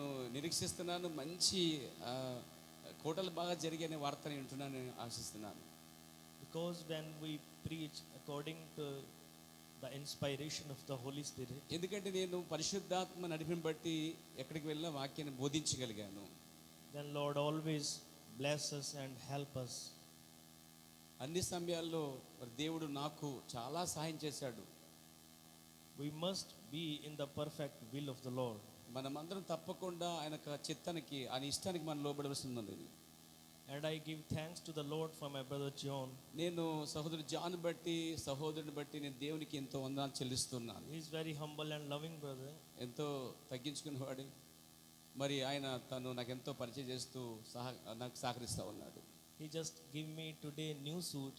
నేను నిరీక్షిస్తున్నాను. మంచి కోటలు బాగా జరిగే వార్తని వింటున్నాను, ఆశిస్తున్నాను. Because when we preach according to the inspiration of the Holy Spirit, ఎందుకంటే నేను పరిశుద్ధాత్మ నడిపిని బట్టి ఎక్కడికి వెళ్ళినా వాక్యాన్ని బోధించగలిగాను. then Lord always bless us and help us. అన్ని సమయాల్లో మరి దేవుడు నాకు చాలా సహాయం చేశాడు. We must be in the perfect will of the Lord. మనమందరం తప్పకుండా ఆయన చిత్తానికి, ఆయన ఇష్టానికి మనం లోబడవలసి ఉన్నది. And I give thanks to the Lord for my brother John. నేను సహోదరుడు జాన్ బట్టి, సహోదరుని బట్టి నేను దేవునికి ఎంతో వందనాలు చెల్లిస్తున్నాను. He is very humble and loving brother. ఎంతో తగ్గించుకునేవాడు. మరి ఆయన తను నాకు ఎంతో పరిచయం చేస్తూ నాకు సహకరిస్తూ ఉన్నాడు. He just give me today new suit.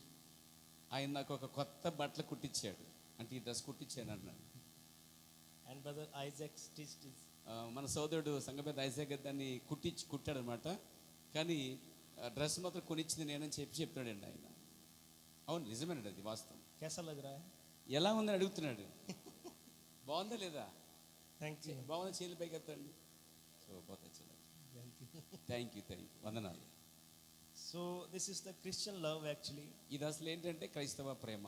ఆయన నాకు ఒక కొత్త బట్టలు కుట్టించాడు. అంటే ఈ డ్రెస్ కుట్టించాను అన్నాడు. And brother Isaac stitched it. మన సోదరుడు సంగపేద ఐజాక్ దాన్ని కుట్టాడు అనమాట. కానీ డ్రెస్ మాత్రం కొనిచ్చింది నేనని చెప్తున్నాడండి ఆయన. అవును, నిజమేనండి, అది వాస్తవం. कैसा लग रहा है? ఎలా ఉందని అడుగుతున్నాడు. బాగుందా లేదా? Thank you. బాగుందా, చేతులు పైకి ఎత్తండి. సో పోతే థ్యాంక్ యూ వందనాలు. So this is the Christian love actually. ఇది అసలు ఏంటంటే క్రైస్తవ ప్రేమ.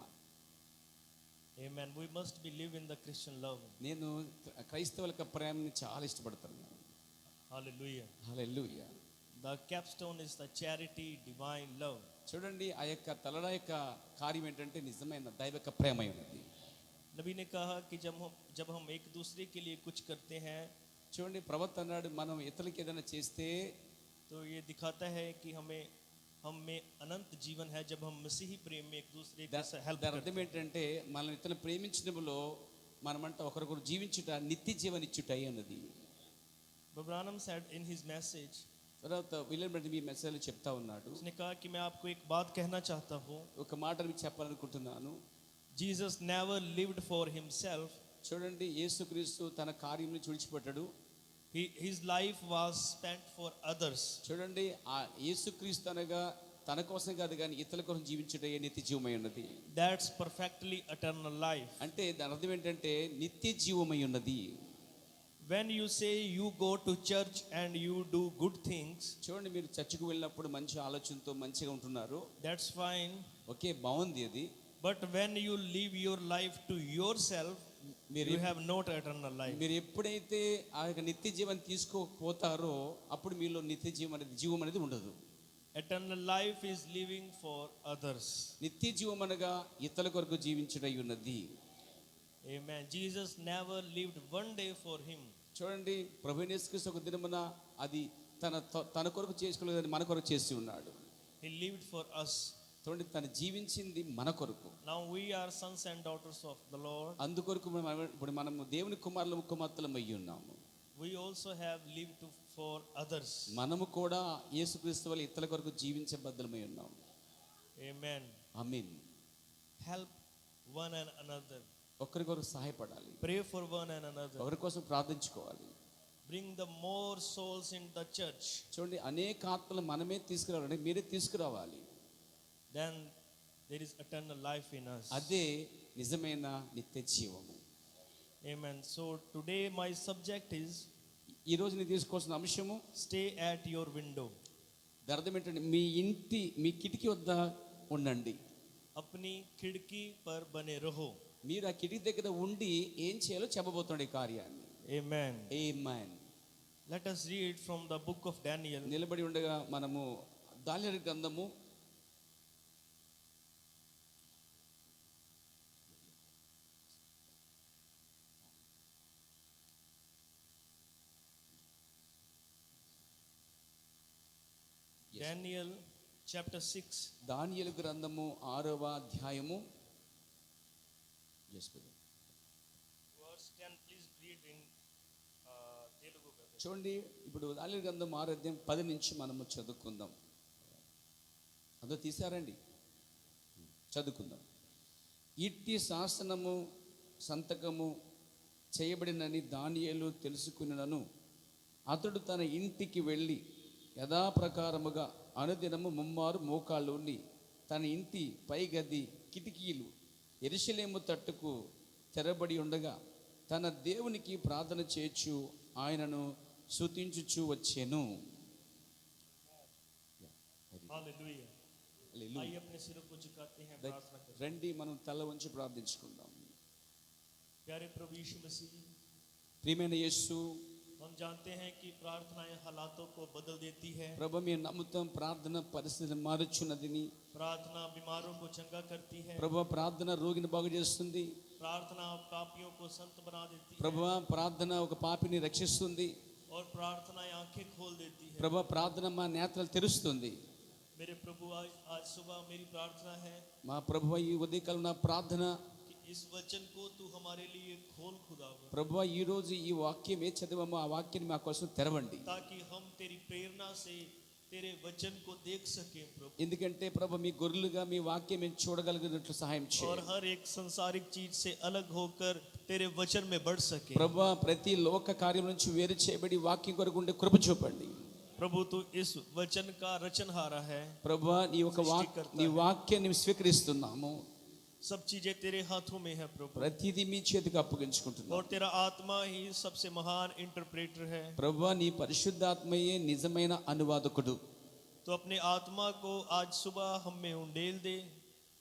Amen. We must be live in the Christian love. నేను క్రైస్తవుల యొక్క ప్రేమని చాలా ఇష్టపడతాను. Hallelujah. Hallelujah. The capstone is the charity, divine love. చూడండి, ఆ యొక్క తలల యొక్క కార్యం ఏంటంటే నిజమైన దైవిక ప్రేమ ఉన్నది. नबी ने कहा कि जब हम एक दूसरे के लिए कुछ करते हैं, చూడండి, ప్రవక్త అన్నాడు, మనం ఇతరులకి ఏదైనా చేస్తే तो ये दिखाता है कि हम में अनंत जीवन है जब हम मसीही प्रेम में एक दूसरे को हेल्प దాని करते అర్థం ఏంటంటే మనం ఇతరులను ప్రేమించడంలో మనమంట ఒకరికొకరు జీవించుట, నిత్య జీవనిచ్చుట అన్నది. Branham said in his message, తర్వాత విలియం బ్రెంట్ మీ మెసేజ్ చెప్తా ఉన్నాడు. उसने कहा कि मैं आपको एक बात कहना चाहता हूँ. ఒక మాట మీకు చెప్పాలనుకుంటున్నాను. Jesus never lived for himself. చూడండి, యేసుక్రీస్తు తన కార్యమును విడిచిపెట్టాడు. His life was spent for others. చూడండి, ఆ యేసుక్రీస్తు అనగా తన కోసం కాదు కానీ ఇతరుల కోసం జీవించుటే నిత్య జీవమై ఉన్నది. That's perfectly eternal life. అంటే దాని అర్థం ఏంటంటే నిత్య జీవమై ఉన్నది. When you say you go to church and you do good things, చూడండి, మీరు చర్చికి వెళ్ళినప్పుడు మంచి ఆలోచనతో మంచిగా ఉంటున్నారు. that's fine. ఓకే, బాగుంది అది. But when you live your life to yourself, you have not eternal life. మీరు ఎప్పుడైతే ఆ యొక్క నిత్య జీవనం తీసుకోకపోతారో అప్పుడు మీలో నిత్య జీవం అనేది ఉండదు. Eternal life is living for others. నిత్య జీవం అనగా ఇతరుల కొరకు జీవించుటై ఉన్నది. Amen. Jesus never lived one day for him. చూడండి, ప్రభువైన యేసుక్రీస్తు ఒక దినమున అది తన కొరకు చేసుకోలేదని మన కొరకు చేసి ఉన్నాడు. He lived for us. చూడండి, తను జీవించింది మన కొరకు. Now we are sons and daughters of the Lord. అందుకొరకు ఇప్పుడు మనము దేవుని కుమారులు కుమార్తెలం అయ్యి ఉన్నాము. We also have lived for others. మనము కూడా యేసుక్రీస్తు వలె ఇతరుల కొరకు జీవించబద్ధమై ఉన్నాము. Amen. Amen. Help one and another. ఒకరికొకరు సహాయపడాలి. Pray for one and another. ఒకరి కోసం ప్రార్థించుకోవాలి. Bring the more souls in the church. చూడండి, అనేక ఆత్మలు మనమే తీసుకురావాలి, మీరే తీసుకురావాలి. Then there is eternal life in us. అదే నిజమైన నిత్య జీవము. Amen. So today my subject is ఈ రోజు నేను తీసుకోవాల్సిన అంశము stay at your window. దాని అర్థం ఏంటంటే మీ కిటికీ వద్ద ఉండండి. अपनी खिड़की पर बने रहो. మీరు ఆ కిటికీ దగ్గర ఉండి ఏం చేయాలో చెప్పబోతున్నాడు ఈ కార్యాన్ని. Amen. Amen. Let us read from the book of Daniel. నిలబడి ఉండగా మనము దానియేలు గ్రంథము Daniel chapter 6. దానియేలు గ్రంథము 6వ అధ్యాయము Verse 10. Please read in Telugu. చూడండి, ఇప్పుడు దానియేలు గ్రంథం 6వ అధ్యాయం 10 నుంచి మనము చదువుకుందాం. అదో తీసారండి, చదువుకుందాం. ఇట్టి శాసనము సంతకము చేయబడినని దానియేలు తెలుసుకున్నను అతడు తన ఇంటికి వెళ్ళి యథాప్రకారముగా అనుదినము ముమ్మారు మోకాళ్ళు ఉండి తన ఇంటి పైగది కిటికీలు యెరూషలేము తట్టుకు తెరబడి ఉండగా తన దేవునికి ప్రార్థన చేయొచ్చు ఆయనను స్తుతించుచు వచ్చెను. हालेलुया। హల్లెలూయా. आइए अपने सिरों को झुकाते हैं, प्रार्थना करते हैं। రండి మనం తల వంచి ప్రార్థించుకుందాం. प्यारे प्रभु यीशु मसीह, ప్రియమైన యేసు, हम जानते हैं कि प्रार्थनाएं हालातों को बदल देती है। ప్రభు మేము నమ్ముతాం ప్రార్థన పరిస్థితిని మారుచున్నదని. प्रार्थना बीमारों को चंगा करती है। ప్రభు ప్రార్థన రోగిని బాగు చేస్తుంది. प्रार्थना पापियों को संत बना देती है। ప్రభు ప్రార్థన ఒక పాపిని రక్షిస్తుంది. और प्रार्थनाएं आंखें खोल देती है। ప్రభు ప్రార్థన మా నేత్రాలు తెరుస్తుంది. मेरे प्रभु, आज सुबह मेरी प्रार्थना है మా ప్రభు ఈ ఉదయకాలం నా ప్రార్థన, कि इस वचन को तू हमारे लिए खोल खुदावंद, ప్రభు ఈ రోజు ఈ వాక్యం ఏ చదివామో ఆ వాక్యాన్ని మా కోసం తెరవండి. ताकि हम तेरी प्रेरणा से तेरे वचन को देख सकें प्रभु। ఎందుకంటే ప్రభు మీ గొర్రెలుగా మీ వాక్యం మేము చూడగలిగినట్లు సహాయం और చేయండి. हर एक संसारिक चीज से अलग होकर तेरे वचन में बढ़ सके। ప్రభు ప్రతి లోక కార్యం నుంచి వేరు చేయబడి వాక్యం కొరకు ఉండే కృప చూపండి. प्रभु तू इस वचन का रचनहारा है। ప్రభు నీ యొక్క నీ వాక్యాన్ని స్వీకరిస్తున్నాము. सब चीजें तेरे हाथों में है प्रभु, ప్రతిదీ మీ చేతికి అప్పగించుకుంటున్నాము. और तेरा आत्मा ही सबसे महान इंटरप्रेटर है। ప్రభు నీ పరిశుద్ధాత్మయే నిజమైన అనువాదకుడు. तो अपने आत्मा को आज सुबह हम में उंडेल दे,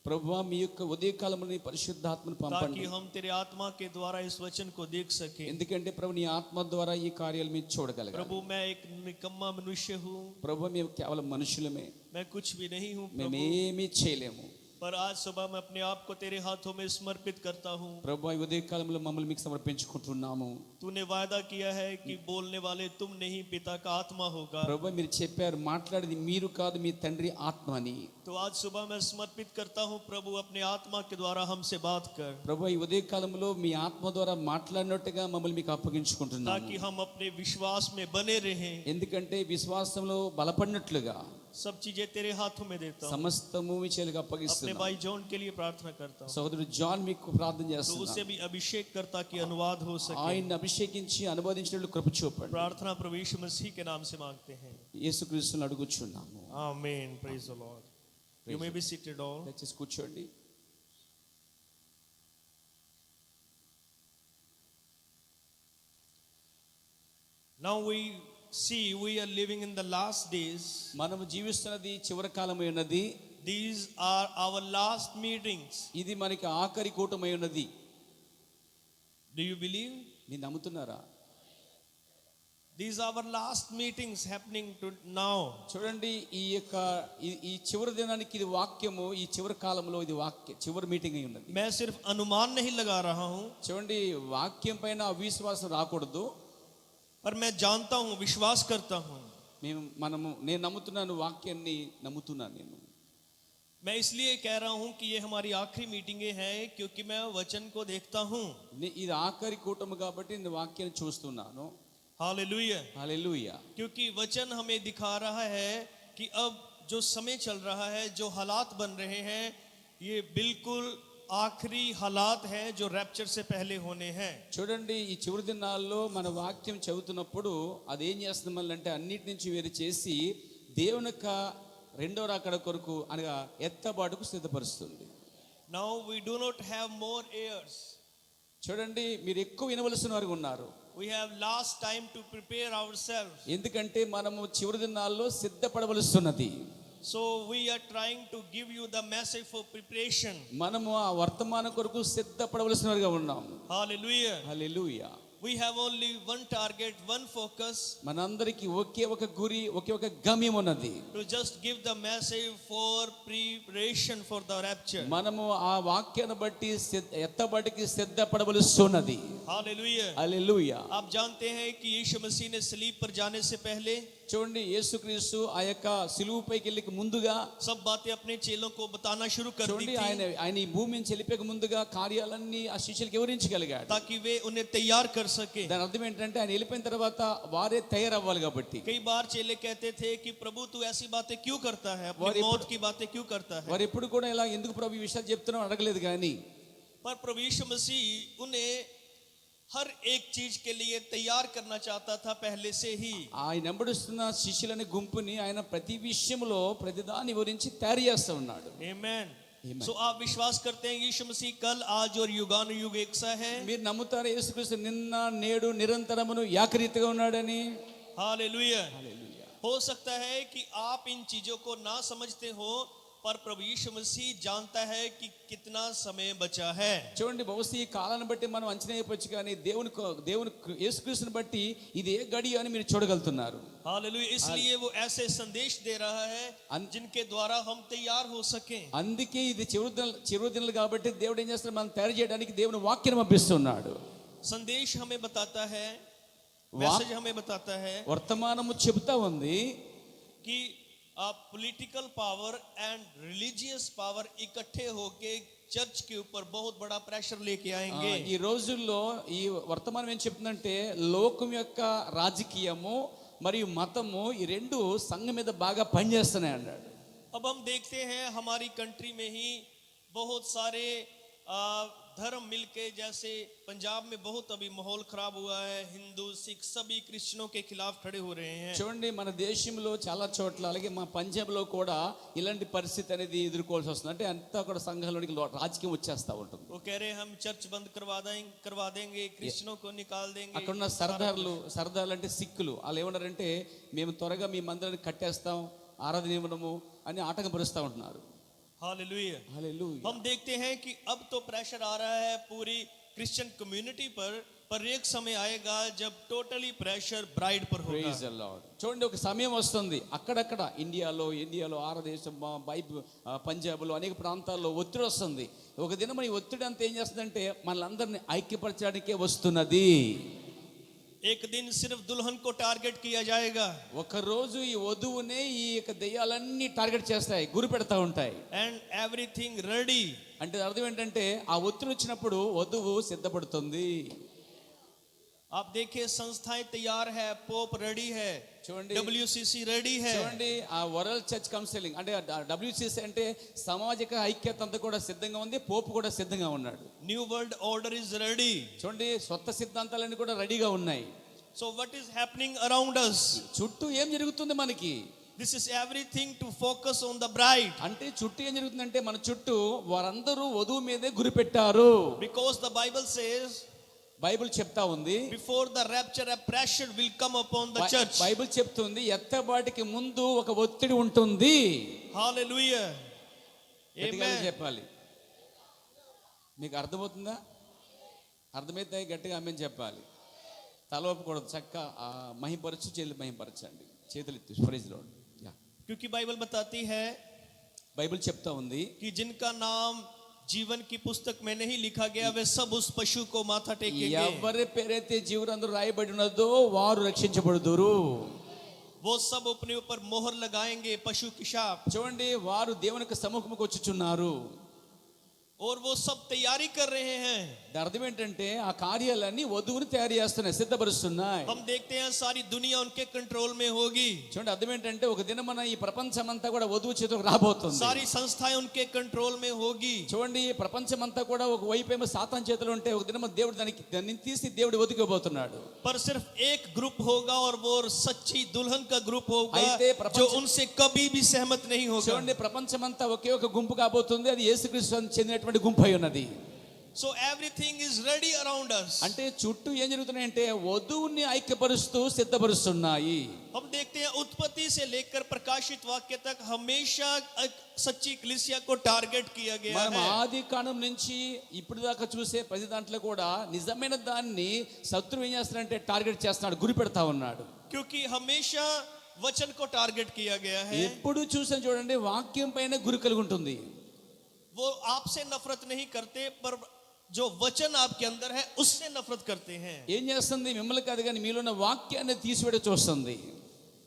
ప్రభు మీ యొక్క ఉదయకాలంలో నీ పరిశుద్ధాత్మను పంపండి. ताकि हम तेरे आत्मा के द्वारा इस वचन को देख सके। ఎందుకంటే ప్రభు నీ ఆత్మ ద్వారా ఈ కార్యాలు మీరు చూడగలగాలి. प्रभु मैं एक निकम्मा मनुष्य हूँ, ప్రభు మేము కేవలం మనుషులమే, मैं कुछ भी नहीं हूँ प्रभु, మేమేమీ చేయలేము. पर आज सुबह मैं अपने आप को तेरे हाथों में समर्पित करता हूँ। ప్రభు ఈ ఉదయకాలంలో మమ్మల్ని మీకు సమర్పించుకుంటున్నాము. तूने वादा किया है कि बोलने वाले तुम नहीं, पिता का आत्मा होगा। ప్రభు మీరు చెప్పారు మాట్లాడేది మీరు కాదు మీ తండ్రి ఆత్మ అని. तो आज सुबह मैं समर्पित करता हूँ प्रभु, अपने आत्मा के द्वारा हमसे बात कर, ప్రభు ఈ ఉదయకాలంలో మీ ఆత్మ ద్వారా మాట్లాడినట్టుగా మమ్మల్ని మీకు అప్పగించుకుంటున్నాము. ताकि हम अपने विश्वास में बने रहें। ఎందుకంటే విశ్వాసంలో బలపడినట్లుగా सब चीजें तेरे हाथों में देता हूँ। సమస్తము మీ చేతికి अपने అప్పగిస్తున్నాము. भाई जॉन के लिए प्रार्थना करता हूँ, సోదరుడు జాన్ మీకు ప్రార్థన तो చేస్తున్నాను. उससे भी अभिषेक करता कि अनुवाद हो सके। ఆయన్ని అభిషేకించి అనువదించినట్లు కృప చూపండి. प्रार्थना प्रभु यीशु मसीह के नाम से मांगते हैं, యేసుక్రీస్తుని అడుగుచున్నాము. आमीन। Praise the Lord. You may be seated all. దయచేసి కూర్చోండి. Now we see we are living in the last days. మనము జీవిస్తున్నది చివరి కాలమై ఉన్నది. These are our last meetings. ఇది మనకి ఆఖరి కూటమై ఉన్నది. Do you believe? మీరు నమ్ముతున్నారా? These are our last meetings happening to now. చూడండి ఈ యొక్క ఈ చివరి దినానికి ఇది వాక్యము, ఈ చివరి కాలంలో ఇది వాక్య చివరి మీటింగ్ అయి ఉన్నది. मैं सिर्फ अनुमान नहीं लगा रहा हूं, చూడండి వాక్యం పైన అవిశ్వాసం రాకూడదు. पर मैं जानता हूं, विश्वास करता हूं। నేను నమ్ముతున్నాను, వాక్యాన్ని నమ్ముతున్నాను నేను. मैं इसलिए कह रहा हूं कि ये हमारी आखिरी मीटिंगें हैं, क्योंकि मैं वचन को देखता हूं। ఇది ఆఖరి కూటము కాబట్టి నేను వాక్యాన్ని చూస్తున్నాను. हालेलुया। హల్లెలూయా. क्योंकि वचन हमें दिखा रहा है कि अब जो समय चल रहा है, जो हालात बन रहे हैं, ये बिल्कुल आखिरी हालात हैं जो रैप्चर से पहले होने हैं। చూడండి ఈ చివరి దినాల్లో మన వాక్యం చదువుతున్నప్పుడు అది ఏం చేస్తుంది మళ్ళీ అంటే అన్నిటి నుంచి వేరు చేసి దేవుని యొక్క రెండో రాకడ కొరకు అనగా ఎత్తబాటుకు సిద్ధపరుస్తుంది. Now we do not have more ears. చూడండి మీరు ఎక్కువ వినవలసిన వారు ఉన్నారు. We have last time to prepare ourselves. ఎందుకంటే మనము చివరి దినాల్లో సిద్ధపడవలసిన్నది. So we are trying to give you the message for preparation. మనము ఆ వర్తమాన కొరకు సిద్ధపడవలసిన వారుగా ఉన్నాము. Hallelujah. Hallelujah. We have only one target, one focus, మనందరికీ ఒకే ఒక గురి, ఒకే ఒక గమ్యం ఉన్నది. to just give the message for preparation for the rapture. మనము ఆ వాక్యాన్ని బట్టి ఎత్తబడికి సిద్ధపడవలసిన్నది. Hallelujah. హల్లెలూయా. आप जानते हैं कि यीशु मसीह ने सलीब पर जाने से पहले చూడండి యేసుక్రీస్తు ఆ యొక్క సిలువపైకి వెళ్ళక ముందుగా सब बातें अपने चेलों को बताना शुरू कर दी చూడండి थी, ఆయన ఈ భూమి నుంచి వెళ్ళిపోక ముందుగా కార్యాలన్నీ ఆ శిష్యులకు వివరించగలిగాడు. ताकि वे उन्हें तैयार कर सके। దాని అర్థం ఏంటంటే ఆయన వెళ్ళిపోయిన తర్వాత వారే తయారవ్వాలి కాబట్టి. कई बार चेले कहते थे कि प्रभु तू ऐसी बातें क्यों करता है, अपनी और मौत की बातें क्यों करता है। వారు ఎప్పుడు కూడా ఇలా ఎందుకు ప్రభు ఈ విషయాలు చెప్తున్నావు అడగలేదు. కానీ पर प्रभु यीशु मसीह उन्हें हर एक चीज के लिए तैयार करना चाहता था पहले से ही। ఆయన వెంబడిస్తున్న శిష్యులని గుంపుని ఆయన ప్రతి విషయంలో ప్రతిదాని గురించి తయారు చేస్తూ ఉన్నాడు. Amen. Amen. So आप विश्वास करते हैं यीशु मसीह कल, आज और युगानुयुग एक सा है? మీరు నమ్ముతారా యేసుక్రీస్తు నిన్న నేడు నిరంతరమును ఏకరీతిగా ఉన్నాడని? हालेलुया। హల్లెలూయా. हो सकता है कि आप इन चीजों को ना समझते हो, पर प्रभु यीशु मसीह जानता है कि कितना समय बचा है। చూడండి, బహుశా ఈ కాలాన్ని బట్టి మనం అంచనా వేయవచ్చు, కానీ దేవుని యేసుక్రీస్తుని బట్టి ఇది ఏ గడియ అని మీరు చూడగలుగుతున్నారు. हालेलुया। इसलिए वो ऐसे संदेश दे रहा है जिनके द्वारा हम तैयार हो सकें। అందుకే ఇది చివరి దినాలు కాబట్టి దేవుడు ఏం చేస్తున్నాడు, మనం తయారు చేయడానికి దేవుని వాక్యం పంపిస్తున్నాడు. संदेश हमें बताता है, मैसेज हमें बताता है వర్తమానము చెబుతా ఉంది कि political power and religious power इकट्ठे होके चर्च के ऊपर बहुत बड़ा प्रेशर लेके आएंगे। ఈ రోజుల్లో ఈ వర్తమానం ఏం చెప్తుందంటే లోకం యొక్క రాజకీయము మరియు మతము ఈ రెండు సంఘం మీద బాగా పనిచేస్తున్నాయి అన్నాడు. अब हम देखते हैं हमारी कंट्री में ही बहुत सारे धर्म मिलके, जैसे पंजाब में बहुत अभी माहौल खराब हुआ है, हिंदू सिख सभी क्रिश्चियनों के खिलाफ खड़े हो रहे हैं। చూడండి, మన దేశంలో చాలా చోట్ల అలాగే మా పంజాబ్లో కూడా ఇలాంటి పరిస్థితి అనేది ఎదుర్కోవాల్సి వస్తుంది. అంటే అంతా కూడా సంఘాలలోనికి రాజకీయం వచ్చేస్తా ఉంటుంది. वो कह रहे हैं हम चर्च बंद करवा देंगे, क्रिश्चियनों को निकाल देंगे। అక్కడ ఉన్న సర్దార్లు అంటే సిక్కులు వాళ్ళు ఏమన్నారంటే, మేము త్వరగా మీ మందిరాన్ని కట్టేస్తాం, ఆరాధన ఇవ్వడము అని ఆటంకపరుస్తూ ఉంటున్నారు. हालेलुया। హల్లెలూయా. हम देखते हैं कि अब तो प्रेशर आ रहा है पूरी क्रिश्चियन कम्युनिटी पर एक समय आएगा जब टोटली प्रेशर ब्राइड पर होगा। Praise the lord. చూడండి, ఒక సమయం వస్తుంది అక్కడక్కడ ఇండియాలో ఆరదేశం పంజాబ్లో అనేక ప్రాంతాల్లో ఒత్తిడి వస్తుంది. ఒక దినం ఈ ఒత్తిడి అంతా ఏం చేస్తుందంటే మనల్ని ఐక్యపరచడానికే వస్తున్నది. एक दिन सिर्फ दुल्हन को टारगेट किया जाएगा ఒక రోజు ఈ వధువునే ఈ యొక్క దెయ్యాలన్నీ టార్గెట్ చేస్తాయి, గురి పెడతా ఉంటాయి. and everything ready। అంటే అర్థం ఏంటంటే ఆ ఒత్తిడి వచ్చినప్పుడు వధువు సిద్ధపడుతుంది. आप देखिए संस्थाएं तैयार है, पोप रेडी है, చూడండి WCC रेडी है। చూడండి, ఆ వరల్డ్ చర్చ్ కౌన్సిలింగ్ అంటే WCC అంటే సామాజిక ఐక్యత అంతా కూడా సిద్ధంగా ఉంది, పోపు కూడా సిద్ధంగా ఉన్నాడు. New world order is ready. చూడండి, స్వత్త సిద్ధాంతాలన్నీ కూడా రెడీగా ఉన్నాయి. So what is happening around us? చుట్టూ ఏం జరుగుతుంది మనకి? This is everything to focus on the bride, అంటే చుట్టూ ఏం జరుగుతుందంటే మన చుట్టూ వారందరూ వధువు మీదే గురి పెట్టారు. because the Bible says Bible చెప్తా ఉంది, before the rapture a pressure will come upon the church. Bible చెప్తుంది ఎత్తబాటికి ముందు ఒక ఒత్తిడి ఉంటుంది. Hallelujah, గట్టిగా amen। చెప్పాలి. మీకు అర్థమవుతుందా? అర్థమైతే గట్టిగా ఆమేన్ చెప్పాలి. తల ఒప్పకూడదు, చక్క మహింపరచు, చేతులు మహింపరచండి, చేతులు ఎత్తి ప్రైజ్ లార్డ్. क्योंकि बाइबल बताती है బైబిల్ చెప్తా ఉంది कि जिनका नाम जीवन की पुस्तक में नहीं लिखा गया वे सब उस पशु को माथा टेकेंगे। ఎవరి పేరైతే జీవనందు రాయబడి ఉన్నదో వారు రక్షించబడుదురు. वो सब अपने ऊपर मोहर लगाएंगे पशु की शाप। చూడండి, వారు దేవునికి సముఖముకు వచ్చుచున్నారు. और वो सब तैयारी कर रहे हैं। దాని అర్థం ఏంటంటే ఆ కార్యాలన్నీ వధువుని తయారు చేస్తున్నాయి, సిద్ధపరుస్తున్నాయి. हम देखते हैं सारी दुनिया उनके कंट्रोल में होगी। చూడండి, అర్థం ఏంటంటే ఒక దినమన ఈ ప్రపంచమంతా కూడా వధువు చేతులకు రాబోతుంది. सारी संस्थाएं उनके कंट्रोल में होगी। చూడండి, ఈ ప్రపంచమంతా కూడా ఒక వైపేమో సాతాను చేతిలో ఉంటే ఒక దినమ దేవుడు దాన్ని తీసి దేవుడు వదిలిపోతున్నాడు. पर सिर्फ एक ग्रुप होगा और वो सच्ची दुल्हन का ग्रुप होगा అయితే जो उनसे कभी भी सहमत नहीं होगा। చూడండి, ప్రపంచమంతా ఒకే ఒక గుంపు కాబోతుంది, అది యేసుక్రీస్తు చెందినటువంటి గుంపు అయి ఉన్నది. So everything is ready around us. అంటే చుట్టూ ఏం జరుగుతున్నాయంటే వధువుని ఐక్యపరుస్తూ సిద్ధపరుస్తున్నాయి. हम देखते हैं उत्पत्ति से लेकर प्रकाशित वाक्य तक हमेशा सच्ची कलीसिया को टारगेट किया गया మనం है। ఆది కాండం నుంచి ఇప్పుడు దాకా చూసే ప్రతి దాంట్లో కూడా నిజమైన దాన్ని శత్రువు ఏం చేస్తున్నాడంటే టార్గెట్ చేస్తున్నాడు, గురి పెడతా ఉన్నాడు. क्योंकि हमेशा वचन को टारगेट किया गया है। ఎప్పుడు చూసినా చూడండి వాక్యం పైన గురి కలిగి ఉంటుంది. वो आपसे नफरत नहीं करते, पर जो वचन आपके अंदर है उससे नफरत करते हैं। ఏం చేస్తుంది? మిమ్మల్ని కాదు కానీ మీలో ఉన్న వాక్యాన్ని తీసివేడ చూస్తుంది.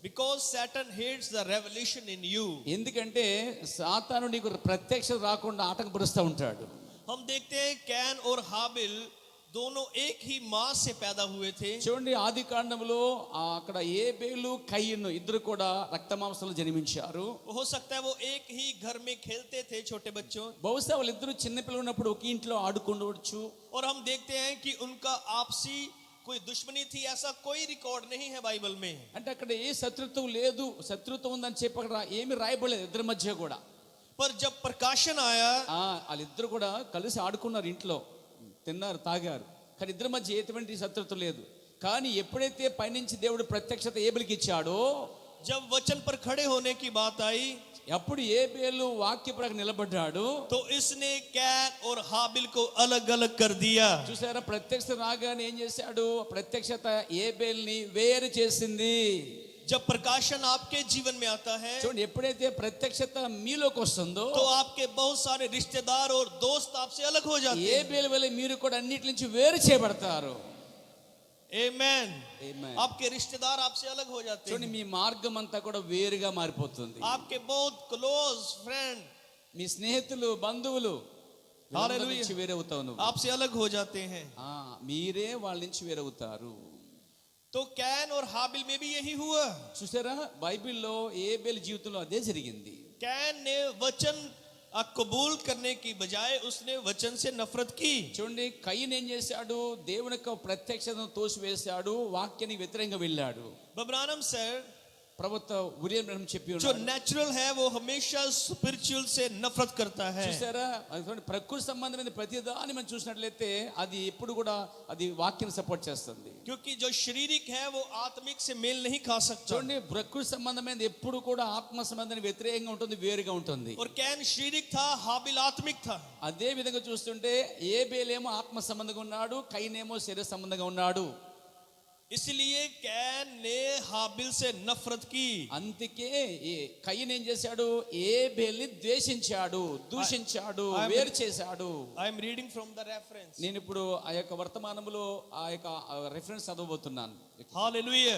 Because Satan hates the revelation in you. ఎందుకంటే సాతాను నీకు ప్రత్యక్షత రాకుండా ఆటంకపరుస్తూ ఉంటాడు. हम देखते हैं कैन और हाबिल दोनों एक ही मां से पैदा हुए थे। చూడండి, ఆది కాండంలో అక్కడ ఏబేలు కయీను ఇద్దరు కూడా రక్త మాంసాలు జన్మించారు. हो सकता है वो एक ही घर में खेलते थे छोटे बच्चों। బహుశా వాళ్ళిద్దరూ చిన్నపిల్లలు ఉన్నప్పుడు ఒక ఇంట్లో ఆడుకుండవచ్చు. और हम देखते हैं कि उनका आपसी कोई दुश्मनी थी, ऐसा कोई रिकॉर्ड नहीं है बाइबल में। అంటే అక్కడ ఏ శత్రుత్వం లేదు, శత్రుత్వం ఉందని చెప్పి అక్కడ ఏమి రాయబడలేదు ఇద్దరి మధ్య కూడా. पर जब प्रकाशन आया వాళ్ళిద్దరు కూడా కలిసి ఆడుకున్నారు, ఇంట్లో తిన్నారు, తాగారు, కానీ ఇద్దరి మధ్య ఎటువంటి శత్రుత్వం లేదు. కానీ ఎప్పుడైతే పైనుంచి దేవుడు ప్రత్యక్షత ఏబేలుకి ఇచ్చాడో, जब वचन पर खड़े होने की बात आई అప్పుడు ఏబేలు వాక్య ప్రకారం నిలబడ్డాడు. तो इसने कैन और हाबिल को अलग अलग कर दिया। చూసారా, ప్రత్యక్షత రాగానే ఏం చేశాడు? ప్రత్యక్షత ఏబేల్ని వేరు చేసింది. जब प्रकाशन आपके जीवन में आता है చూడండి, ఎప్పుడైతే ప్రత్యక్షత మీలోకి వస్తుందో, तो आपके बहुत सारे रिश्तेदार और दोस्त आपसे अलग हो जाते हैं। ఏబేలు వలె మీరు కూడా అన్నిటి నుంచి వేరు చేయబడతారు. आमेन। Amen. आपके रिश्तेदार आपसे अलग हो जाते చూడండి, हैं। మీ మార్గం అంతా కూడా వేరుగా మారిపోతుంది. आपके बहुत क्लोज फ्रेंड మీ స్నేహితులు, బంధువులు వీళ్ళందరి Hallelujah. నుంచి వేరవుతావు నువ్వు. आपसे अलग हो जाते हैं। మీరే వాళ్ళ నుంచి వేరవుతారు. तो कैन और हाबिल में भी यही हुआ। చూసారా, బైబిల్లో ఏబేలు జీవితంలో అదే జరిగింది. कैन ने वचन कबूल करने की बजाय उसने वचन से नफरत की। చూడండి, కయీను ఏం చేశాడు? దేవుని యొక్క ప్రత్యక్షతను తోసివేశాడు, వాక్యానికి వ్యతిరేకంగా వెళ్ళాడు. बब्रानम सर, ప్రవక్త ఉరియా బ్రహ్మ చెప్పి जो ఉన్నాడు. नेचुरल है वो हमेशा स्पिरिचुअल से नफरत करता है। చూసారా, అది ప్రకృతి సంబంధమైన ప్రతిదాన్ని మనం చూసినట్లయితే అది ఎప్పుడు కూడా అది వాక్యం సపోర్ట్ చేస్తుంది. क्योंकि जो शारीरिक है वो आत्मिक से मेल नहीं खा सकता। చూడండి, ప్రకృతి సంబంధమైనది ఎప్పుడు కూడా ఆత్మ సంబంధానికి వ్యతిరేకంగా ఉంటుంది, వేరుగా ఉంటుంది. और कैन शारीरिक था, हाबिल आत्मिक था। అదే విధంగా చూస్తుంటే ఏబేలేమో ఆత్మ సంబంధంగా ఉన్నాడు, కయీనేమో శరీర సంబంధంగా ఉన్నాడు. इसलिए कैन ने हाबिल से नफरत की। అందుకే కయీను ఏం చేశాడు? ఏబేల్ని ద్వేషించాడు, దూషించాడు, వేరు చేశాడు. I am reading from the reference. నేను ఇప్పుడు ఆ యొక్క వర్తమానములో ఆ యొక్క రెఫరెన్స్ చదవబోతున్నాను. हालेलुया।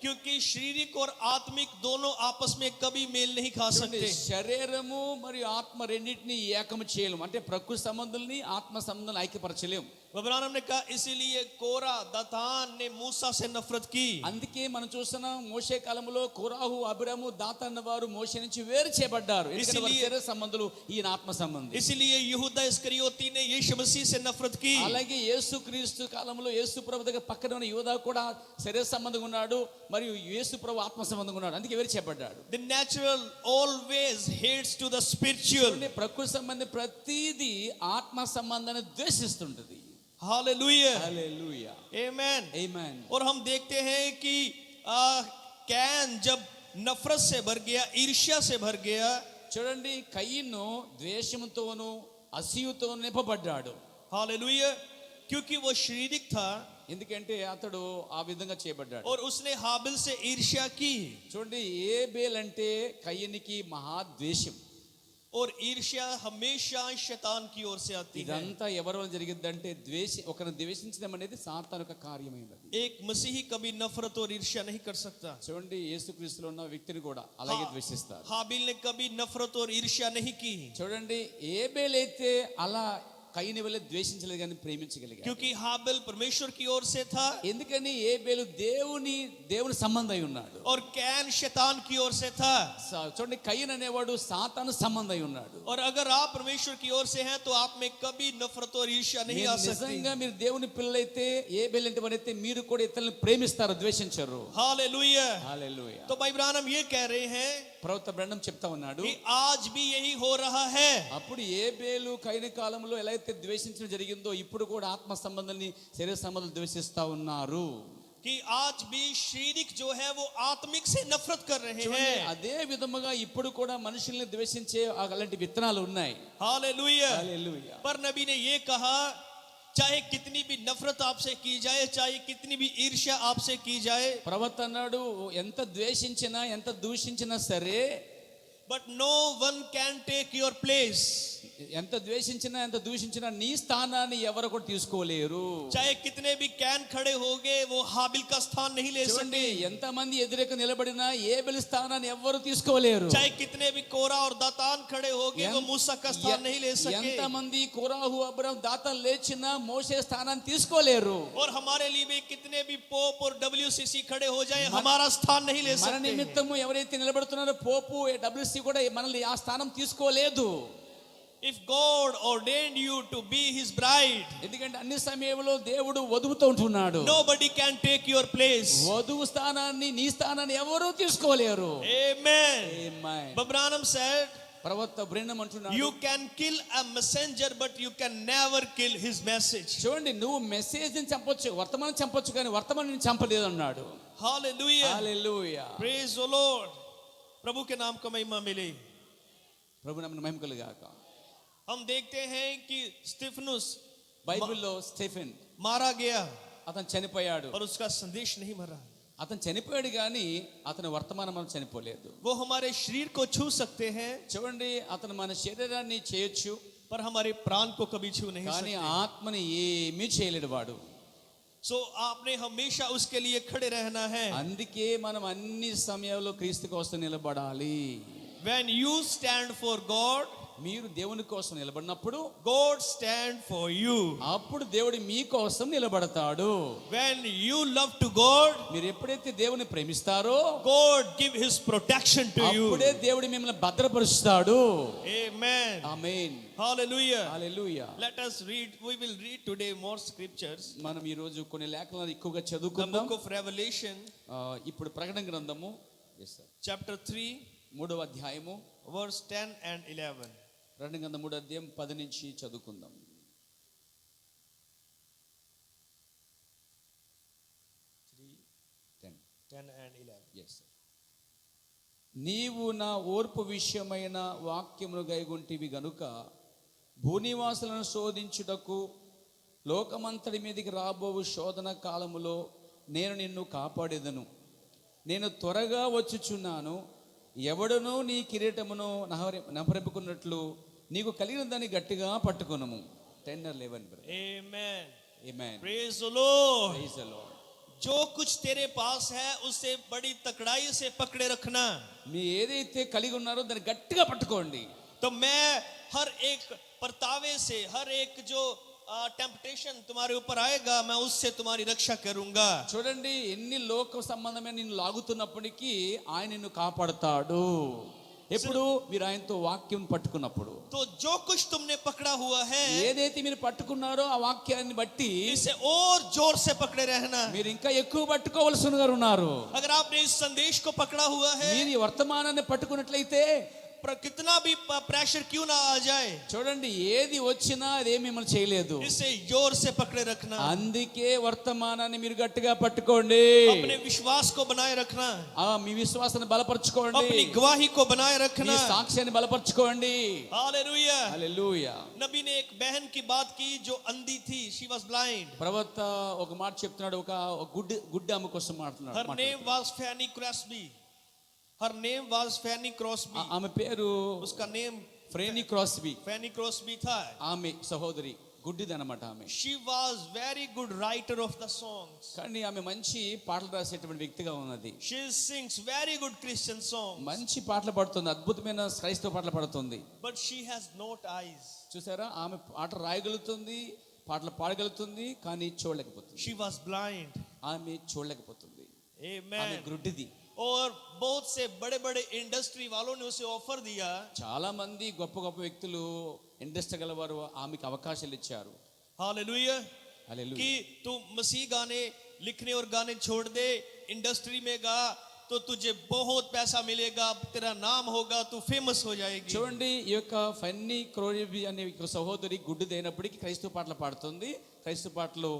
क्योंकि शारीरिक और आत्मिक दोनों आपस में कभी मेल नहीं खा सकते। శరీరము మరియు ఆత్మ రెండింటిని ఏకము చేయలేము. అంటే ప్రకృతి సంబంధుల్ని ఆత్మ సంబంధాలను ఐక్యపరచలేము. बब्रानम ने कहा इसीलिए कोरा दातान ने मूसा से नफरत की। అందుకే మనం చూస్తున్నాం, మోషే కాలంలో కోరాహు, అబిరాము, దాతాన్ వారు మోషే నుంచి వేరు చేయబడ్డారు. ఎందుకంటే వారు శరీర సంబంధులు, ఈయన ఆత్మ సంబంధి. इसीलिए यहूदा इस्करियोती ने यीशु मसीह से नफरत की। అలాగే యేసుక్రీస్తు కాలంలో యేసు ప్రభు దగ్గర పక్కన ఉన్న యూదా కూడా శరీర సంబంధంగా ఉన్నాడు, మరియు యేసు ప్రభు ఆత్మ సంబంధంగా ఉన్నాడు. అందుకే వేరు చేయబడ్డాడు. The natural always hates to the spiritual. ప్రకృతి సంబంధం ప్రతిదీ ఆత్మ సంబంధాన్ని ద్వేషిస్తుంటది. हालेलुया, హల్లెలూయా, आमेन, ఆమేన్. और हम देखते हैं कि कैन जब नफरत से भर गया, ईर्ष्या से भर गया, చూడండి, కయీను ద్వేషంతోను అసూయతోను నింపబడ్డాడు. हालेलुया, क्योंकि वो शारीरिक था ఎందుకంటే అతడు ఆ విధంగా చేయబడ్డాడు. और उसने हाबिल से ईर्ष्या की। చూడండి, ఏబేల్ అంటే కయీనుకి మహాద్వేషం. और ईर्ष्या हमेशा शैतान की ओर से आती है। ఇదంతా ఎవరి వల్ల జరిగిద్దంటే ఒకరిని ద్వేషించడం అనేది సాతాను యొక్క కార్యమైనది. एक मसीही कभी नफरत और ईर्ष्या नहीं कर सकता। చూడండి, యేసుక్రీస్తులో ఉన్న వ్యక్తిని కూడా అలాగే ద్వేషిస్తారు. हाबिल ने कभी नफरत और ईर्ष्या नहीं की, చూడండి, ఏబేల్ అయితే అలా కయీను వల్ల ద్వేషించలేదు కానీ ప్రేమించగలిగాడు. क्योंकि हाबिल परमेश्वर की ओर से था ఎందుకని? ఏబేలు దేవుని సంబంధం అయి ఉన్నాడు. और कैन शैतान की ओर से था। చూడండి, కయీను అనేవాడు సాతాను సంబంధం అయి ఉన్నాడు. और अगर आप परमेश्वर की ओर से हैं तो आप में कभी नफरत और ईर्ष्या नहीं आ सकती। నిజంగా మీరు దేవుని పిల్లలైతే, ఏబేలు అంటే వారైతే మీరు కూడా ఇతరులను ప్రేమిస్తారు, ద్వేషించరు. हालेलुया। హల్లెలూయా. तो भाई ब्रानम ये कह रहे हैं ప్రవక్త బ్రహ్మం చెప్తా ఉన్నాడు, कि आज भी यही हो रहा है। అప్పుడు ఏబేలు కయీను కాలంలో ఎలా అయితే ద్వేషించడం జరిగిందో, ఇప్పుడు కూడా ఆత్మ సంబంధాన్ని, శరీర సంబంధాలు ద్వేషిస్తా ఉన్నారు. कि आज भी शारीरिक जो है वो आत्मिक से नफरत कर रहे చూడండి, हैं। అదే విధముగా ఇప్పుడు కూడా మనుషుల్ని ద్వేషించే అలాంటి విత్తనాలు ఉన్నాయి. हालेलुया। హల్లెలూయా. पर नबी ने ये कहा, चाहे कितनी भी नफरत आपसे की जाए, चाहे कितनी भी ईर्ष्या आपसे की जाए, ప్రవక్త అన్నాడు, ఎంత ద్వేషించినా, ఎంత దూషించినా సరే, but no one can take your place. ఎంత ద్వేషించినా, ఎంత దూషించినా నీ స్థానాన్ని ఎవరు కూడా తీసుకోలేరు. चाहे कितने भी कैन खड़े होंगे, वो हाबिल का स्थान नहीं ले చూడండి, सकते। ఎంత మంది ఎదురేక నిలబడినా ఏబేలు స్థానాన్ని ఎవరు తీసుకోలేరు. चाहे कितने भी कोरा और दातान खड़े होंगे, वो मूसा का स्थान नहीं ले सके। ఎంత మంది కోరాహు, అబ్రాము, దాతాను లేచినా మోషే స్థానాన్ని తీసుకోలేరు. और हमारे लिए भी कितने भी पोप और WCC खड़े हो जाए, हमारा स्थान नहीं ले మన सकते। నిమిత్తము ఎవరైతే నిలబడుతున్నారో పోపు, WC కూడా మనల్ని ఆ స్థానం తీసుకోలేదు. If God ordained you to be his bride, ఎందుకంటే అన్ని సమయంలో దేవుడు వధువుతో ఉంటున్నాడు. nobody can take your place. వధువు స్థానాన్ని, నీ స్థానాన్ని ఎవరు తీసుకోలేరు. Amen. Amen. But Branham said, ప్రవక్త బ్రెన్నం అంటున్నాడు, You can kill a messenger, but you can never kill his message. చూడండి నువ్వు మెసేజ్ ని చంపొచ్చు, వర్తమానం చంపొచ్చు, కానీ వర్తమానం చంపలేదు అన్నాడు. Hallelujah. Hallelujah. Praise the Lord. प्रभु के नाम को महिमा मिले. ప్రభు నామమున మహిమ కలుగాక. हम देखते हैं कि स्तिफनुस బైబిల్లో స్టెఫెన్ मारा गया అతను చనిపోయాడు. और उसका संदेश नहीं मरा. అతను చనిపోయాడు కానీ అతని వర్తమానం మనం చనిపోలేదు. वो हमारे शरीर को छू सकते हैं, చూడండి అతను మన శరీరాన్ని చేయొచ్చు, पर हमारे प्राण को कभी छू नहीं కానీ सकते. ఆత్మని ఏమీ చేయలేడు వాడు. सो आपने हमेशा उसके लिए खड़े रहना है. అందుకే మనం అన్ని సమయాల్లో క్రీస్తు కోసం నిలబడాలి. When you stand for God, మీరు దేవుని కోసం నిలబడినప్పుడు God stand for you. అప్పుడు దేవుడు మీ కోసం నిలబడతాడు. When you love to God, మీరు ఎప్పుడైతే దేవుని ప్రేమిస్తారో God give his protection to you. అప్పుడే దేవుడు మిమ్మల్ని భద్రపరుస్తాడు. Amen. Amen. Hallelujah. Hallelujah. Let us read. We will read today more scriptures. మనం ఈ రోజు కొన్ని లేఖనాలు ఎక్కువగా The చదువుకుందాం. book of Revelation, ఇప్పుడు ప్రకటన గ్రంథము chapter 3, 3వ అధ్యాయము verse 10 and 11. ప్రకటన గ్రంథం 3వ అధ్యాయం 10 నుంచి చదువుకుందాం. 10 and 11. నీవు నా ఓర్పు విషయమైన వాక్యమును గైగొంటివి గనుక భూనివాసులను శోధించుటకు లోకమంతటి మీదికి రాబోవు శోధన కాలములో నేను నిన్ను కాపాడేదను. నేను త్వరగా వచ్చుచున్నాను. ఎవడనూ నీ కిరీటమును నహరింపుకున్నట్లు నీకు కలిగిన దాన్ని గట్టిగా పట్టుకొనుము. 10 or 11. Amen. Amen. Praise the Lord. Praise the Lord. जो कुछ तेरे पास है उसे बड़ी तकड़ाई से पकड़े रखना. మీ ఏదైతే కలిగి ఉన్నారో దాన్ని గట్టిగా పట్టుకోండి. तो मैं हर एक परतावे से, हर एक जो टेम्पटेशन तुम्हारे ऊपर आएगा, मैं उससे तुम्हारी रक्षा करूंगा. చూడండి ఎన్ని లోక సంబంధమైన నిన్ను లాగుతున్నప్పటికీ ఆయన నిన్ను కాపాడుతాడు. ఎప్పుడు మీరు ఆయనతో వాక్యం పట్టుకున్నప్పుడు. तो जो कुछ तुमने पकड़ा हुआ है, ఏదైతే మీరు పట్టుకున్నారో ఆ వాక్యాన్ని బట్టి इसे और जोर से पकड़े रहना. మీరు ఇంకా ఎక్కువ పట్టుకోవలసిన ఉన్నారు. अगर आपने इस संदेश को पकड़ा हुआ है, మీరు ఈ వర్తమానాన్ని పట్టుకున్నట్లయితే कितना भी प्रेशर क्यों ना आ जाए, చూడండి ఏది వచ్చినా అదేం మిమ్మల్ని చేయలేదు. इसे जोर से पकड़े रखना. అందుకే వర్తమానాన్ని మీరు గట్టిగా పట్టుకోండి. अपने विश्वास को बनाए रखना. మీ విశ్వాసాన్ని బలపరచుకోండి. अपनी गवाही को बनाए మీ रखना. సాక్ష్యాన్ని బలపరచుకోండి. हालेलुया. హల్లెలూయా. नबी ने एक बहन की बात की जो अंधी थी. She was blind. ప్రవక్త ఒక మాట చెప్తున్నాడు. ఒక గుడ్డి ఆమె కోసం Her మాట్లాడుతున్నాడు. name was Fanny Crosby. Her name was Fanny Crosby. ఆమె పేరు उसका नेम ఫ్రేనీ క్రాస్బీ. Fanny Crosby था. ఆమె సహోదరి గుడ్డిదన్నమాట ఆమె. She was very good writer of the songs. కానీ ఆమె మంచి పాటలు రాసేటువంటి వ్యక్తిగా ఉన్నది. She sings very good Christian songs. మంచి పాటలు పాడుతుంది, అద్భుతమైన క్రైస్తవ పాటలు పాడుతుంది. But she has not eyes. చూసారా, ఆమె పాట రాయగలుగుతుంది, పాటలు పాడగలుగుతుంది, కానీ చూడలేకపోతుంది. She was blind. ఆమె చూడలేకపోతుంది. ఆమె Amen. గుడ్డిది. और बहुत से बड़े बड़े इंडस्ट्री वालों ने उसे ऑफर दिया. చాలా మంది గొప్ప గొప్ప వ్యక్తులు, ఇండస్ట్రీ గలవారు ఆమెకు అవకాశాలు ఇచ్చారు. हालेलुया. హల్లెలూయా. कि तू मसीह गाने लिखने और गाने छोड़ दे, इंडस्ट्री में गा तो तुझे बहुत पैसा मिलेगा, तेरा नाम होगा, तू फेमस हो जाएगी. చూడండి ఈ యొక్క ఫన్నీ క్రోరిబి అనే ఒక సహోదరి గుడ్డిదైనప్పటికీ క్రైస్తవ పాటలు పాడుతుంది, క్రైస్తవ పాటలు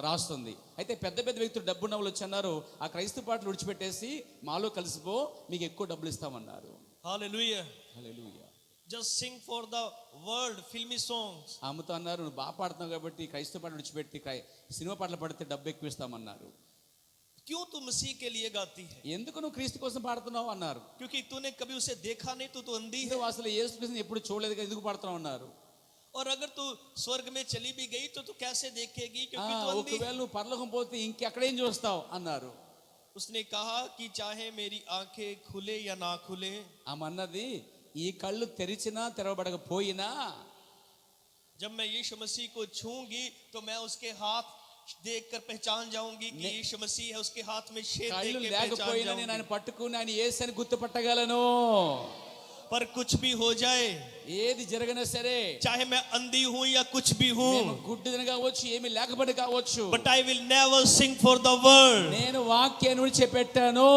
రాస్తుంది. అయితే పెద్ద పెద్ద వ్యక్తులు డబ్బున్న వాళ్ళు వచ్చి అన్నారు, ఆ క్రైస్తవ పాటలు విడిచిపెట్టేసి మాలో కలిసిపో, మీకు ఎక్కువ డబ్బులు ఇస్తామన్నారు. Hallelujah. Hallelujah. Just sing for the world, filmy songs. ఆమెతో అన్నారు, నువ్వు బాగా పాడుతున్నావు కాబట్టి క్రైస్తవ పాటలు విడిచిపెట్టి సినిమా పాటలు పాడితే డబ్బు ఎక్కువ ఇస్తామన్నారు. क्यों तू मसीह के लिए गाती है? ఎందుకు నువ్వు క్రీస్తు కోసం పాడుతున్నావు అన్నారు. क्योंकि तूने कभी उसे देखा नहीं, तू तो अंधी है. నువ్వు అసలు యేసు క్రీస్తుని ఎప్పుడు చూడలేదు కదా, ఎందుకు పాడుతున్నావు అన్నారు. और अगर तू स्वर्ग में चली भी गई तो तू कैसे देखेगी, क्योंकि तू अंधी. ఒకవేళ నువ్వు పరలోకం పోతే ఇంకెక్కడేం చూస్తావు అన్నారు. उसने कहा कि चाहे मेरी आंखें खुले या ना खुले, ఆమె అన్నది, ఈ కళ్ళు తెరిచినా తెరవబడకపోయినా जब मैं यीशु मसीह को छूंगी तो मैं उसके हाथ देखकर पहचान जाऊंगी कि यीशु मसीह है. उसके हाथ में छेद देख కళ్ళు के पहचान లేకపోయినా నేను ఆయన जाऊंगी. పట్టుకుని ఆయన యేసని గుర్తుపట్టగలను. पर कुछ भी हो जाए, ఏది జరగనా సరే, चाहे मैं अंधी हूं या कुछ भी हूं, మేము గుడ్డిదని కావచ్చు, ఏమి లేకపోతే కావచ్చు, but I will never sing for the world. నేను వాక్యాన్ని విడిచిపెట్టాను.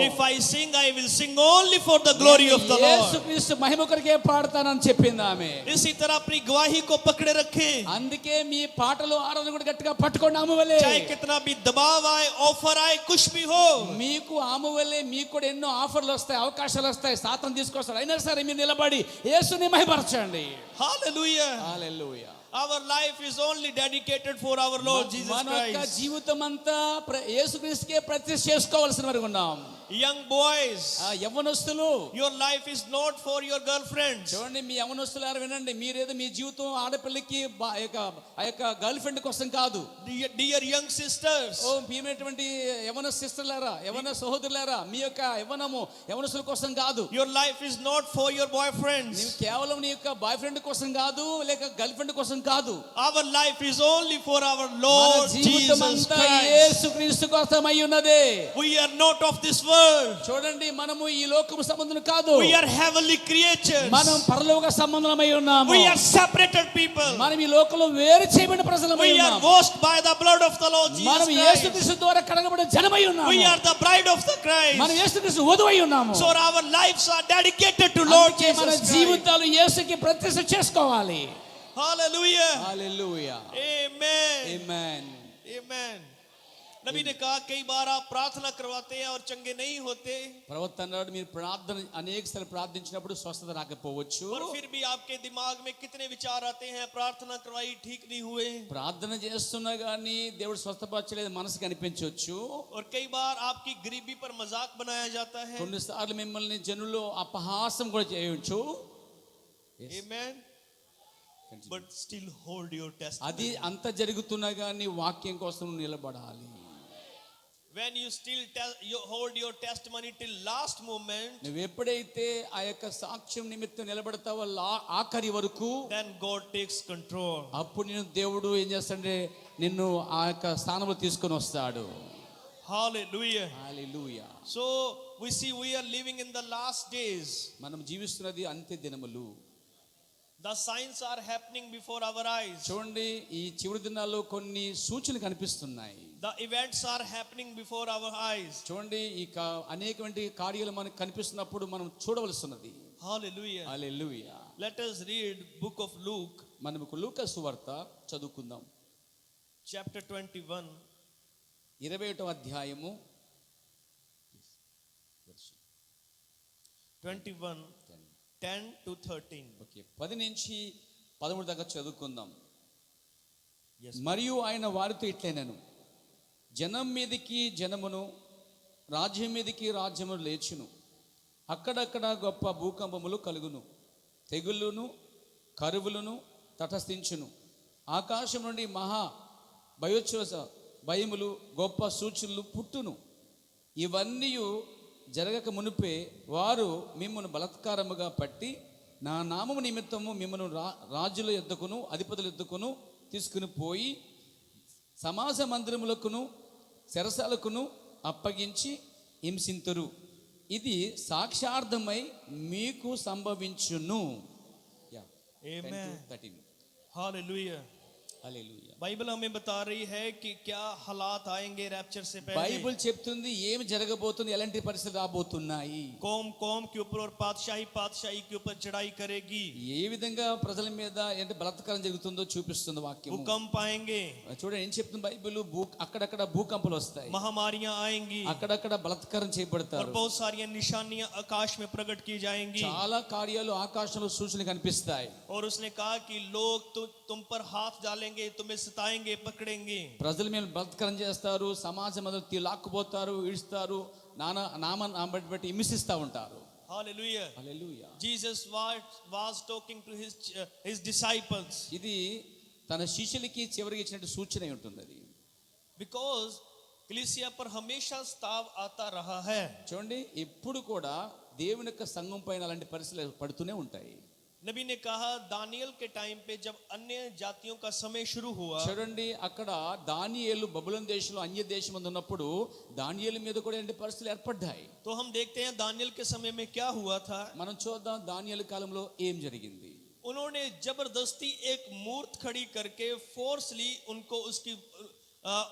If I sing, I will sing only for the glory of the Lord. యేసుక్రీస్తు మహిమ కొరకే పాడతానని చెప్పింది ఆమె. इसी तरह अपनी गवाही को पकड़े रखें, అందుకే మీ పాటలు ఆరాధన కూడా గట్టిగా పట్టుకోండి ఆమె వలె. चाहे कितना भी दबाव आए, ऑफर आए, कुछ भी हो. మీకు ఆమె వలె మీకు కూడా ఎన్నో ఆఫర్లు వస్తాయి, అవకాశాలు వస్తాయి, సాతాను తీసుకొస్తాడు. అయినా సరే మీరు నిలబడి యేసుని మహిమపరచండి. Hallelujah. Hallelujah. Our life is only dedicated for our Lord Jesus మన యొక్క Christ. జీవితం అంతా యేసుక్రీస్తుకే ప్రతిష్ఠ చేసుకోవాల్సిన వారు ఉన్నాం. Young boys, యవ్వనస్తులు, your life is not for your girlfriends. చూడండి, మీ యవ్వనస్తులారా వినండి, మీరేదో మీ జీవితం ఆడపిల్లకి ఆ యొక్క గర్ల్ ఫ్రెండ్ కోసం కాదు. Dear young sisters, ఓ ప్రియమైనటువంటి యవ్వన సిస్టర్లారా, యవ్వన సహోదరులారా, మీ యొక్క యవ్వనము యవ్వనస్తుల కోసం కాదు. your life is not for your boyfriends. నీవు కేవలం నీ యొక్క బాయ్ ఫ్రెండ్ కోసం కాదు, లేక గర్ల్ ఫ్రెండ్ కోసం కాదు. Our life is only for our మన Lord జీవితం Jesus అంతా Christ. యేసుక్రీస్తు కోసం అయి ఉన్నదే. We are not of this world. చూడండి, మనము ఈ లోకము సంబంధం కాదు, We are heavenly creatures. మనం పరలోక సంబంధమై ఉన్నాము. We are separated people. మనం ఈ లోకంలో వేరు చేయబడిన ప్రజలమై We are ఉన్నాము. washed by the blood of the Lord Jesus మనం Christ. యేసుక్రీస్తు ద్వారా కడగబడిన జనమై ఉన్నాము. We are the bride of the Christ. మనం యేసుక్రీస్తు వధువై ఉన్నాము. So our lives are dedicated to Lord అందుకే మన Jesus Christ. జీవితాలు యేసుకి ప్రతిష్ఠ చేసుకోవాలి. Hallelujah. హల్లెలూయా. Amen. ఆమేన్. Amen. नबी ने कहा कई बार आप प्रार्थना करवाते हैं और चंगे नहीं होते, ప్రవక్త అన్నాడు, మీరు ప్రార్థన అనేకసార్లు ప్రార్థించినప్పుడు స్వస్థత రాకపోవచ్చు, और फिर भी आपके दिमाग में कितने विचार आते हैं, प्रार्थना करवाई ठीक नहीं हुए. ప్రార్థన చేస్తున్నా కానీ దేవుడు స్వస్థపరచలేదు మనసుకి అనిపించవచ్చు. और कई बार आपकी गरीबी पर मजाक बनाया जाता है. కొన్నిసార్లు మిమ్మల్ని జనులు అపహాసం కూడా చేయవచ్చు. Amen. But still hold your testimony. అది అంత జరుగుతున్నా కానీ వాక్యం కోసం నువ్వు నిలబడాలి. When you still you hold your testimony till last moment, నువ్వు ఎప్పుడైతే ఆ యొక్క సాక్ష్యం నిమిత్తం నిలబడతావో ఆఖరి వరకు, then God takes control. అప్పుడు నేను దేవుడు ఏం చేస్తాడంటే నిన్ను ఆ యొక్క స్థానంలో తీసుకొని వస్తాడు. Hallelujah. Hallelujah. So we see we are living in the last days. మనం జీవిస్తున్నది అంత్య దినములు. The signs are happening before our eyes. చూడండి, ఈ చివరి దినాల్లో కొన్ని సూచనలు కనిపిస్తున్నాయి. The events are happening before our eyes. చూడండి, ఈ అనేకమైన కార్యాలు మనకు కనిపిస్తున్నప్పుడు మనం చూడవలసినది. Hallelujah. Hallelujah. Let us read book of Luke, మనకు లూకా సువార్త చదువుకుందాం. chapter 21. 21వ అధ్యాయము 21, 10 to 13. ఓకే, 10 నుంచి 13 దాకా చదువుకుందాం. Yes. మరియు ఆయన వారితో ఇట్లైనను, జనం మీదికి జనమును, రాజ్యం మీదికి రాజ్యమును లేచును, అక్కడక్కడ గొప్ప భూకంపములు కలుగును, తెగుళ్ళును కరువులను తటస్థించును, ఆకాశం నుండి మహా భయములు గొప్ప సూచనలు పుట్టును. ఇవన్నీ జరగక మునుపే వారు మిమ్మల్ని బలాత్కారముగా పట్టి నా నామము నిమిత్తము మిమ్మల్ని రాజుల యొద్దకును అధిపతుల యొద్దకును తీసుకుని పోయి సమాజ మందిరములకును చెరసాలకును అప్పగించి హింసింతురు. ఇది సాక్షార్థమై మీకు సంభవించును. Amen. Hallelujah. హల్లెలూయా. बाइबल हमें बता रही है कि क्या हालात आएंगे रैप्चर से पहले. బైబిల్ చెప్తుంది ఏమి జరగబోతుంది, ఎలాంటి పరిస్థితులు రాబోతున్నాయి. कौम कौम के ऊपर और पातशाही के ऊपर चढ़ाई करेगी. ఏ విధంగా ప్రజల మీద ఏంటి బలాత్కారం జరుగుతుందో చూపిస్తుంది వాక్యం. भूकंप आएंगे. చూడండి ఏం చెప్తుంది బైబిల్, అక్కడక్కడ భూకంపాలు వస్తాయి, महामारियां आएंगी, అక్కడక్కడ బలాత్కారం और చేయబడతారు, बहुत सारी निशानियां आकाश में प्रकट की जाएंगी. చాలా కార్యాలు ఆకాశంలో సూచనలు కనిపిస్తాయి. और उसने कहा कि लोग तुम पर हाथ डालेंगे, तुम्हें सताएंगे, पकड़ेंगे. ప్రజలు మేము బలాత్కారం చేస్తారు, సమాజం మొదలు లాక్కుపోతారు, ఈడుస్తారు, నామం బట్టి హింసిస్తూ ఉంటారు. Hallelujah. Hallelujah. Jesus was talking to his disciples. ఇది తన శిష్యులకి చివరికి ఇచ్చినట్టు సూచన ఉంటుంది అది. Because कलीसिया पर हमेशा स्ताव आता रहा है. చూడండి, ఎప్పుడు కూడా దేవుని యొక్క సంఘం పైన అలాంటి పరిస్థితులు పడుతూనే ఉంటాయి. नबी ने कहा दानियल के टाइम पे जब अन्य जातियों का समय शुरू हुआ, చూడండి అక్కడ దానియేలు బబులోను దేశంలో అన్య దేశం మందు ఉన్నప్పుడు దానియేలు మీద కూడా ఏంటి పరిస్థితులు ఏర్పడ్డాయి. तो हम देखते हैं दानियल के समय में क्या हुआ था. మనం చూద్దాం దానియేలు కాలంలో ఏం జరిగింది. उन्होंने जबरदस्ती एक मूर्त खड़ी करके फोर्सली उनको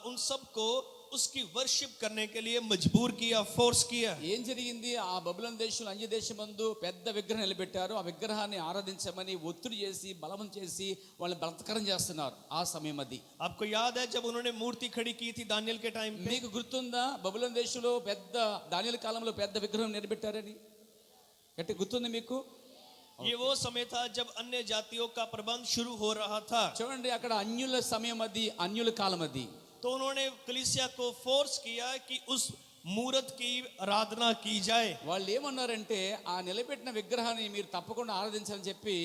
उन सबको उसकी वर्शिप करने के लिए मजबूर किया, फोर्स किया. ఏం జరిగింది? ఆ బబులోను దేశంలో అన్య దేశమందు పెద్ద విగ్రహం నిలబెట్టారు. ఆ విగ్రహాన్ని ఆరాధించమని ఒత్తిడి చేసి బలవం చేసి వాళ్ళని బలత్కరం చేస్తున్నారు. ఆ సమయం అది. आपको याद है जब उन्होंने मूर्ति खड़ी की थी दानियल के टाइम पे? మీకు గుర్తుందా బబులోను దేశంలో పెద్ద దానియేలు కాలంలో పెద్ద విగ్రహం నిలబెట్టారని? గట్టి గుర్తుంది మీకు? ये वो समय था जब अन्य जातियों का प्रबंध शुरू हो रहा था. చూడండి అక్కడ అన్యుల సమయం అది, అన్యుల కాలం అది. तो उन्होंने कलीसिया को फोर्स किया कि उस मूर्त की आराधना की जाए. వాళ్ళు ఏమన్నారంటే ఆ నిలబెట్టిన విగ్రహాన్ని మీరు తప్పకుండా ఆరాధించాలని చెప్పి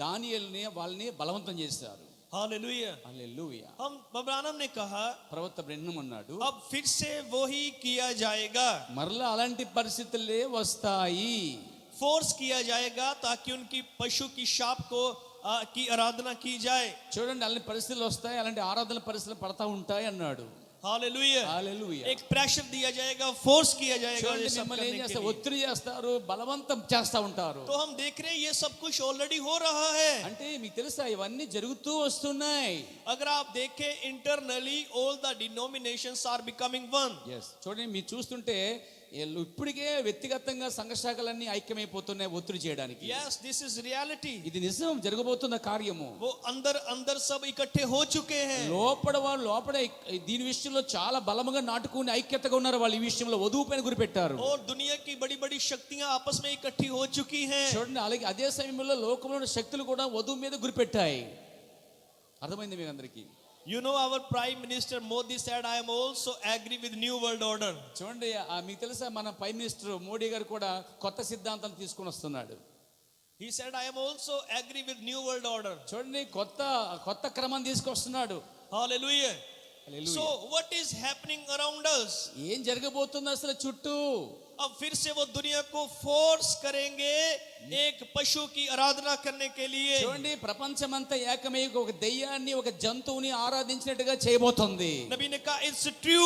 దానియేలుని వాళ్ళని బలవంతం చేశారు. हालेलुया. హల్లెలూయా. हम बब्रानम ने कहा ప్రవక్త బ్రెన్నం అన్నాడు, अब फिर से वही किया जाएगा, మరలా అలాంటి పరిస్థితులే వస్తాయి. फोर्स किया जाएगा ताकि उनकी पशु की शाप को की आराधना की जाए. చూడండి అలాంటి పరిస్థితులు వస్తాయి, అలాంటి ఆరాధన పరిస్థితులు పడతా ఉంటాయి అన్నాడు. हालेलुया. హల్లెలూయా. एक प्रेशर दिया जाएगा, फोर्स किया जाएगा చూడండి ये सब మిమ్మల్ని ఏం करने के చేస్తారు? लिए. ఒత్తిడి చేస్తారు, బలవంతం చేస్తా ఉంటారు. तो हम देख रहे हैं ये सब कुछ ऑलरेडी हो रहा है. అంటే మీకు తెలుసా ఇవన్నీ జరుగుతూ వస్తున్నాయి. अगर आप देखें internally all the denominations are becoming one. చూడండి మీరు చూస్తుంటే ఇప్పటికే వ్యక్తిగతంగా సంఘ శాఖలన్నీ ఐక్యమైపోతున్నాయి ఒత్తిడి చేయడానికి. Yes, this is reality. ఇది నిజం, జరగబోతున్న కార్యము. वो अंदर सब इकट्ठे हो चुके हैं. లోపల దీని విషయంలో చాలా బలముగా నాటుకుని ఐక్యతగా ఉన్నారు. వాళ్ళు ఈ విషయంలో వధువు పైన గురిపెట్టారు. और दुनिया की बड़ी बड़ी शक्तियां आपस में इकट्ठी हो चुकी हैं. చూడండి అలాగే అదే సమయంలో లోకంలోని శక్తులు కూడా వధువు మీద గురిపెట్టాయి. అర్థమైంది మీకు అందరికీ? You know our Prime Minister Modi said I am also agree with New World Order. చూడండి మీకు తెలుసా మన ప్రైమ్ మినిస్టర్ మోడీ గారు కూడా కొత్త సిద్ధాంతాలు తీసుకొని వస్తున్నాడు. He said I am also agree with New World Order. చూడండి కొత్త క్రమం తీసుకొస్తున్నాడు. Hallelujah. Hallelujah. So what is happening around us? ఏం జరగబోతుంది అసలు చుట్టూ? अब फिर से वो दुनिया को फोर्स करेंगे एक पशु की आराधना करने के लिए. చూడండి ప్రపంచమంతా ఏకమై ఒక దెయ్యాన్ని ఒక జంతువుని ఆరాధించినట్టుగా చేయబోతుంది. नबी ने कहा इट्स ट्रू.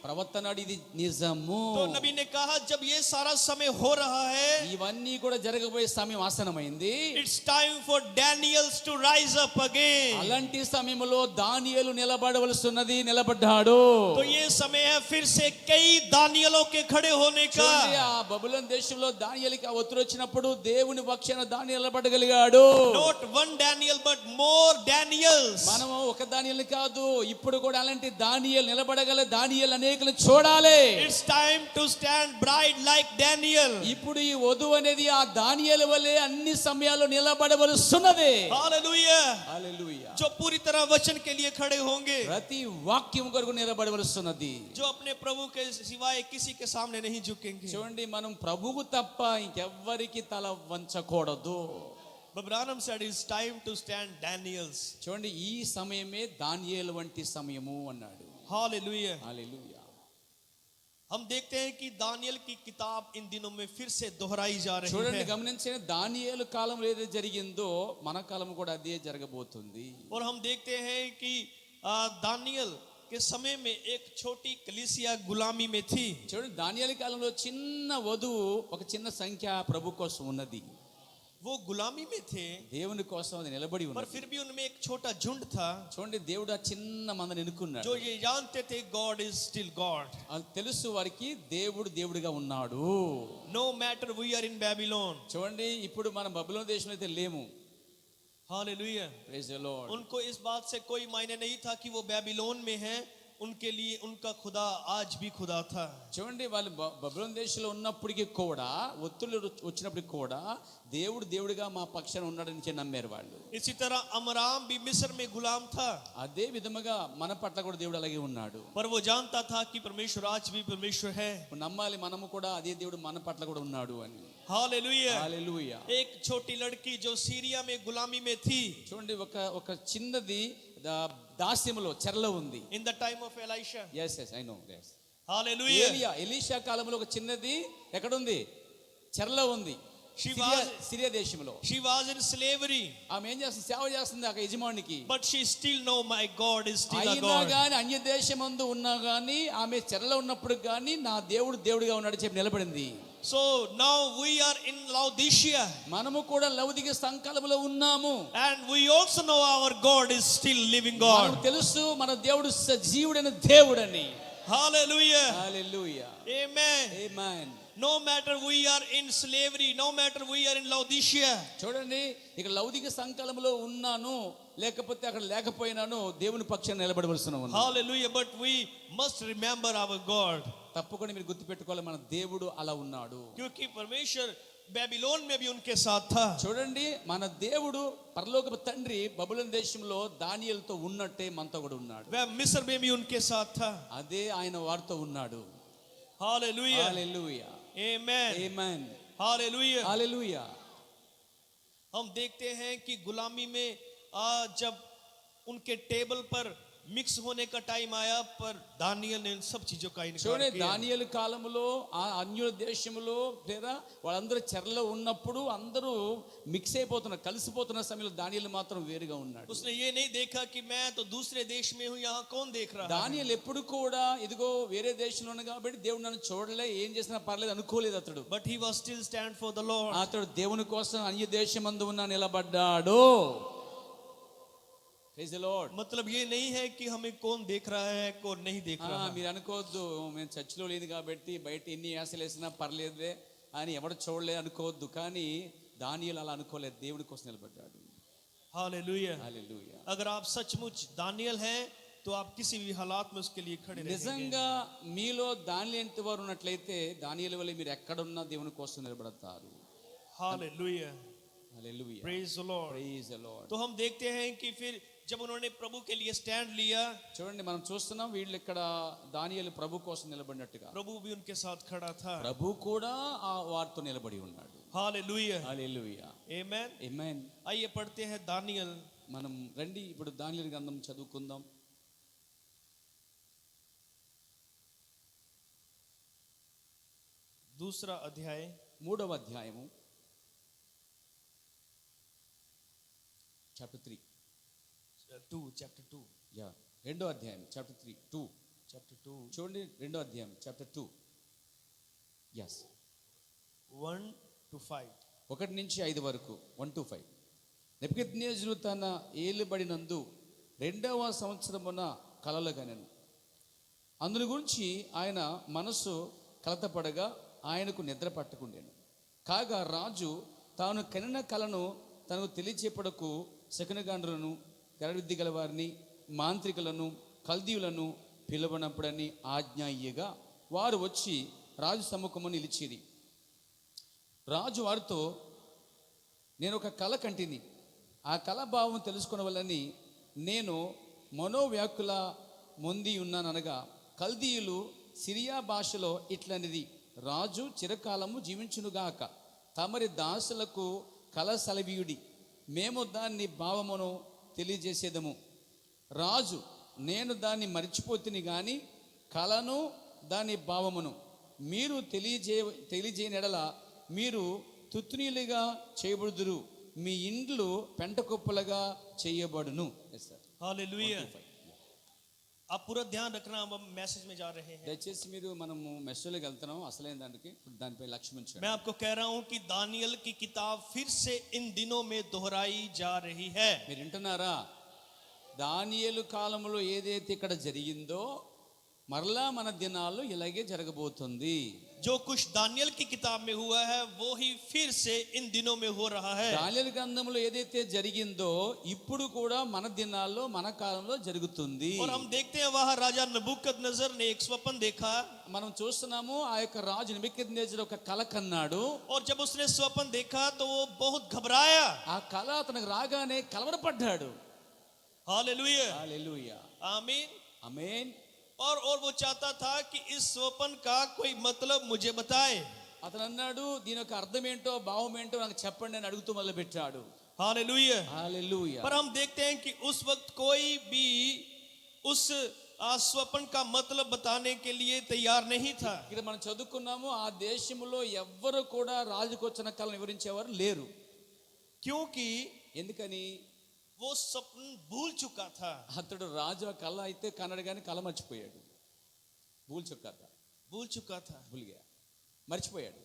ప్రవక్త నాడు ఇది నిజము. तो नबी ने कहा जब ये सारा समय हो रहा है, ఇవన్నీ కూడా జరగబోయే సమయం ఆసన్నమైంది. it's time for Daniels to rise up again. అలాంటి సమయంలో దానియేలు నిలబడవలసినది, నిలబడ్డాడు. तो ये समय है फिर से कई दानियलों के खड़े होने का. చూడండి ఆ బబులోను దేశంలో దానియేలుకి ఆ ఒత్తిడి వచ్చినప్పుడు దేవుని పక్షాన దానియేలు నిలబడగలిగాడు. Not one Daniel but more Daniels. మనము ఒక దానియేలు కాదు, ఇప్పుడు కూడా అలాంటి దానియేలు నిలబడగల దానియేలు అనేకులు చూడాలి. It's time to stand bright like Daniel. ఇప్పుడు ఈ వధువు అనేది ఆ దానియేలు వలె అన్ని సమయాల్లో నిలబడవలసినది. Hallelujah. హల్లెలూయా. जो पूरी तरह वचन के लिए खड़े होंगे, ప్రతి వాక్యం కొరకు నిలబడవలసినది. जो अपने प्रभु के सिवाय किसी के सामने नहीं झुकेंगे. చూడండి మనం ప్రభువు తప్ప ఇంకెవ్వరికి తల వంచకూడదు. Branham said it's time to stand Daniels. చూడండి ఈ సమయమే దానియేలు వంటి సమయము అన్నాడు. Hallelujah. హల్లెలూయా. हम देखते हैं कि दानियल की किताब इन दिनों में फिर से दोहराई जा रही చూడండి है. గమనించండి, దానియేలు కాలంలో ఏది జరిగిందో మన కాలం కూడా అదే జరగబోతుంది. और हम देखते हैं कि दानियल के समय में एक छोटी कलीसिया गुलामी में थी. చూడండి దానియేలు కాలంలో చిన్న వధువు ఒక చిన్న సంఖ్య ప్రభు కోసం ఉన్నది. वो गुलामी में थे, దేవుని కోసం అది నిలబడి पर ఉన్నది. फिर भी उनमें एक छोटा झुंड था చూడండి దేవుడు ఆ చిన్న మందని ఎన్నుకున్నాడు. जो ये जानते थे गॉड इज स्टिल गॉड. అది తెలుసు వారికి దేవుడు దేవుడిగా ఉన్నాడు. No matter we are in Babylon. చూడండి ఇప్పుడు మనం బబులోను దేశంలో అయితే లేము. हालेलुया. Praise the Lord. उनको इस बात से कोई मायने नहीं था कि वो बेबीलोन में हैं. उनके लिए उनका खुदा आज भी खुदा था. చూడండి వాళ్ళు బబులోను దేశంలో ఉన్నప్పటికీ కూడా ఒత్తిళ్ళు వచ్చినప్పటికీ కూడా దేవుడు దేవుడిగా మా పక్షాన ఉన్నాడని నమ్మారు వాళ్ళు. इसी तरह अमराम भी मिस्र में गुलाम था, అదే విధముగా మన పట్ల కూడా దేవుడు అలాగే ఉన్నాడు. पर वो जानता था कि परमेश्वर आज भी परमेश्वर है. నమ్మాలి మనము కూడా అదే దేవుడు మన పట్ల కూడా ఉన్నాడు అని. हालेलुया. హల్లెలూయా. एक छोटी लड़की जो सीरिया में गुलामी में थी, చూడండి ఒక చిన్నది దాస్యములో చెరలో ఉంది. in the time of Elisha. yes I know yes. Hallelujah. Elisha కాలంలో ఒక చిన్నది ఎక్కడ ఉంది? చెరలో ఉంది. సిరియా దేశంలో She was in slavery, ఆమె ఏం చేస్తుంది? సేవ చేస్తుంది ఆ యజమానికి. but she still know my God is still a అయినా God. గాని అన్య దేశమందు ఉన్నా గాని ఆమె చెరలో ఉన్నప్పుడు గాని నా దేవుడు దేవుడిగా ఉన్నాడు చెప్పి నిలబడింది. So now we are in Laodicea, మనము కూడా లౌకిక సంకల్పంలో ఉన్నాము. and we also know our God is still living మనకు God. తెలుసు మన దేవుడు సజీవుడైన దేవుడని. Hallelujah. Hallelujah. Amen. Amen. No matter we are in slavery, no matter we are in Laodicea, చూడండి, ఇక లౌకిక సంకల్పంలో ఉన్నాను లేకపోతే అక్కడ లేకపోయినాను దేవుని పక్షాన నిలబడవలసిన ఉన్నాను. hallelujah, but we must remember our God. తప్పకుండా మీరు గుర్తుపెట్టుకోవాలి, మన దేవుడు అలా ఉన్నాడు. क्योंकि परमेश्वर बेबीलोन में भी उनके साथ था. చూడండి, మన దేవుడు పరలోకపు తండ్రి బబులోను దేశంలో దానియేలుతో ఉన్నట్టే మనతో కూడా ఉన్నాడు. वह मिस्र में भी उनके साथ था. అదే ఆయన వారితో ఉన్నాడు. Hallelujah. హల్లెలూయా. Amen. ఆమేన్. Hallelujah. హల్లెలూయా. हम देखते हैं कि गुलामी में जब उनके टेबल पर मिक्स होने का टाइम आया, पर दानियल ने इन सब चीजों का इनकार చూడండి, किया. దానియేలు కాలంలో ఆ అన్యుల దేశంలో లేదా వాళ్ళందరూ చెరలో ఉన్నప్పుడు అందరూ మిక్స్ అయిపోతున్న కలిసిపోతున్న సమయంలో దానియేలు మాత్రం వేరుగా ఉన్నాడు. उसने ये नहीं देखा कि मैं तो दूसरे देश में हूँ, यहाँ कौन देख रहा है. దానియేలు ఎప్పుడు కూడా ఇదిగో వేరే దేశంలో ఉన్నాను కాబట్టి దేవుడు నన్ను చూడలే, ఏం చేసినా పర్లేదు అనుకోలేదు అతడు. But he was still stand for the Lord. అతడు దేవుని కోసం అన్య దేశమందు ఉన్న నిలబడ్డాడు. Praise the Lord. मतलब ये नहीं है कि हमें कौन देख रहा है कौन नहीं देख रहा है. మీరు అనుకోవద్దు, మేము చర్చిలో లేదు కాబట్టి బయట ఎన్ని యాసలు వేసినా పర్లేదే అని ఎవడు చూడలే అనుకోవద్దు. కానీ దానియేలు అలా అనుకోలేదు, దేవుని కోసం నిలబడ్డాడు. हालेलुया. హల్లెలూయా. अगर आप सचमुच दानियल हैं तो आप किसी भी हालात में उसके लिए खड़े रहेंगे. నిజంగా మీలో దానియేలు వారు ఉన్నట్లయితే దానియేలు వలె మీరు ఎక్కడున్నా దేవుని కోసం నిలబడతారు. Hallelujah. Hallelujah. Praise the Lord. Praise the Lord. तो हम देखते हैं कि फिर जब उन्होंने प्रभु के लिए स्टैंड लिया, చూడండి, మనం చూస్తున్నాం వీళ్ళు ఇక్కడ దానియేలు ప్రభు కోసం నిలబడినట్టుగా प्रभु भी उनके साथ खड़ा था. ప్రభు కూడా ఆ వారితో నిలబడి ఉన్నాడు. हालेलुया. హల్లెలూయా. आमेन. ఆమేన్. आइए पढ़ते हैं दानियल మనం రండి ఇప్పుడు దానియేలు గ్రంథం చదువుకుందాం. दूसरा अध्याय 3వ అధ్యాయము చాప్టర్ 3. chapter 2 యా, 2వ అధ్యాయం చాప్టర్ 3 2. chapter 2 చూడండి, 2వ అధ్యాయం చాప్టర్ 2. yes 1 to 5. 1 నుంచి 5 వరకు 1 to 5. నెబుకద్నెజరు తన ఏలుబడినందు 2వ సంవత్సరమున కలలు కనెను. అందుని గురించి ఆయన మనస్సు కలతపడగా ఆయనకు నిద్ర పట్టకుండెను. కాగా రాజు తాను కనిన కలను తనకు తెలియచేపడకు శకునగాండ్రులను, గరవిద్య గల వారిని, మాంత్రికులను, కల్దీయులను పిలువనప్పుడని ఆజ్ఞ ఇయ్యగా వారు వచ్చి రాజు సముఖము నిలిచిరి. రాజు వారితో, నేను ఒక కల కంటిని, ఆ కళ భావం తెలుసుకొనవలని నేను మనోవ్యాకుల మొంది ఉన్నాననగా కల్దీయులు సిరియా భాషలో ఇట్లనిది, రాజు చిరకాలము జీవించునుగాక, తమరి దాసులకు కల సెలవీయుడి, మేము దాన్ని భావమును తెలియజేసేదము. రాజు, నేను దాన్ని మర్చిపోతుని గాని కలను దాని భావమును మీరు తెలియజేయనెడల మీరు తుత్నీలుగా చేయబడుదురు, మీ ఇండ్లు పెంటకుప్పలుగా చేయబడును. हालेलुया. आप पूरा ध्यान रखना, हम मैसेज में जा रहे हैं. దయచేసి మీరు మనము మెసేజ్లోకి వెళ్తున్నాం, అసలైన దానికి దానిపై లక్ష్యం ఉంచండి. मैं आपको कह रहा हूं कि दानियल की किताब फिर से इन दिनों में दोहराई जा रही है. మీరు వింటున్నారా? దానియేలు కాలంలో ఏదైతే ఇక్కడ జరిగిందో మరలా మన దినాల్లో ఇలాగే జరగబోతుంది. जो कुछ दानियल की किताब में हुआ है वो ही फिर से इन दिनों में हो रहा है. దానియేలు గ్రంథంలో ఏదైతే జరిగిందో ఇప్పుడు కూడా మన దినాల్లో మన కాలంలో జరుగుతుంది. और हम देखते हैं वहां राजा नबूकदनेस्सर ने एक स्वप्न देखा. మనం చూస్తున్నాము ఆ యొక్క రాజు నెబుకద్నెజరు ఒక కల కన్నాడు. और जब उसने स्वप्न देखा तो वो बहुत घबराया. ఆ కల అతనికి రాగానే కలవరపడ్డాడు. हालेलुया. హల్లెలూయా. आमीन. ఆమేన్. और वो चाहता था कि इस स्वप्न का कोई मतलब मुझे बताए. అతను అన్నాడు, దీని యొక్క అర్థం ఏంటో భావం ఏంటో నాకు చెప్పండి అని అడుగుతూ మొదలు పెట్టాడు. हालेलुया. హల్లెలూయా. पर हम देखते हैं कि उस वक्त कोई भी उस स्वप्न का मतलब बताने के लिए तैयार नहीं था। ఇక్కడ మనం చదువుకున్నాము ఆ దేశములో ఎవ్వరు కూడా రాజుకు వచ్చిన కళను వివరించేవారు లేరు. क्योंकि ఎందుకని? वो स्वप्न भूल चुका था। అతడు రాజు ఆ కళ అయితే కన్నడ గాని కళ మర్చిపోయాడు. భూల్ चुका था। భూల్ గయా, మర్చిపోయాడు.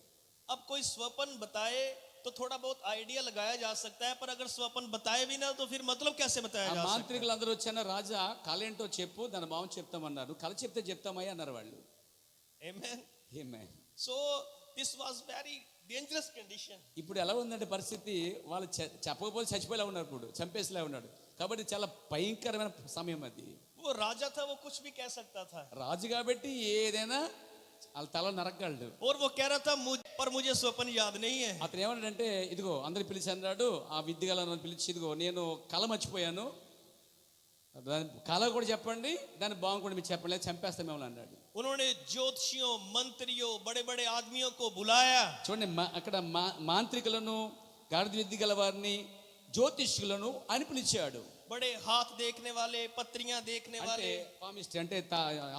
अब कोई स्वप्न बताए तो थोड़ा बहुत आइडिया लगाया जा सकता है, पर अगर स्वप्न बताए भी ना तो फिर मतलब कैसे बताया ఆ जा सकता है? మాంత్రికులందరూ వచ్చాన రాజా కళ ఏంటో చెప్పు, దాని భావం చెప్తామన్నారు. కళ చెప్తే చెప్తామయ్యా అన్నారు వాళ్ళు. Amen. Amen. So this was very dangerous condition. ఇప్పుడు ఎలా ఉందంటే పరిస్థితి, వాళ్ళు చెప్పకపోతే చచ్చిపోయేలా ఉన్నారు, ఇప్పుడు చంపేసేలా ఉన్నాడు. కాబట్టి చాలా భయంకరమైన సమయం అది. वो राजा था, वो कुछ भी कह सकता था, రాజు కాబట్టి ఏదైనా వాళ్ళ తల నరకగలడు. और वो कह रहा था पर मुझे स्वप्न याद नहीं है। అతను ఏమన్నాడంటే, ఇదిగో అందరు పిలిచి అన్నాడు, ఆ విద్యగలను పిలిచి, ఇదిగో నేను కళ మర్చిపోయాను, దాని కళ కూడా చెప్పండి, దాని భావం కూడా మీరు చెప్పండి, చంపేస్తాం మేము అన్నాడు. उन्होंने ज्योतिषियों, मंत्रियों, बड़े बड़े आदमियों को बुलाया। చూడండి, అక్కడ మాంత్రికులను, గాడిద విద్య గల వారిని, జ్యోతిష్కులను అని పిలిచాడు. बड़े हाथ देखने वाले, पत्रियां देखने అంటే वाले, పామిస్ట్ అంటే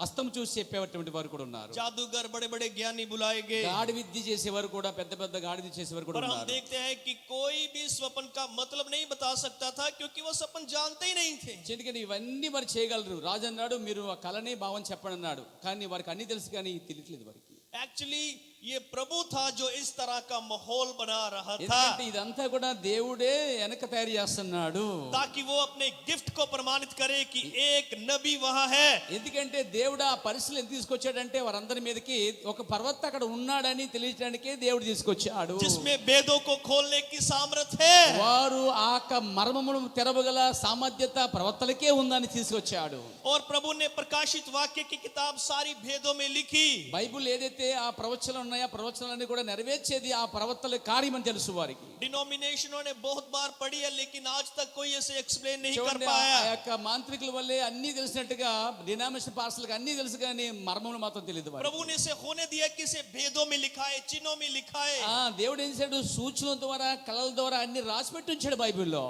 హస్తం చూసి చెప్పేటువంటి వారు కూడా ఉన్నారు. जादूगर, बड़े बड़े ज्ञानी बुलाए गए। గాడి విద్య చేసేవారు కూడా, పెద్ద పెద్ద గాడి విద్య చేసేవారు కూడా पर हम ఉన్నారు. देखते हैं कि कोई भी स्वप्न का मतलब नहीं बता सकता था, क्योंकि वो स्वप्न जानते ही नहीं थे। ఎందుకని ఇవన్నీ మరి చేయగలరు. రాజు అన్నాడు, మీరు ఆ కళని భావం చెప్పండి అన్నాడు. కానీ వారికి అన్ని తెలుసు, కానీ తెలియట్లేదు వారికి. एक्चुअली ये प्रभु था जो इस तरह का माहौल बना रहा था, ఎందుకంటే ఇదంతా కూడా దేవుడే వెనక తయారు చేస్తున్నాడు. ताकि वो अपने गिफ्ट को प्रमाणित करे कि एक नबी वहां है। ఎందుకంటే దేవుడు ఆ పరిస్థితులు ఎందుకు తీసుకొచ్చాడంటే, వారందరి మీదకి ఒక పర్వత అక్కడ ఉన్నాడని తెలియడానికే దేవుడు తీసుకొచ్చాడు. जिसमें वेदों को खोलने की सामर्थ है, వారు ఆ మర్మమును తెరవగల సామర్థ్యత ప్రవక్తలకే ఉందని తీసుకొచ్చాడు. और प्रभु ने प्रकाशित वाक्य की किताब सारी भेदों में लिखी। బైబిల్ ఏదైతే ఆ ప్రవచనాలు ఉన్నాయో, ఆ ప్రవచనాలన్నీ కూడా నెరవేర్చేది ఆ ప్రవక్తల కార్యమని తెలుసు వారికి. डिनोमिनेशनों ने बहुत बार पढ़ी है, लेकिन आज तक कोई ऐसे एक्सप्लेन नहीं कर చూడండి, पाया। ఆ యొక్క మాంత్రికుల వల్లే అన్ని తెలిసినట్టుగా డినామినేషన్ పాస్టర్లకు అన్ని తెలుసు, కానీ మర్మములు మాత్రం తెలియదు వారికి. प्रभु ने इसे होने दिया कि इसे भेदों में लिखा है, चिन्हों में लिखा है, దేవుడు ఏం చేశాడు, సూచనల ద్వారా, కళల ద్వారా అన్ని రాసి పెట్టి ఉంచాడు బైబిల్లో.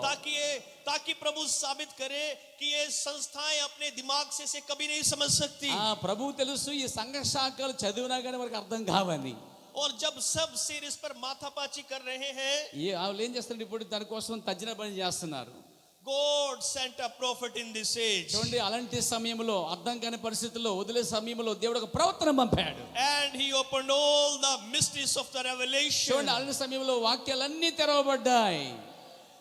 ताकि प्रभु साबित करे कि ये संस्थाएं अपने दिमाग से इसे कभी नहीं समझ सकती। ప్రభు తెలుసు ఈ సంఘ శాఖలు చదివినా కానీ వారికి అర్థం కావని. और जब सब सिर इस पर माथापाची कर रहे हैं, వాళ్ళు ఏం చేస్తారు, ఇప్పుడు దానికోసం తర్జన పని చేస్తున్నారు. God sent a prophet in this age. చూడండి, అలాంటి సమయంలో, అర్థం కాని పరిస్థితుల్లో, వదిలే సమయంలో దేవుడు ఒక ప్రవక్తను పంపాడు. And he opened all the mysteries of the revelation. చూడండి, అలాంటి సమయంలో వాక్యాలన్నీ తెరవబడ్డాయి.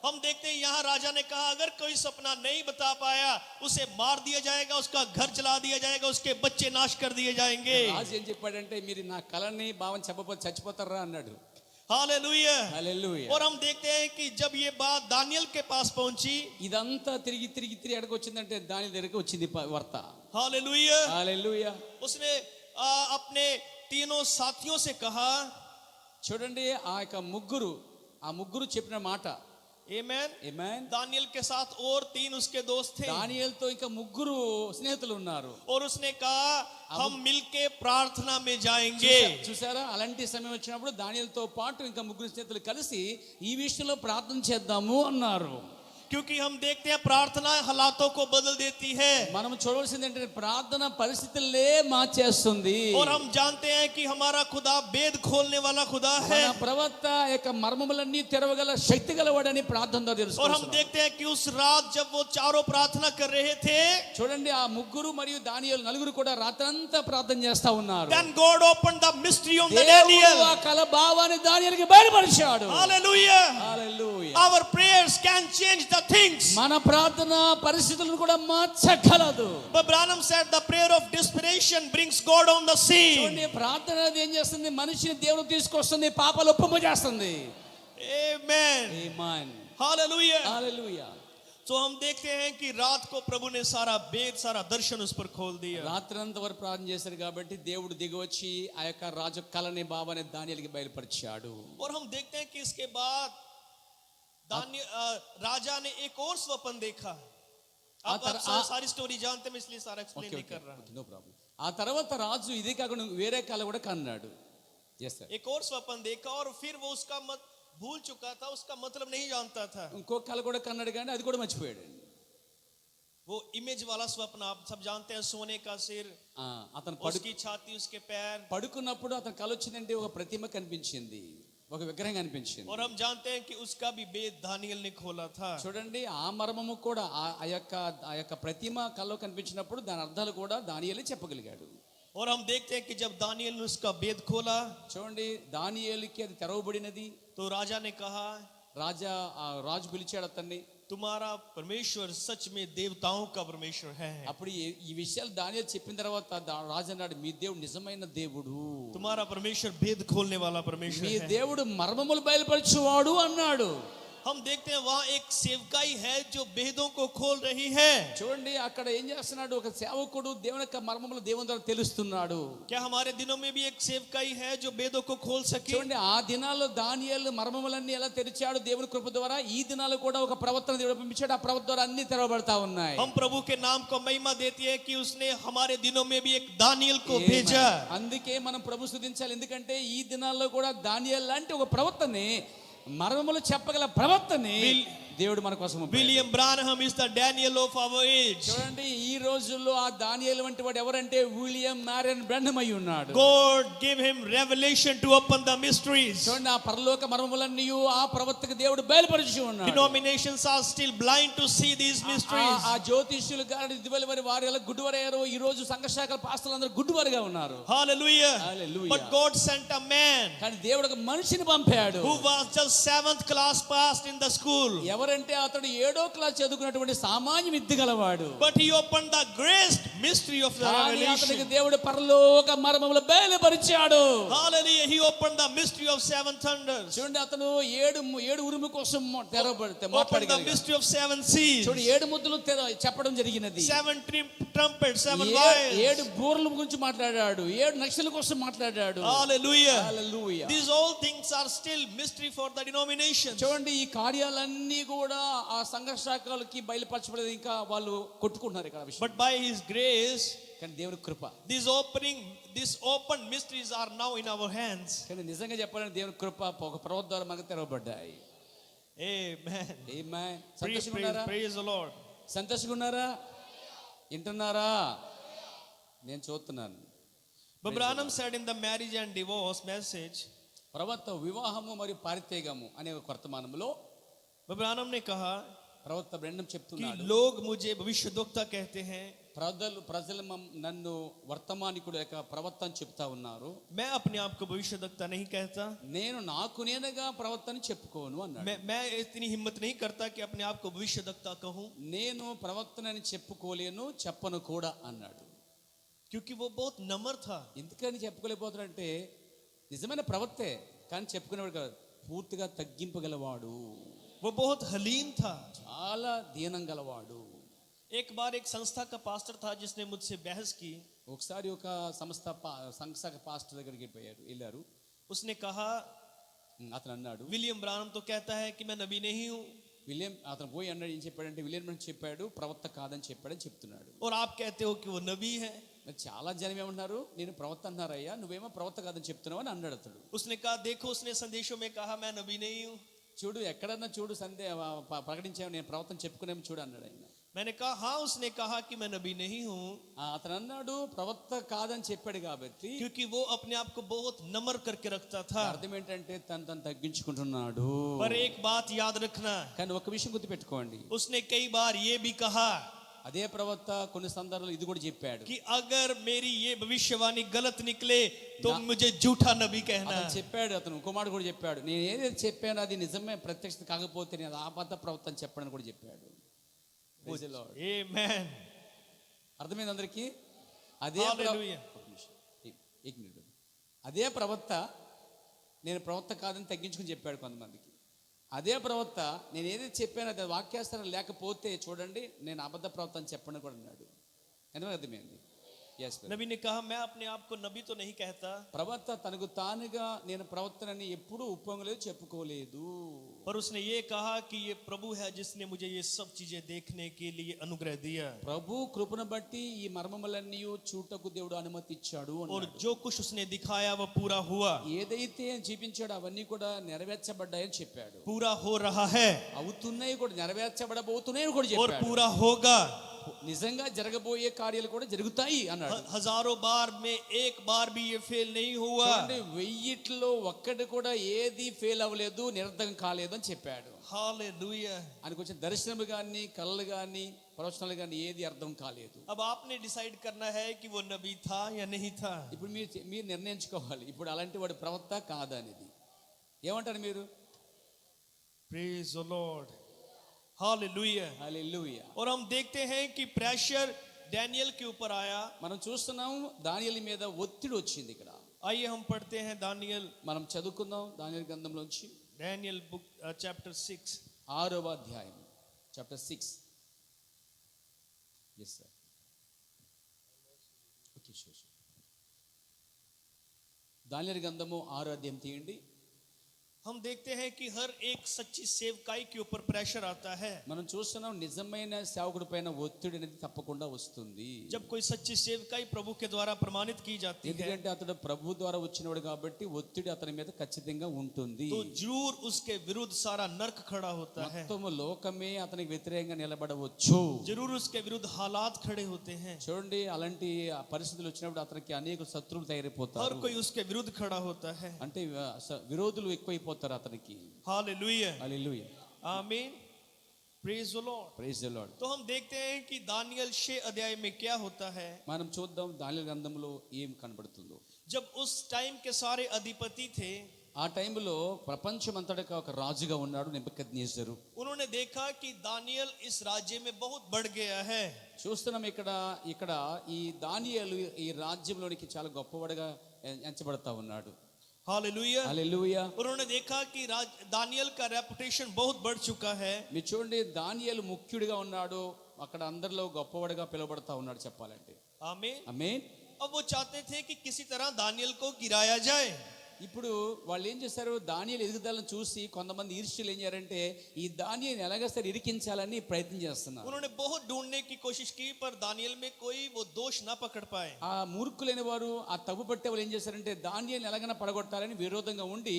हम देखते हैं यहाँ राजा ने कहा, अगर कोई सपना नहीं बता पाया उसे मार दिया जाएगा, उसका घर जला दिया जाएगा, उसके बच्चे नाश कर दिए जाएंगे। రాజు ఏం చెప్పాడంటే, మీరు నా కళని భావం చెప్పకపోతే చచ్చిపోతారా అన్నాడు. हालेलुया। హల్లెలూయా. और हम देखते हैं कि जब ये बात दानियल के पास पहुंची, ఇదంతా తిరిగి తిరిగి తిరిగి ఎక్కడికి వచ్చిందంటే దాని దగ్గరికి వచ్చింది వార్త. हालेलुया, హల్లెలూయా. उसने अपने तीनों साथियों से कहा, చూడండి, ఆ ముగ్గురు చెప్పిన మాట. आमेन। ఆమేన్. दानियल के साथ और 3 उसके दोस्त थे, దానియేలుతో ఇంకా ముగ్గురు స్నేహితులు ఉన్నారు. और उसने कहा, हम मिलके प्रार्थना में जाएंगे। చూసారా, అలాంటి సమయం వచ్చినప్పుడు దానియేలుతో పాటు ఇంకా ముగ్గురు స్నేహితులు కలిసి ఈ విషయంలో ప్రార్థన చేద్దాము అన్నారు. क्योंकि हम देखते हैं प्रार्थना हालातों को बदल देती है, మనం చూడవలసింది ఏంటంటే ప్రార్థన పరిస్థితులే మార్చేస్తుంది. और हम जानते हैं कि हमारा खुदा वेद खोलने वाला खुदा है। మన ప్రవక్త యొక్క మర్మములన్నీ తెరవగల శక్తి గలవాడని ప్రార్థనతో और हम తెలుసుకుంటున్నాం. देखते हैं कि उस रात जब वो चारों प्रार्थना कर रहे थे, చూడండి, ఆ ముగ్గురు మరియు దానియేలు నలుగురు కూడా రాత్రంతా ప్రార్థన చేస్తా ఉన్నారు. then God opened the mystery of the దేవుడు Daniel. ఆ కల భావాన్ని దానియేలుకి బయలుపరిచాడు. Hallelujah. Hallelujah. Our prayers can change the things. మన ప్రార్థన పరిస్థితులను కూడా మార్చగలదు. But Branham said the prayer of desperation brings God on the scene. చూడండి, ప్రార్థన అనేది ఏం చేస్తుంది, మనిషిని దేవుడు తీసుకొస్తుంది, పాపాలు ఒప్పింపజేస్తుంది. Amen. ఆమేన్. Hallelujah. హల్లెలూయా. तो हम देखते हैं कि रात को प्रभु ने सारा वेद, सारा दर्शन उस पर खोल दिया। రాత్రంతా వరకు ప్రార్థన చేశారు కాబట్టి దేవుడు దిగి వచ్చి ఆ యొక్క రాజు కలని భావాన్ని దానియేలుకి బయలుపరిచాడు. और हम देखते हैं कि इसके बाद राजा ने एक और स्वप्न देखा। आप सारी स्टोरी जानते हैं, इसलिए सारा एक्सप्लेन नहीं कर रहा। No problem. ఆ తర్వాత రాజు ఇది కాకుండా వేరే కళ కూడా కన్నాడు. एक और स्वप्न देखा, और फिर वो उसका भूल चुका था, उसका मतलब नहीं जानता था। ఇంకో కళ కూడా కన్నాడు, కానీ అది కూడా మర్చిపోయాడు. वो इमेज वाला स्वप्न आप सब जानते हैं, सोने का सिर, అతను उसकी छाती, उसके पैर। పడుకున్నప్పుడు అతను కల వచ్చిందంటే ఒక ప్రతిమ కనిపించింది, ఒక విగ్రహం కనిపించింది. और हम जानते हैं कि उसका भी भेद दानियल ने खोला था। చూడండి ఆ మర్మము కూడా ఆ యొక్క ప్రతిమ కల్లో కనిపించినప్పుడు దాని అర్థాలు కూడా దానియేలే చెప్పగలిగాడు. और हम देखते हैं कि जब दानियल ने उसका भेद खोला, చూడండి దానియేలుకి అది తెరవబడినది. तो राजा ने कहा, రాజు పిలిచాడు అతన్ని. तुम्हारा परमेश्वर सच में देवताओं का परमेश्वर है। అప్పుడు ఈ విషయాలు దానియేలు చెప్పిన తర్వాత రాజు అన్నాడు, మీ దేవుడు నిజమైన దేవుడు, तुम्हारा परमेश्वर भेद खोलने वाला परमेश्वर మీ है। దేవుడు మర్మములు బయలుపరచువాడు అన్నాడు. हम देखते हैं वहां एक सेवकाई है जो भेदों को खोल रही है। చూడండి అక్కడ ఏం చేస్తున్నాడు, ఒక సేవకుడు దేవుని యొక్క మర్మములు దేవుని ద్వారా తెలుస్తున్నాడు. क्या हमारे दिनों में भी एक सेवकाई है जो भेदों को खोल सके? చూడండి ఆ దినాల్లో దానియేలు మర్మములన్నీ ఎలా తెరిచాడు దేవుని కృప ద్వారా, ఈ దినాల్లో కూడా ఒక ప్రవక్తను దేవుడు పంపించాడు, ఆ ప్రవక్త ద్వారా అన్ని తెరవబడతా ఉన్నాయి. हम प्रभु के नाम को महिमा देती है कि उसने हमारे दिनों में भी एक दानियल को भेजा। అందుకే మనం ప్రభు స్తుతించాలి, ఎందుకంటే ఈ దినాల్లో కూడా దానియేలు లాంటి ఒక ప్రవక్తని, మర్మములు చెప్పగల ప్రవక్తని దేవుడు మన కోసం. William Branham is the Daniel of our age. చూడండి ఈ రోజుల్లో ఆ దానియేలు వంటి వాడు ఎవరంటే విలియం మ్యారియన్ బ్రానహం అయి ఉన్నాడు. God gave him revelation to open the mysteries. చూడండి ఆ పరలోక మర్మములన్నీ ఆ ప్రవక్తకు దేవుడు బయలుపరిచి ఉన్నాడు. Denominations are still blind to see these mysteries. ఆ జ్యోతిష్యులు గారు దివెలవరి వారు ఎలా గుడ్డివారయ్యారో ఈ రోజు సంఘ శాఖల పాస్టర్లందరూ గుడ్డివారుగా ఉన్నారు. Hallelujah. Hallelujah. But God sent a man కానీ దేవుడు ఒక మనిషిని పంపాడు who was just 7th class passed in the school. ఎవరంటే అతడు 7వ క్లాస్ చదువుకున్నటువంటి సామాన్య విద్య గలవాడు. But he opened the great mystery of the revelation. అతనికి దేవుడు పరలోక మర్మములు బయలుపరిచాడు. Hallelujah. He opened the mystery of 7 thunders. చూడండి అతను 7 ఉరుము కోసం తెరవబడితే Opened the మాట్లాడగలిగాడు. mystery of 7 seals. చూడండి 7 ముద్దులు చెప్పడం జరిగినది. 7 trumpets, 7 vials. 7 బూరల గురించి మాట్లాడాడు, 7 నక్షల కోసం మాట్లాడాడు. Hallelujah. Hallelujah. These all things are still mystery for the denominations. చూడండి ఈ కార్యాలన్నీ కూడా ఆ సంఘ శాఖలకి బయలుపరచబడేది, ఇంకా వాళ్ళు కొట్టుకుంటున్నారు ఇక్కడ విషయం. But by his grace, కానీ దేవుని కృప, these open mysteries are now in our hands. కానీ నిజంగా చెప్పాలంటే దేవుని కృప ఒక ప్రవక్త ద్వారా మనకు తెరవబడ్డాయి. Amen. Amen. Praise the Lord. సంతోషంగా ఉన్నారా? వింటున్నారా? నేను చూస్తున్నాను. But Branham said in the marriage and divorce message, ప్రవక్త వివాహము మరియు పారిత్యాగము అనే ఒక వర్తమానంలో Branham ने कहा ప్రవక్త బ్రెండం कि చెప్తున్నాడు, लोग मुझे भविष्यद्वक्ता कहते हैं, ప్రజలు నన్ను వర్తమానికుడు యొక్క ప్రవక్త అని చెప్తా ఉన్నారు. मैं अपने आप को भविष्यद्वक्ता नहीं कहता. నేను నేనుగా ప్రవక్తని చెప్పుకోను అన్నాడు. मैं इतनी हिम्मत नहीं करता कि अपने आप को भविष्यद्वक्ता कहूं. నేను ప్రవక్తనని చెప్పుకోలేను, చెప్పను కూడా అన్నాడు. क्योंकि वो बहुत नम्र था. ఎందుకని చెప్పుకోలేకపోతున్నాడంటే నిజమైన ప్రవక్తే కానీ చెప్పుకునేవాడు కాదు, పూర్తిగా తగ్గింపగలవాడు, वो बहुत हलीम था. చాలా దీనం గలవాడు. एक बार एक संस्था का पास्टर था जिसने मुझसे बहस की. ఒకసారి ఒక సంస్థ పాస్టర్ దగ్గరికి వెళ్ళారు. उसने कहा, అతను అన్నాడు, विलियम ब्रानम तो कहता है कि मैं नबी नहीं हूं. అతను పోయి అన్నాడు, ఏం చెప్పాడంటే విలియం బ్రానమ్ చెప్పాడు ప్రవక్త కాదని చెప్పాడని చెప్తున్నాడు. और आप कहते हो कि वो नबी है. చాలా జనం ఏమన్నారు, నేను ప్రవక్త అన్నారయ్యా, నువ్వేమో ప్రవక్త కాదని చెప్తున్నావు అని అన్నాడు అతడు. उसने कहा, देखो उसने संदेशों में कहा मैं नबी नहीं हूं. చూడు ఎక్కడన్నా చూడు ప్రకటించావు నేను ప్రవక్తను చెప్పుకునేమో చూడు అన్నాడు ఆయన. मैंने कहा हाँ. उसने कहा कि मैं नबी नहीं हूं. అతను అన్నాడు ప్రవక్త కాదని చెప్పాడు కాబట్టి, क्योंकि वो अपने आप को बहुत नम्र करके रखता था. అర్థం ఏంటంటే తను తగ్గించుకుంటున్నాడు. पर एक बात याद रखना, కానీ ఒక విషయం గుర్తుపెట్టుకోండి, उसने कई बार ये भी कहा అదే ప్రవక్త కొన్ని సందర్భాలు ఇది కూడా చెప్పాడు कि अगर मेरी ये भविष्यवाणी गलत निकले तो मुझे झूठा नबी कहना. అతను చెప్పాడు, అతను కుమారుడు కూడా చెప్పాడు, నేను ఏదైతే చెప్పానో అది నిజమే ప్రత్యక్షత కాకపోతే నేను అబద్ధ ప్రవక్త అని చెప్పాడని కూడా చెప్పాడు. Amen. అర్థమైంది అందరికీ? Hallelujah. అదే ప్రవక్త నేను ప్రవక్త కాదని తగ్గించుకుని చెప్పాడు కొంతమందికి. అదే ప్రవక్త నేను ఏదైతే చెప్పానో అది వాక్యాస్త్రం లేకపోతే చూడండి నేను అబద్ధ ప్రవక్త అని చెప్పండి కూడా అన్నాడు. ఎందుకు అర్థమైంది? नबी ने कहा मैं अपने आप को नबी तो नहीं कहता. ప్రవక్త తనకు తానుగా నేను ప్రవక్తనని ఎప్పుడూ ఉప్పొంగలేదు, చెప్పుకోలేదు. पर उसने ये कहा कि ये प्रभु है जिसने मुझे ये सब चीजें देखने के लिए अनुग्रह दिया. ప్రభు కృపను బట్టి ఈ మర్మములన్నీ చూటకు దేవుడు అనుమతి ఇచ్చాడు. और जो कुछ उसने दिखाया वो पूरा हुआ. ఏదైతే చూపించాడో అవన్నీ కూడా నెరవేర్చబడ్డాయని చెప్పాడు. पूरा हो रहा है. అవుతున్నాయి కూడా, నెరవేర్చబడబోతున్నాయి కూడా और చెప్పాడు. पूरा होगा. నిజంగా జరగబోయే కార్యాలు కూడా జరుగుతాయి అన్నాడు. हजारों बार में एक बार भी ये फेल नहीं हुआ. చూడండి, 1000లో ఒక్కటి కూడా ఏది ఫెయిల్ అవ్వలేదు, నిరర్ధకం కాలేదు అని చెప్పాడు. हालेलुया. ఆయనకు వచ్చిన దర్శనం కానీ కళలు కానీ ప్రవచనాలు కానీ ఏది అర్థం కాలేదు. अब आपने डिसाइड करना है कि वो नबी था या नहीं था. ఇప్పుడు మీరు నిర్ణయించుకోవాలి, ఇప్పుడు అలాంటి వాడు ప్రవక్త కాదా అనేది. ఏమంటారు మీరు? Praise the Lord. हालेलुया. హల్లెలూయా. और हम देखते हैं कि प्रेशर डैनियल के ऊपर आया. మనం చూస్తున్నాం దానియేలు మీద ఒత్తిడి వచ్చింది ఇక్కడ. आइए हम पढ़ते हैं दानियल. మనం చదువుకుందాం దానియేలు గ్రంథంలోంచి डैनियल बुक चैप्टर 6. 6వ అధ్యాయం, chapter 6. Yes sir. Okay, sure. దానియేలు గ్రంథము 6వ అధ్యాయం తీయండి. हम देखते हैं कि हर एक सच्ची सेवकाई के ऊपर प्रेशर आता है. మనం చూస్తున్నాం నిజమైన సేవకుడి పైన ఒత్తిడి అనేది తప్పకుండా వస్తుంది. जब कोई सच्ची सेवकाई प्रभु के द्वारा प्रमाणित की जाती है ఎందుకంటే అతడు ప్రభు ద్వారా వచ్చినవాడు కాబట్టి ఒత్తిడి అతని మీద ఖచ్చితంగా ఉంటుంది. तो जरूर उसके विरुद्ध सारा नर्क खड़ा होता है. మొత్తం లోకమే అతనికి వ్యతిరేకంగా నిలబడవచ్చు. जरूर उसके विरुद्ध हालात खड़े होते हैं. చూడండి, అలాంటి పరిస్థితులు వచ్చినప్పుడు అతనికి అనేక శత్రువులు हर తయారైపోతారు. कोई उसके विरुद्ध खड़ा होता है. అంటే విరోధులు ఎక్కువైపోతారు అతనికి. हालेलुया. హల్లెలూయా. आमीन. Praise the Lord. Praise the Lord. तो हम देखते हैं कि दानियल 6 अध्याय में क्या होता है. మనం చూద్దాం దానియేలు గ్రంథంలో ఏం కనబడుతుందో. जब उस टाइम के सारे अधिपति थे, ఆ టైంలో ప్రపంచమంతటికి ఒక రాజుగా ఉన్నాడు నెబుకద్నెజరు. उन्होंने देखा कि दानियल इस राज्य में बहुत बढ़ गया है. చూస్తున్నాం ఇక్కడ ఈ దానియేలు ఈ రాజ్యంలోనికి చాలా గొప్పవాడుగా ఎంచబడతా ఉన్నాడు. हालेलुया. హల్లెలూయా. उन्होंने देखा कि दानियल का रेपुटेशन बहुत बढ़ चुका है. మీరు చూడండి, దానియేలు ముఖ్యుడిగా ఉన్నాడు, అక్కడ అందరిలో గొప్పవాడుగా పిలువబడతా ఉన్నాడు చెప్పాలంటే. आमीन. ఆమేన్. अब वो चाहते थे कि किसी तरह दानियल को गिराया जाए. ఇప్పుడు వాళ్ళు ఏం చేశారు, దానియేలు ఎదుగుదలను చూసి కొంతమంది ఈర్ష్యులు ఏం చేయారంటే ఈ దానియేలుని ఎలాగ సరే ఇరికించాలని ప్రయత్నం చేస్తున్నారు. उन्होंने बहुत ढूंढने की कोशिश की पर दानियल में कोई वो दोष ना पकड़ पाए. ఆ మూర్ఖులైన వారు, ఆ తప్పు పట్టే వాళ్ళు ఏం చేశారంటే దానియేలుని ఎలాగైనా పడగొట్టాలని విరోధంగా ఉండి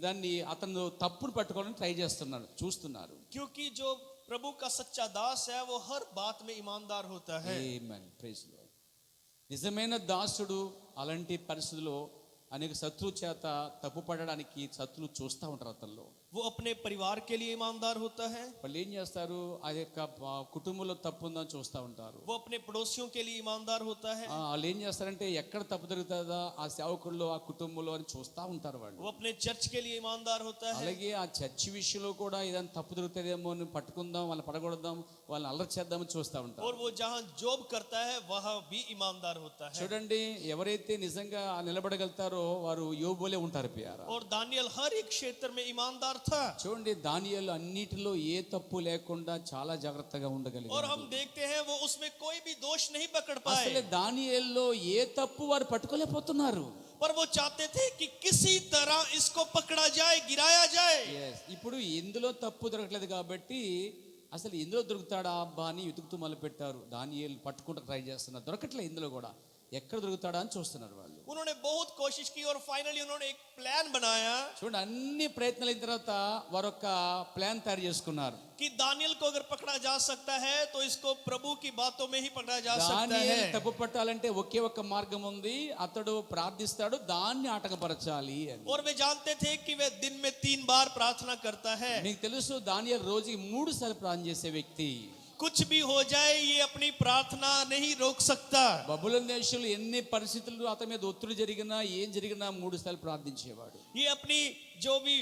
దాన్ని అతను తప్పును పట్టుకోవాలని ట్రై చేస్తున్నారు, చూస్తున్నారు. क्योंकि जो प्रभु का सच्चा दास है वो हर बात में ईमानदार होता है. ఆమేన్. Praise the lord. నిజమైన దాసుడు అలాంటి పరిస్థితుల్లో అనేక శత్రువు చేత తప్పు పడడానికి శత్రువులు చూస్తూ ఉంటారు అతనిలో. वो अपने परिवार के लिए ईमानदार होता है. వాళ్ళు ఏం చేస్తారు, ఆ యొక్క కుటుంబంలో తప్పు ఉందని చూస్తూ ఉంటారు. वो अपने पड़ोसियों के लिए ईमानदार होता है. వాళ్ళు ఏం చేస్తారంటే ఎక్కడ తప్పు జరుగుతుందా ఆ సేవకుల్లో ఆ కుటుంబంలో అని చూస్తూ ఉంటారు వాళ్ళు. वो अपने चर्च के लिए ईमानदार होता है. అలాగే ఆ చర్చి విషయంలో కూడా ఏదైనా తప్పు జరుగుతుందేమో అని పట్టుకుందాం, వాళ్ళని పడగొడదాం, వాళ్ళని అల్లరి చేద్దామని చూస్తూ ఉంటారు. और वो जहां जॉब करता है वहां भी ईमानदार होता है. చూడండి, ఎవరైతే నిజంగా నిలబడగలుగుతారో వారు యోబులే ఉంటారు ప్రియారా. और दानियल हर एक क्षेत्र में ईमानदार था. చూడండి, దానియేలు అన్నిటిలో ఏ తప్పు లేకుండా చాలా జాగ్రత్తగా और ఉండగలిగారు. हम देखते हैं वो उसमें कोई भी दोष नहीं पकड़ पाए. అసలు దానియేలులో ఏ తప్పు వారు పట్టుకోలేకపోతున్నారు. पर वो चाहते थे कि किसी तरह इसको पकड़ा जाए, गिराया जाए. ఇప్పుడు ఎందులో తప్పు దొరకలేదు కాబట్టి అసలు ఎందులో దొరుకుతాడా అబ్బా అని వెతుకుతూ మొదలు పెట్టారు. దానియేలు పట్టుకుంటూ ట్రై చేస్తున్నారు, దొరకట్లేదు ఇందులో కూడా. ఎక్కడ దొరుకుతాడా అని చూస్తున్నారు వాళ్ళు. उन्होंने बहुत कोशिश की और फाइनली उन्होंने एक प्लान बनाया చూడండి, అన్ని ప్రయత్నాలు అయిన తర్వాత వారు ఒక ప్లాన్ తయారు చేసుకున్నారు. कि दानियल को अगर पकड़ा जा सकता है तो इसको प्रभु की बातों में ही पकड़ा जा सकता దానియేలు है. తప్పు పట్టాలంటే ఒకే ఒక మార్గం ఉంది, అతడు ప్రార్థిస్తాడు, దాన్ని ఆటంకపరచాలి అని. और वे जानते थे कि वे दिन में 3 बार प्रार्थना करता है. మీకు తెలుసు, దానియేలు రోజుకి 3 సార్లు ప్రార్థన చేసే వ్యక్తి. कुछ भी हो जाए ये अपनी प्रार्थना नहीं रोक सकता. బబులోను దేశంలో ఎన్ని పరిస్థితులు అతని మీద ఒత్తిడి జరిగినా ఏం జరిగినా 3 సార్లు ప్రార్థించేవాడు. ये अपनी जो भी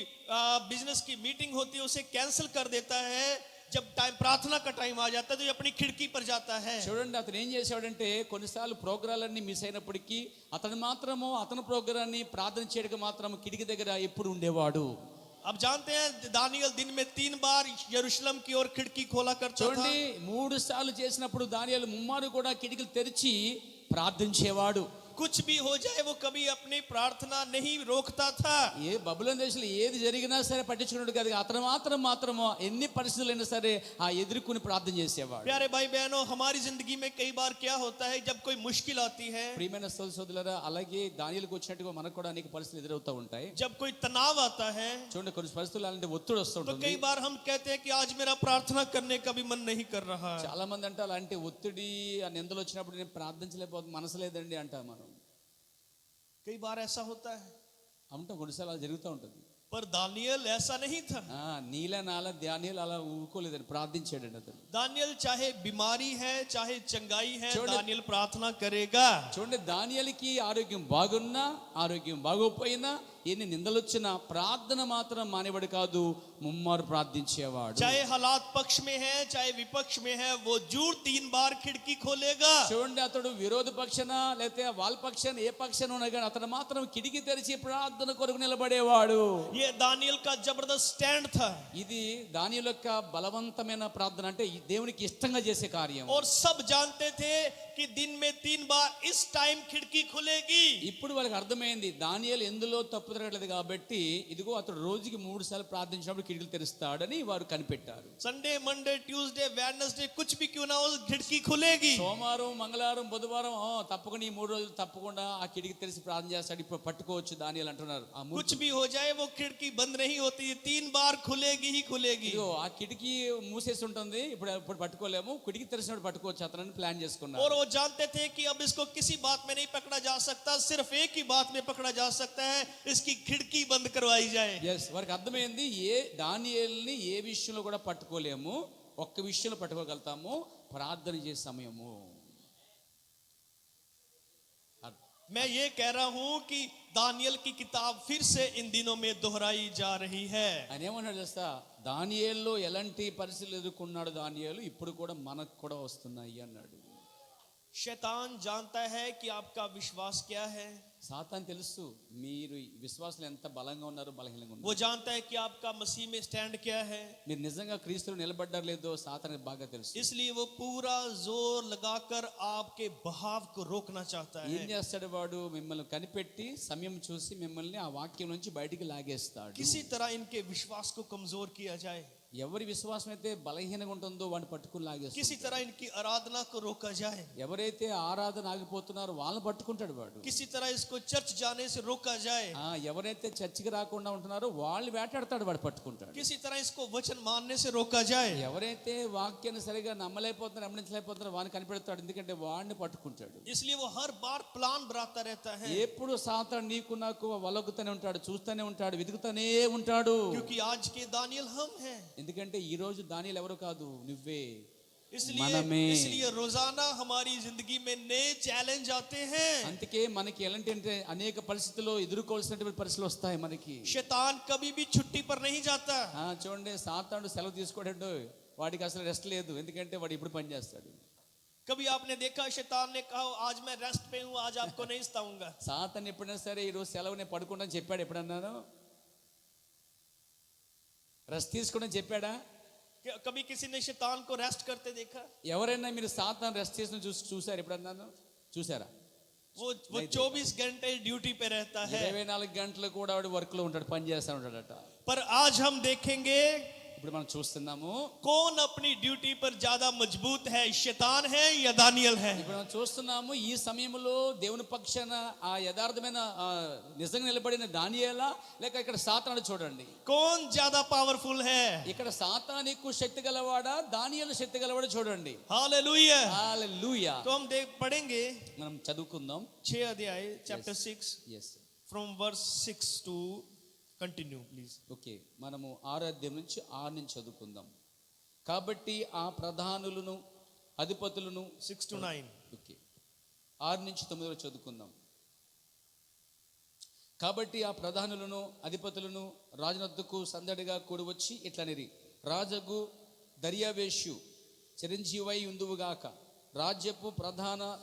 बिजनेस की मीटिंग होती है उसे कैंसिल कर देता है. जब टाइम प्रार्थना का टाइम आ जाता है तो ये अपनी खिड़की पर जाता है. చూడండి, అతను ఏం చేశాడంటే కొన్నిసార్లు ప్రోగ్రాలన్నీ మిస్ అయినప్పటికీ అతను మాత్రము అతని ప్రోగ్రాన్ని ప్రార్థన చేయడానికి మాత్రం కిటికీ దగ్గర ఎప్పుడు ఉండేవాడు. अब जानते हैं दानियल दिन में 3 बार यरूशलेम की ओर खिड़की खोला करता था. చూడండి, 3 సార్లు చేసినప్పుడు దానియేలు ముమ్మారు కూడా కిటికీలు తెరిచి ప్రార్థించేవాడు. कुछ भी हो जाए वो कभी अपनी प्रार्थना नहीं रोकता था। ఏ బబులోను దేశంలో ఏది జరిగినా సరే పట్టించుకున్నాడు కాదు, అతను మాత్రము ఎన్ని పరిస్థితులైనా సరే ఆ ఎదుర్కొని ప్రార్థన చేసేవాడు. प्यारे भाई बहनों, हमारी जिंदगी में कई बार क्या होता है, जब कोई मुश्किल आती है, ప్రియమైన సోదరులారా, అలాగే దానియేలుకు వచ్చినట్టుగా మనకు కూడా అనేక పరిస్థితులు ఎదురవుతూ ఉంటాయి. जब कोई तनाव आता है, చూడండి కొన్ని పరిస్థితులు అలాంటి ఒత్తిడి వస్తూ तो ఉంటుంది. कई बार हम कहते हैं कि आज मेरा प्रार्थना करने का भी मन नहीं कर रहा है। చాలా మంది అంటే అలాంటి ఒత్తిడి ఆ నిందలు వచ్చినప్పుడు నేను ప్రార్థించలేకపోతే మనసు లేదండి అంటాం మనం. कई बार ऐसा होता है, అంటాం, కొన్నిసార్లు అలా జరుగుతూ ఉంటుంది. पर दानियल ऐसा नहीं था। నీల నాల దానియేలు అలా ఊరుకోలేదని ప్రార్థించాడండి అతను. दानियल चाहे बीमारी है चाहे चंगाई है, छोड़- दानियल प्रार्थना करेगा। చూడండి, దానియేలుకి ఆరోగ్యం బాగున్నా ఆరోగ్యం బాగోపోయినా ఎన్ని నిందలు వచ్చినా ప్రార్థన మాత్రం మానేవాడు కాదు, ముమ్మారు ప్రార్థించేవాడు. चाहे हालात पक्ष में है चाहे विपक्ष में है, वो जरूर 3 बार खिड़की खोलेगा। చూడండి, అతడు విరోధ పక్షాన లేకపోతే వాళ్ళ పక్షాన ఏ పక్షాన ఉన్నా కానీ అతను మాత్రం కిటికీ తెరిచి ప్రార్థన కొరకు నిలబడేవాడు. ये दानियल का जबरदस्त स्टैंड था, ఇది దానియేలు యొక్క బలవంతమైన ప్రార్థన, అంటే ఈ దేవునికి ఇష్టంగా చేసే కార్యం. और सब जानते थे कि दिन में 3 बार इस टाइम खिड़की खुलेगी। ఇప్పుడు వాళ్ళకి అర్థమైంది దానియేలు ఎందులో తప్పు జరగలేదు కాబట్టి ఇదిగో అతడు రోజుకి 3 సార్లు ప్రార్థించినప్పుడు కిటికీలు తెరుస్తాడని వారు కనిపెట్టారు. संडे मंडे ट्यूसडे वेडनेसडे कुछ भी क्यों ना हो, खिड़की खुलेगी। సోమవారం మంగళవారం బుధవారం తప్పకుండా ఈ 3 రోజులు తప్పకుండా ఆ కిటికీ తెరిచి ప్రార్థన చేస్తాడు, ఇప్పుడు పట్టుకోవచ్చు దానియేలు అంటున్నారు. ఆ कुछ भी हो जाए वो खिड़की बंद नहीं होती, 3 बार खुलेगी ही खुलेगी। ఇదిగో ఆ కిటికీ మూసేసి ఉంటుంది, ఇప్పుడు పట్టుకోలేము, కిటికీ తెరిచినప్పుడు పట్టుకోవచ్చు అతనని ప్లాన్ చేసుకున్నారు. और वो जानते थे कि अब इसको किसी बात में नहीं पकड़ा जा सकता, सिर्फ एक ही बात में पकड़ा जा सकता है, इसकी खिड़की बंद करवाई जाए। వారికి అర్థమైంది, దానియేలుని ఏ విషయంలో కూడా పట్టుకోలేము, ఒక్క విషయంలో పట్టుకోగలుగుతాము, ప్రార్థన చేసే సమయము. मैं ये कह रहा हूं कि दानियल की किताब फिर से इन दिनों में दोहराई जा रही है। ఆయన ఏమన్నాడు తెలుసా, దానియేలులో ఎలాంటి పరిస్థితులు ఎదుర్కొన్నాడు దానియేలు, ఇప్పుడు కూడా మనకు కూడా వస్తున్నాయి అన్నాడు. शैतान जानता है कि आपका विश्वास क्या है, సాతాను తెలుసు మీరు విశ్వాసులు ఎంత బలంగా ఉన్నారు బలహీనంగా वो ఉన్నారు. जानता है कि आपका मसीह में स्टैंड क्या है, మీరు నిజంగా క్రీస్తులో నిలబడ్డారు లేదో సాతానికి బాగా తెలుసు. इसलिए वो पूरा जोर लगाकर आपके बहाव को रोकना चाहता ఏం है। చేస్తాడు వాడు, మిమ్మల్ని కనిపెట్టి సమయం చూసి మిమ్మల్ని ఆ వాక్యం నుంచి బయటికి లాగేస్తాడు. किसी तरह इनके विश्वास को कमजोर किया जाए, ఎవరి విశ్వాసం అయితే బలహీనంగా ఉంటుందో వాడిని పట్టుకుని లాగేస్తాడు. किसी तरह इनकी आराधना को रोका जाए, ఎవరైతే ఆరాధన ఆగిపోతున్నారో వాళ్ళని పట్టుకుంటాడు వాడు. किसी तरह इसको चर्च जाने से रोका जाए, ఎవరైతే చర్చికి రాకుండా ఉంటున్నారో వాళ్ళు వేటాడతాడు, వాడు పట్టుకుంటాడు. किसी तरह इसको वचन मानने से रोका जाए, ఎవరైతే వాక్యాన్ని సరిగా నమ్మలేకపోతున్నారు గమనించలేకపోతున్నారు వాడిని కనిపెడతాడు, ఎందుకంటే వాడిని పట్టుకుంటాడు. इसलिए वो हर बार प्लान बनाता रहता है, ఎప్పుడు సాతాను నీకు నాకు వలగుతూనే ఉంటాడు, చూస్తూనే ఉంటాడు, వెతుకుతూనే ఉంటాడు. क्योंकि आज के दानियल हम हैं। ఎందుకంటే ఈ రోజు దానియేలు ఎవరు కాదు, నువ్వే इसलिए మనమే. इसलिए रोजाना हमारी जिंदगी में नए चैलेंज आते हैं। అందుకే మనకి ఎలాంటి అంటే అనేక పరిస్థితుల్లో ఎదుర్కోవాల్సినటువంటి పరిస్థితులు వస్తాయి మనకి. शैतान कभी भी छुट्टी पर नहीं जाता। చూడండి, సాతానుడు సెలవు తీసుకోవడం వాడికి అసలు రెస్ట్ లేదు, ఎందుకంటే వాడు ఇప్పుడు పని చేస్తాడు. कभी आपने देखा शैतान ने कहा आज मैं रेस्ट पे हूं, आज आपको नहीं सताऊंगा? సాతాను ఎప్పుడైనా సరే ఈ రోజు సెలవు నేను పడుకుంటాను చెప్పాడు ఎప్పుడన్నాను? రెస్ట్ తీసుకోవడం చెప్పాడా? कभी किसी ने शैतान को रेस्ट करते देखा? ఎవరైనా మీరు సాతాను రెస్ట్ చేసిన చూసారు ఎప్పుడన్నాను? చూసారా? वो 24 घंटे ड्यूटी पे रहता है, 24 గంటలు కూడా వాడు వర్క్ లో ఉంటాడు, పని చేస్తా ఉంటాడట. पर आज हम देखेंगे ఇప్పుడు మనం చూస్తున్నాము, कौन अपनी ड्यूटी पर ज्यादा मजबूत है, शैतान है या दानियल है? ఇప్పుడు మనం చూస్తున్నాము ఈ సమయంలో దేవుని పక్షాన ఆ యథార్థమైన నిజంగా నిలబడిన దానియేలా లేక ఇక్కడ సాతాను? చూడండి, कौन ज्यादा पावरफुल है? ఇక్కడ సాతాను ఎక్కువ శక్తి గలవాడా దానియేలు శక్తి గలవాడా? చూడండి. हालेलुया। హల్లెలూయా. तो हम पढ़ेंगे మనం చదువుకుందాం. 6 अध्याय chapter 6 yes, from verse 6 to continue please। Okay, మనము 6వ అధ్యాయం నుంచి 6 నుంచి చదువుకుందాం. కాబట్టి ఆ ప్రధానులను అధిపతులను 6 to 9। ఓకే, 6 నుంచి 9 వరకు చదువుకుందాం. కాబట్టి ఆ ప్రధానులను అధిపతులను రాజునొద్దకు సందడిగా కూడి వచ్చి ఇట్లనిరి, రాజగు దర్యావేషు చిరంజీవై ఉందువుగాక. రాజ్యపు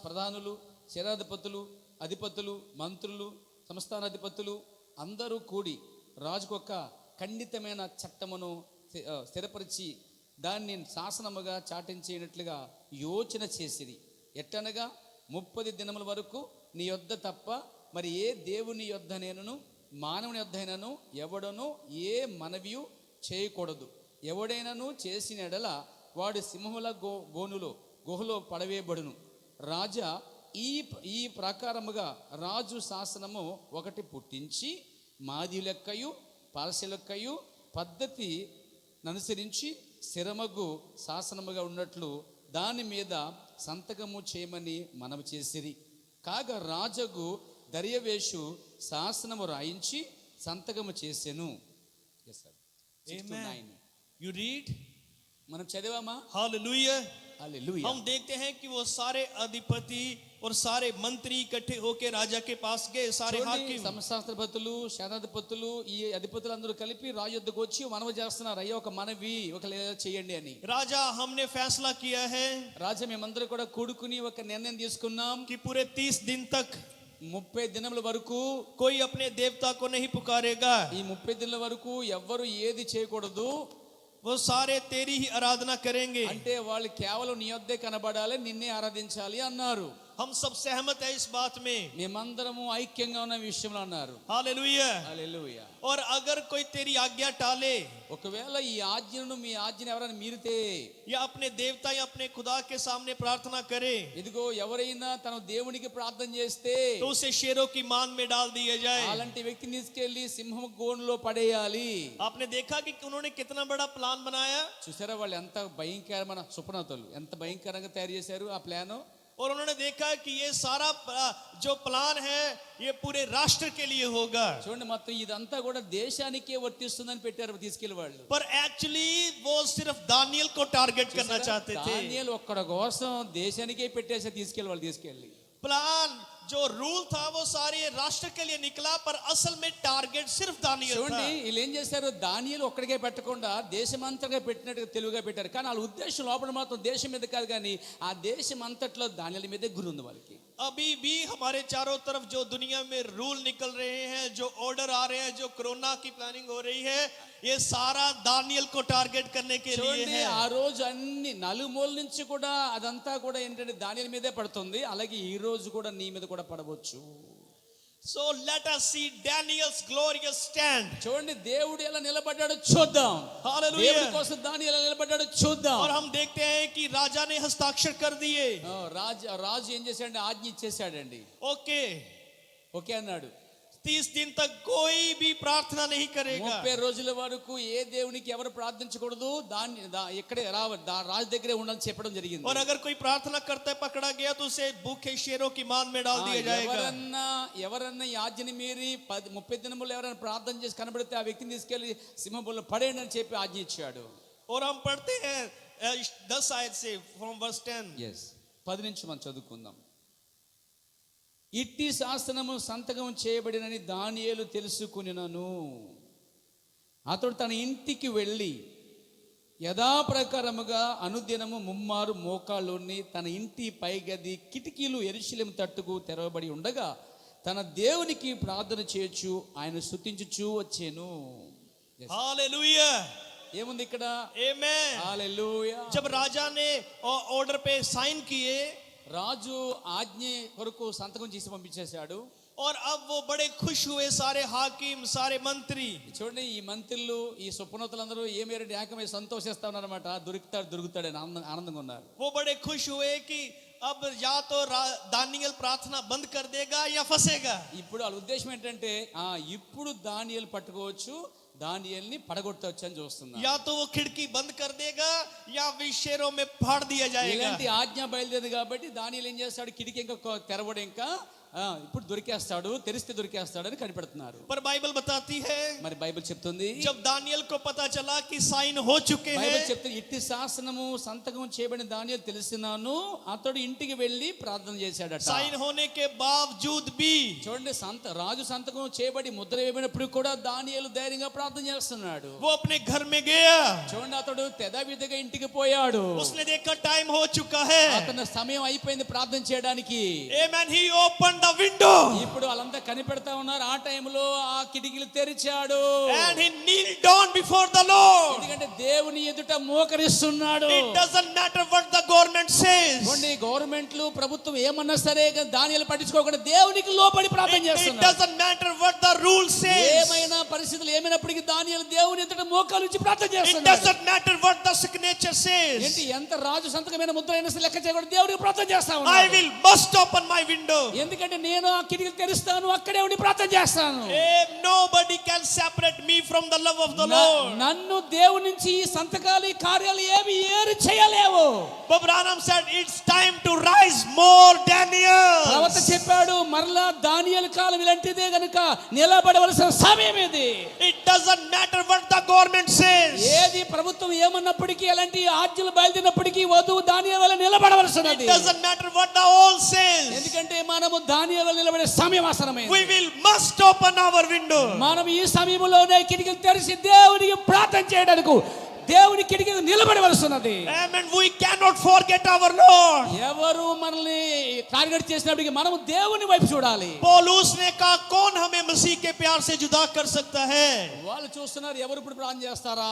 ప్రధానులు సేనాధిపతులు అధిపతులు మంత్రులు సంస్థానాధిపతులు అందరూ కూడి రాజుకు ఒక ఖండితమైన చట్టమును స్థిరపరిచి దాన్ని శాసనముగా చాటించేటట్లుగా యోచన చేసిరి. ఎట్టనగా 30 దినముల వరకు నీ యొద్ద తప్ప మరి ఏ దేవుని యొద్ద నేనును మానవుని యొద్ద అయినను ఎవడను ఏ మనవియు చేయకూడదు. ఎవడైనను చేసిన ఎడల వాడు సింహముల గుహలో పడవేయబడును. రాజా ఈ ప్రకారముగా రాజు శాసనము ఒకటి పుట్టించి మాది లెక్కయు పారసి లెక్కయు పద్ధతి అనుసరించి స్థిరమగు శాసనముగా ఉన్నట్లు దాని మీద సంతకము చేయమని మనవి చేసిరి. కాగా రాజగు దర్యావేషు శాసనము రాయించి సంతకము చేసెను. You read, మనం చదివామా? हालेलुया। హల్లెలూయా. हम देखते हैं कि वो सारे अधिपति और सारे मंत्री इकट्ठे होकर राजा के पास गए, सारे हाकिम। సంస్థానాధిపతులు శతాధిపతులు ఈ అధిపతులందరూ కలిపి రాజు వద్దకు వచ్చి మనవి చేస్తున్నారు, అయ్యా ఒక మనవి ఒక చేయండి అని. राजा हमने फैसला किया है రాజా మేమందరూ కూడా కూడుకుని ఒక నిర్ణయం తీసుకున్నాం कि पूरे 30 दिन तक 30 దినముల వరకు कोई अपने देवता को नहीं पुकारेगा। ఈ 30 దినాల వరకు ఎవ్వరు ఏది చేయకూడదు. वो सारे तेरी ही आराधना करेंगे। అంటే వాళ్ళు కేవలం నీ యొద్దే కనబడాలి, నిన్నే ఆరాధించాలి అన్నారు. हम सब सहमत है इस बात में। మేమందరము ఐక్యంగా ఉన్న విషయంలో అన్నారు. हालेलुया। హల్లెలూయా. और अगर कोई तेरी आज्ञा टाले ఒకవేళ ఈ ఆజ్ఞను మీ ఆజ్ఞను ఎవరైనా మీరితే या अपने देवता या अपने खुदा के सामने प्रार्थना करे ఇదిగో ఎవరైనా తన దేవునికి ప్రార్థన చేస్తే तो उसे शेरों की मान में डाल दिया जाए। అలాంటి వ్యక్తిని తీసుకెళ్లి సింహం గోనులో పడేయాలి. आपने देखा कि उन्होंने कितना बड़ा प्लान बनाया। చూసారా వాళ్ళు ఎంత భయంకరమైన సుపనతలు ఎంత భయంకరంగా తయారు చేశారు ఆ ప్లాన్. और उन्होंने देखा कि ये सारा जो प्लान है ये पूरे राष्ट्र के लिए होगा। చూడండి మొత్తం ఇదంతా కూడా దేశానికే వర్తిస్తుందని పెట్టారు తీసుకెళ్లి వాళ్ళు. पर एक्चुअली वो सिर्फ दानियल को टारगेट करना चाहते थे। దానియేలు ఒక్కడ కోసం దేశానికే పెట్టేసి తీసుకెళ్లి వాళ్ళు తీసుకెళ్ళి प्लान जो रूल था वो सारे राष्ट्र के लिए निकला, पर असल में टारगेट सिर्फ दानियल था। చూడండి వీళ్ళు ఏం చేశారు, దానియేలు ఒక్కడికే పెట్టకుండా దేశమంతగా పెట్టినట్టుగా తెలుగుగా పెట్టారు. కానీ వాళ్ళ ఉద్దేశం లోపల మాత్రం దేశం మీద కాదు, కానీ ఆ దేశం అంతట్లో దానియేలు మీదే గురి ఉంది వాళ్ళకి. अभी भी हमारे चारों तरफ जो दुनिया में रूल निकल रहे हैं, जो ऑर्डर आ रहे हैं, जो कोरोना की प्लानिंग हो रही है, ये सारा दानियल को टारगेट करने के लिए చూడండి है। ఆ రోజు అన్ని నలుమూల నుంచి కూడా అదంతా కూడా ఏంటంటే దానియేలు మీదే పడుతుంది. అలాగే ఈ రోజు కూడా నీ మీద కూడా పడవచ్చు. So let us see Daniel's glorious stand. చూడండి దేవుడు ఎలా నిలబడ్డాడో చూద్దాం. Hallelujah. దేవుడి కోసం దానియేలు ఎలా నిలబడ్డాడో చూద్దాం. और हम देखते हैं कि राजा ने हस्ताक्षर कर दिए। రాజు ఏం చేశాడంటే ఆజ్ఞ ఇచ్చేసాడండి. ओके ఓకే అన్నాడు. 30 दिन तक कोई भी प्रार्थना नहीं करेगा। 30 రోజుల వరకు ఏ దేవునికి ఎవరు ప్రార్థించకూడదు, ఇక్కడే రాజు దగ్గరే ఉండాలని చెప్పడం జరిగింది. और अगर कोई प्रार्थना करता है पकड़ा गया तो उसे भूखे शेरों की मान में डाल दिया जाएगा। ఎవరన్నా ఈ ఆజ్ఞని మీరి 30 దినములు ఎవరైనా ప్రార్థన చేసి కనబడితే ఆ వ్యక్తిని తీసుకెళ్లి సింహంలో పడేయండి అని చెప్పి ఆజ్ఞ ఇచ్చాడు. और हम पढ़ते हैं 10 आयत से फ्रॉम वर्स 10। 10 నుంచి మనం చదువుకుందాం. ఇట్టి శాసనము సంతకం చేయబడినని దానియేలు తెలుసుకునినను అతడు తన ఇంటికి వెళ్ళి యథాప్రకారముగా అనుదినము ముమ్మారు మోకాళ్ళుని తన ఇంటి పైగది కిటికీలు యెరూషలేము తట్టుకు తెరవబడి ఉండగా తన దేవునికి ప్రార్థన చేయొచ్చు ఆయన స్తుతించుచూ వచ్చెను. हालेलुया। ఏముంది ఇక్కడ? आमेन। హల్లెలూయా. जब राजा ने ऑर्डर पे साइन किए, రాజు ఆజ్ఞ కొరకు సంతకం చేసి పంపించేశాడు. और अब वो बड़े खुश हुए सारे हाकिम सारे मंत्री। చూడండి ఈ మంత్రులు ఈ సుపనోతులందరూ ఏమేరంటే ఏకమై సంతోషిస్తా ఉన్నారన్నమాట. దొరుకుతాడని ఆనందంగా ఉన్నారు. वो बड़े खुश हुए कि अब या तो दानियल प्रार्थना बंद कर देगा या फंसेगा। ఇప్పుడు వాళ్ళ ఉద్దేశం ఏంటంటే ఇప్పుడు దానియేలు పట్టుకోవచ్చు, దానియేలుని పడగొట్టవచ్చు అని చూస్తున్నారు. या तो वो खिड़की बंद कर देगा या विशेरों में फाड़ दिया जाएगा। ఇలాంటి ఆజ్ఞ బయలుదేరింది కాబట్టి దానియేలు ఏం చేస్తాడు, కిటికీ ఇంకా తెరవడు, ఇంకా ఇప్పుడు దొరికేస్తాడు, తెరిస్తే దొరికేస్తాడు అని కనిపెడుతున్నారు. पर बाइबल बताती है, మరి బైబిల్ చెప్తుంది जब दानियल को पता चला कि साइन हो चुके हैं, బైబిల్ చెప్తుంది ఇట్టి శాసనము సంతకం చేయబడిన దానియేలు తెలిసినాను అతడు ఇంటికి వెళ్ళి ప్రార్థన చేశాడట. साइन होने के बावजूद भी చూడండి రాజు సంతకం చేయబడి ముద్ర వేయబడినప్పుడు కూడా దానియేలు ధైర్యంగా ప్రార్థన చేస్తున్నాడు. वो अपने घर में गया। చూడండి అతడు తెదావిధిగా ఇంటికి పోయాడు. उसने देखा टाइम हो चुका है, అతని సమయం అయిపోయింది ప్రార్థన చేయడానికి. Amen। He opened the window, ఇప్పుడు వాళ్ళంతా కనిపెడతా ఉన్నారు. ఆ టైంలో ఆ కిటికీలు తెరిచాడు. and he kneeled down before the Lord. ఎందుకంటే దేవుని ఎదుట మోకరిస్తున్నాడు. It doesn't matter what the government says. కొన్ని గవర్నమెంట్లు ప్రభుత్వం ఏమన్నా సరే దానియేలు పట్టించుకోకుండా దేవునికి లోబడి ప్రార్థన It చేస్తున్నాడు. doesn't matter what the rule says. ఏమైనా పరిస్థితులు ఏమైనప్పటికీ దానియేలు దేవుని ఎదుట మోకాలు ఉంచి ప్రార్థన It చేస్తున్నాడు. doesn't matter what the signature says. ఏంటి ఎంత రాజు సంతకమైన ముద్ర అయినా సరే లెక్క చేయకుండా దేవునికి ప్రార్థన చేస్తా I ఉన్నాడు. will must open my window. ఎందుకంటే నేను ఆ కిటికీలు తెరుస్తాను, అక్కడే ఉండి ప్రార్థన చేస్తాను. Nobody can separate me from the love of the Lord. నన్ను దేవుని నుంచి ఈ సంతకాలు ఈ కార్యాలు ఏమి ఏరు చేయలేవు. Bob Branham said it's time to rise more Daniel. ప్రవక్త చెప్పాడు, మరలా దానియేలు కాలం ఇలాంటిదే గనుక నిలబడవలసిన సమయం ఇది. It doesn't matter what the government says. ఏది ప్రభుత్వం ఏమన్నప్పటికీ ఎలాంటి ఆజ్ఞలు బయలుదేరినప్పటికీ వధువు దానియేలు వలె నిలబడవలసినది. It doesn't matter what the old says. ఎందుకంటే మనము దానియేలు వలె నిలబడే సమయం ఆసన్నమైంది. We will must open our window. మనం ఈ సమయంలోనే కిటికీలు తెరిచి దేవునికి ప్రార్థన చేయడానికి దేవుని కిటికీలు నిలబడవలసినది. Amen. We cannot forget our Lord. ఎవరు మనల్ని టార్గెట్ చేసినప్పటికీ మనము దేవుని వైపు చూడాలి. पौलुस ने कहा कौन हमें मसीह के प्यार से जुदा कर सकता है? వాళ్ళు చూస్తున్నారు ఎవరు ఇప్పుడు ప్రార్థన చేస్తారా?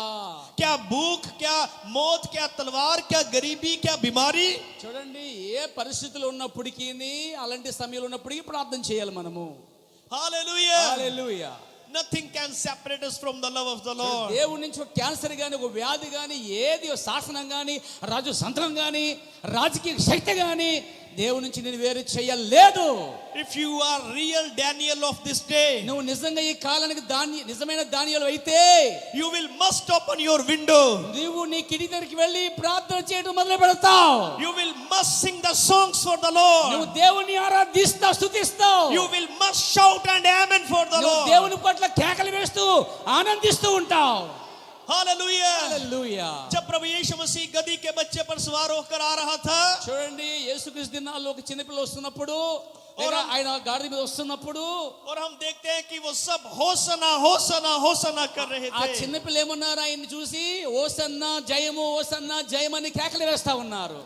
क्या भूख, क्या मौत, क्या तलवार, क्या गरीबी, क्या बीमारी? చూడండి, ఏ పరిస్థితులు ఉన్నప్పటికీ అలాంటి సమయంలో ఉన్నప్పటికీ ప్రార్థన చేయాలి మనము. Hallelujah. Hallelujah. Nothing can separate us from the love of the Lord. దేవుని నుంచి ఒక క్యాన్సర్ గాని, ఒక వ్యాధి గాని, ఏది శాసనం గాని, రాజు సంతకం గాని, రాజకీయ శక్తి గాని దేవుని నుంచి నేను వేరు చేయలేదు. If you are real Daniel of this day, నువ్వు నిజంగా ఈ కాలానికి నిజమైన దానియేలు అయితే you will must open your window. నువ్వు నీ కిటికీ దగ్గరికి వెళ్ళి ప్రార్థన చేయడం మొదలు పెడతావు. You will must sing the songs for the Lord. నువ్వు దేవుని ఆరాధిస్తావు, స్తుతిస్తావు. You will must shout and amen for the నువ్వు Lord. దేవుని పట్ల కేకలు వేస్తూ ఆనందిస్తూ ఉంటావు. Hallelujah. హల్లెలూయా. जब प्रभु यीशु मसीह गधी के बच्चे पर सवार होकर आ रहा था, చూడండి, యేసుక్రీస్తు దినాల్లో ఒక చిన్నపిల్ల వస్తున్నప్పుడు, ఆయన గాడిద మీద వస్తున్నప్పుడు और हम देखते हैं कि वो सब होसना होसना होसना कर रहे ఆ थे. చిన్నపిల్ల ఏమన్నారు, ఆయన్ని చూసి ఓసన్నా జయము, ఓసన్నా జయమని కేకలు వేస్తా ఉన్నారు.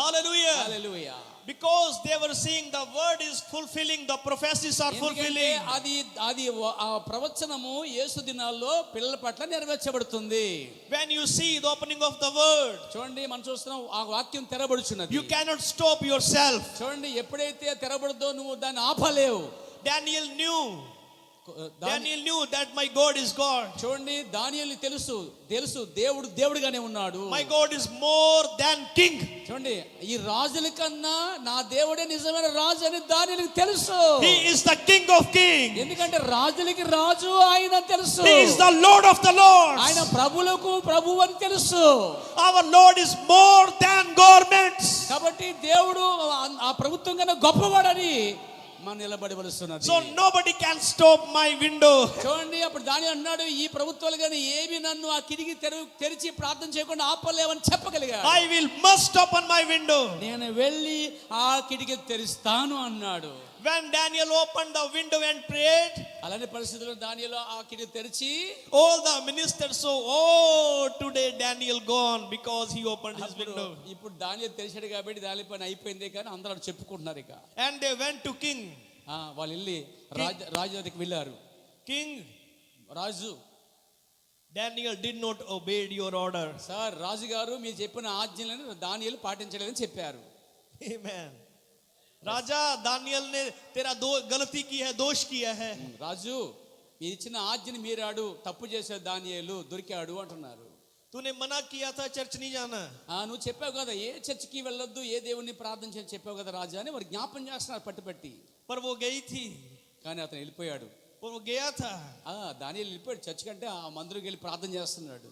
Hallelujah. Hallelujah. Because they were seeing the word is fulfilling, the prophecies are ఎందుకంటే fulfilling. అది ఆ ప్రవచనము యేసు దినాల్లో పిల్లల పట్ల నెరవేర్చబడుతుంది. When you see the opening of the word, చూడండి, మనం చూస్తున్నాం ఆ వాక్యం తెరబడుచున్నది. you cannot stop yourself. చూడండి, ఎప్పుడైతే తెరబడదో నువ్వు దాన్ని ఆపలేవు. Daniel knew that my God is God. చూడండి, దానియేలు తెలుసు దేవుడుగానే ఉన్నాడు. My God is more than king. చూడండి, ఈ రాజుల కన్నా నా దేవుడే నిజమైన రాజు అని దానియేలుకు తెలుసు. He is the king of kings. ఎందుకంటే రాజులకి రాజు ఆయన తెలుసు. He is the Lord of the lords. ఆయన ప్రభువులకు ప్రభువు అని తెలుసు. Our Lord is more than governments. కాబట్టి దేవుడు ఆ ప్రభుత్వం కన్నా గొప్పవాడని మనం నిలబడవలసినది. So nobody can stop my window. చూడండి, అప్పుడు దాని అన్నాడు, ఈ ప్రభుత్వాలు కానీ ఏమి నన్ను ఆ కిటికీ తెరిచి ప్రార్థన చేయకుండా ఆపలేవని చెప్పగలిగాడు. I will must open my window. నేను వెళ్ళి ఆ కిటికీ తెరుస్తాను అన్నాడు. When Daniel opened the window and prayed, అలాంటి పరిస్థితుల్లో దానియేలు ఆ కిటికీ తెరిచి all the ministers saw, oh, today Daniel gone because he opened his window. ఇప్పుడు దానియేలు తెరిచాడు కాబట్టి దాని పని అయిపోయింది కానీ అందరూ చెప్పుకుంటున్నారు ఇక. And they went to king. వాళ్ళు వెళ్ళి రాజు దగ్గరికి వెళ్ళారు. King, రాజు, Daniel did not obey your order. Sir, రాజు గారు మీరు చెప్పిన ఆజ్ఞలను దానియేలు పాటించలేదని చెప్పారు. Amen. राजा दानियल ने तेरा गलती की है, दोष किया है. రాజు, మీరు ఇచ్చిన ఆజ్ఞని మీరాడు, తప్పు చేసే దానియేలు దొరికాడు అంటున్నారు. तूने मना किया था चर्च नहीं जाना. నువ్వు చెప్పావు కదా ఏ చర్చికి వెళ్ళొద్దు, ఏ దేవుణ్ణి ప్రార్థన చేయని చెప్పావు కదా రాజా అని వారు జ్ఞాపం చేస్తున్నారు పట్టుబట్టి. पर वो गई थी. కానీ అతను వెళ్ళిపోయాడు. वो गया था. దానియేలు వెళ్ళిపోయాడు చర్చ్ కంటే ఆ మందిరంకి వెళ్ళి ప్రార్థన చేస్తున్నాడు.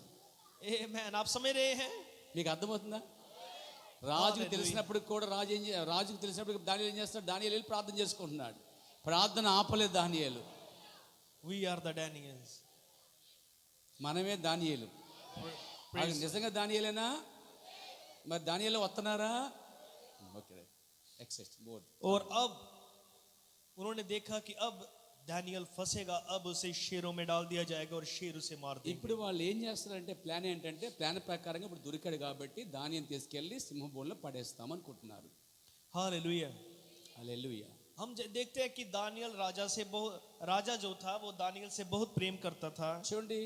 Amen. आप समझ रहे हैं? మీకు అర్థమవుతుందా? రాజుకు తెలిసినప్పుడు కూడా రాజుకు తెలిసినప్పుడు దానియేలు ఏం చేస్తాడు? దానియేలు వెళ్ళి ప్రార్థన చేసుకుంటున్నాడు. ప్రార్థన ఆపలేదు దానియేలు. We are the Daniels. మనమే దానియేలు. నిజంగా దానియేలేనా? మరి దానియేలు వస్తున్నారా? Okay, except more. और अब उन्होंने देखा कि अब दानियल फंसेगा, अब उसे शेरों में डाल दिया जाएगा और शेर उसे मार देंगे. ఇప్పుడు వాళ్ళు ఏం చేస్తారంటే ప్లాన్ ఏంటంటే, ప్లాన్ ప్రకారంగా ఇప్పుడు దొరికాడు కాబట్టి దానియేలుని తీసుకెళ్లి సింహభూమిలో పడేస్తాం అనుకుంటున్నారు. हालेलुया. హల్లెలూయా. हम देखते हैं कि दानियल राजा जो था वो दानियल से बहुत प्रेम करता था। చూడండి,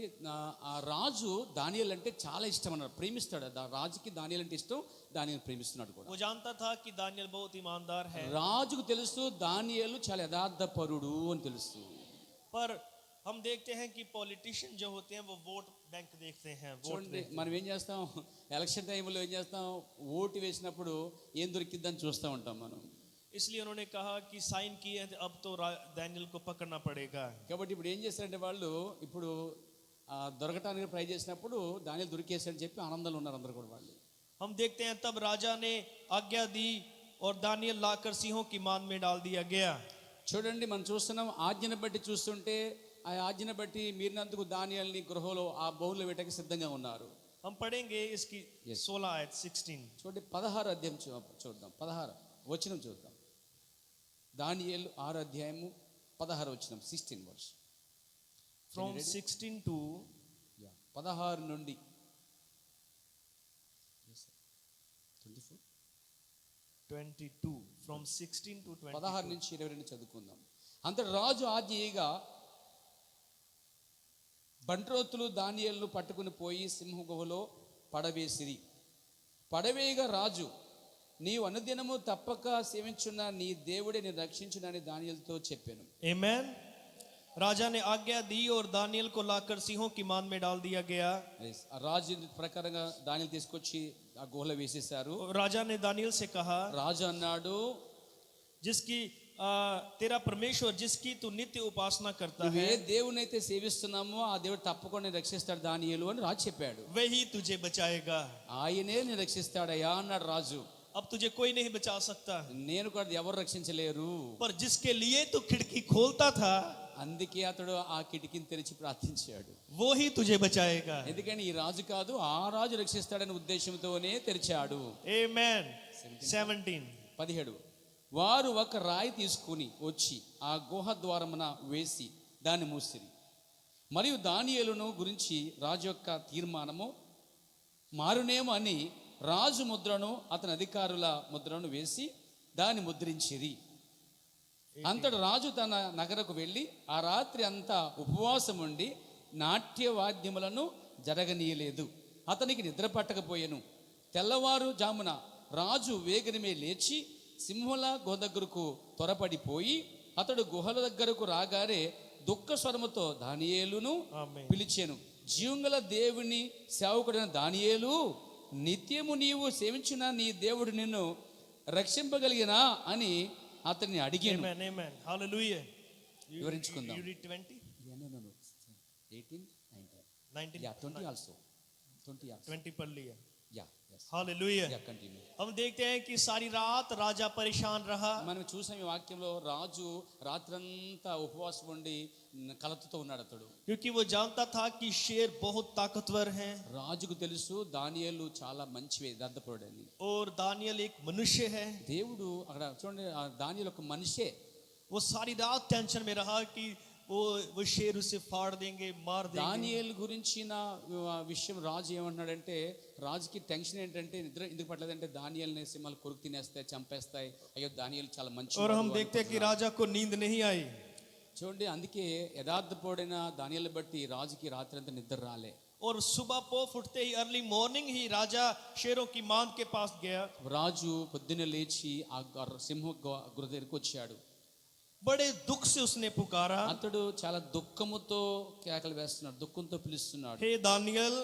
ఆ రాజు దానియేలు అంటే చాలా ఇష్టం అన్నాడు, ప్రేమిస్తాడు. రాజుకి దానియేలు అంటే ఇష్టం, దానియేలు ప్రేమిస్తున్నాడు కూడా. वो जानता था कि दानियल बहुत ईमानदार है, రాజుకు తెలుసు దానియేలు చాలా యథార్థపరుడు అని తెలుసు. पर हम देखते हैं कि पॉलिटिशियन जो होते हैं वो वोट बैंक देखते हैं, वोट చూడండి, देखते हैं। మనం ఏం చేస్తాం, ఎలక్షన్ టైంలో ఏం చేస్తాం, ఓటు వేసినప్పుడు ఏం దొరికిద్దని చూస్తూ ఉంటాం మనం. इसलिए उन्होंने कहा कि साइन किए हैं, अब तो दानियल को पकड़ना पड़ेगा। కాబట్టి ఇప్పుడు ఏం చేస్తారంటే వాళ్ళు ఇప్పుడు దొరకటానికి ట్రై చేసినప్పుడు దానియేలు దొరికేసాడని చెప్పి ఆనందంలో ఉన్నారు అందరు కూడా వాళ్ళు. हम देखते हैं तब राजा ने आज्ञा दी और दानियल लाकर सिंहों की मान में डाल दिया गया। చూడండి, మనం చూస్తున్నాం ఆజ్ఞను బట్టి చూస్తుంటే ఆ ఆజ్ఞను బట్టి మీరినందుకు దానియేలుని గృహలో ఆ బౌల్లో వేటకి సిద్ధంగా ఉన్నారు. हम पढ़ेंगे इसकी 16 आयत 16। చూడండి 16 అధ్యాయం చూద్దాం, 16 వచనం చూద్దాం. దానియేలు 6 అధ్యాయము 16 వచనం, 16 వర్స్. From 16 to 16 నుండి 24 22, from 16 to 22. 16 నుంచి 22 చదువుకుందాం. అంతటి రాజు ఆజ్ఞగా బంట్రోతులు దానియేలును పట్టుకుని పోయి సింహ గుహలో పడవేసిరి. పడవేయగా రాజు, నీవు అనుదినము తప్పక సేవించున్న నీ దేవుడే నేను రక్షించునని దానియేలుతో చెప్పాను. Amen। राजा ने आज्ञा दी और दानियल को लाकर सिंहों की मान में डाल दिया गया। ఆ రాజు ప్రకారంగా దానియేలు తీసుకొచ్చి ఆ గుహలో వేసేశారు. राजा ने दानियल से कहा, రాజు అన్నాడు, जिसकी तेरा परमेश्वर जिसकी तू नित्य उपासना करता నువ్వు है, ఏ దేవునైతే సేవిస్తున్నామో ఆ దేవుడు తప్పకుండా రక్షిస్తాడు దానియేలు అని రాజు చెప్పాడు. वही तुझे बचाएगा, ఆయనే నేను రక్షిస్తాడయ్యా అన్నాడు రాజు. अब तुझे कोई नहीं बचा सकता। నేను కూడా ఎవరు రక్షించలేరు. पर जिसके लिए तू खिड़की खोलता था, అందుకే అతడు ఆ కిటికీని తెరిచి ప్రార్థించాడు. वो ही तुझे बचाएगा। ఎందుకని ఈ రాజు కాదు, ఆ రాజు రక్షిస్తాడనే ఉద్దేశంతోనే తెరిచాడు. Amen। 17। 17 వారు ఒక రాయి తీసుకుని వచ్చి ఆ గుహ ద్వారమున వేసి దాన్ని మూసిరి. మరియు దానియేలును గురించి రాజు యొక్క తీర్మానము మారునేమో అని రాజు ముద్రను అతని అధికారుల ముద్రను వేసి దాన్ని ముద్రించిరి. అంతటి రాజు తన నగరకు వెళ్ళి ఆ రాత్రి అంతా ఉపవాసం ఉండి నాట్యవాద్యములను జరగనీయలేదు. అతనికి నిద్ర పట్టకపోయెను. తెల్లవారు జామున రాజు వేగనమే లేచి సింహుల గుహ దగ్గరకు త్వరపడిపోయి అతడు గుహల దగ్గరకు రాగానే దుఃఖ స్వరముతో దానియేలును ఆమేన్. పిలిచాను. జీవంగల దేవుని సేవకుడైన దానియేలు, నిత్యము నీవు సేవించిన నీ దేవుడు నిన్ను రక్షింపగలిగినా అని అతన్ని అడిగాను. Amen, amen. Hallelujah. వివరించుకుందాం. You read 20? 18, 19. 19? 20 also. 20 also. 20 पढ़ लिया। Yeah, yes. Hallelujah। Yeah, continue. हम देखते हैं कि सारी रात राजा परेशान रहा। మనం చూసాం ఈ వాక్యంలో రాజు రాత్రంతా ఉపవాసం ఉండి కలతతో ఉన్నాడు అతడు. क्योंकि वो जानता था कि शेर बहुत ताकतवर है రాజుకు తెలుసు దానియేలు చాలా మంచి యథార్థపరుడని. और दानियल एक मनुष्य है। దేవుడు అక్కడ చూడండి, ఆ దానియేలు ఒక మనిషే. वो सारी रात टेंशन में रहा कि वो शेर उसे फाड़ देंगे, मार देंगे। దానియేలు గురించిన విషయం రాజు ఏమంటున్నాడంటే, రాజుకి టెన్షన్ ఏంటంటే నిద్ర ఎందుకు పట్టలేదంటే దానియేలుని సింహాలు కొరికి తినేస్తాయి, చంపేస్తాయి, అయ్యో దానియేలు చాలా మంచి. और हम देखते हैं कि राजा को नींद नहीं आई। చూడండి, అందుకే యథార్థపడిన దానియేలుని బట్టి రాజుకి రాత్రి అంతా నిద్ర రాలే. और सुबह पोफ उठते ही अर्ली मॉर्निंग ही राजा शेरों की मान के पास गया। రాజు పొద్దున్నే లేచి ఆ సింహ గుహ దగ్గరికి వచ్చాడు. बड़े दुख से उसने पुकारा, అతడు చాలా దుఃఖముతో కేకలు వేస్తున్నాడు, దుఃఖంతో పిలుస్తున్నాడు. हे दानियल,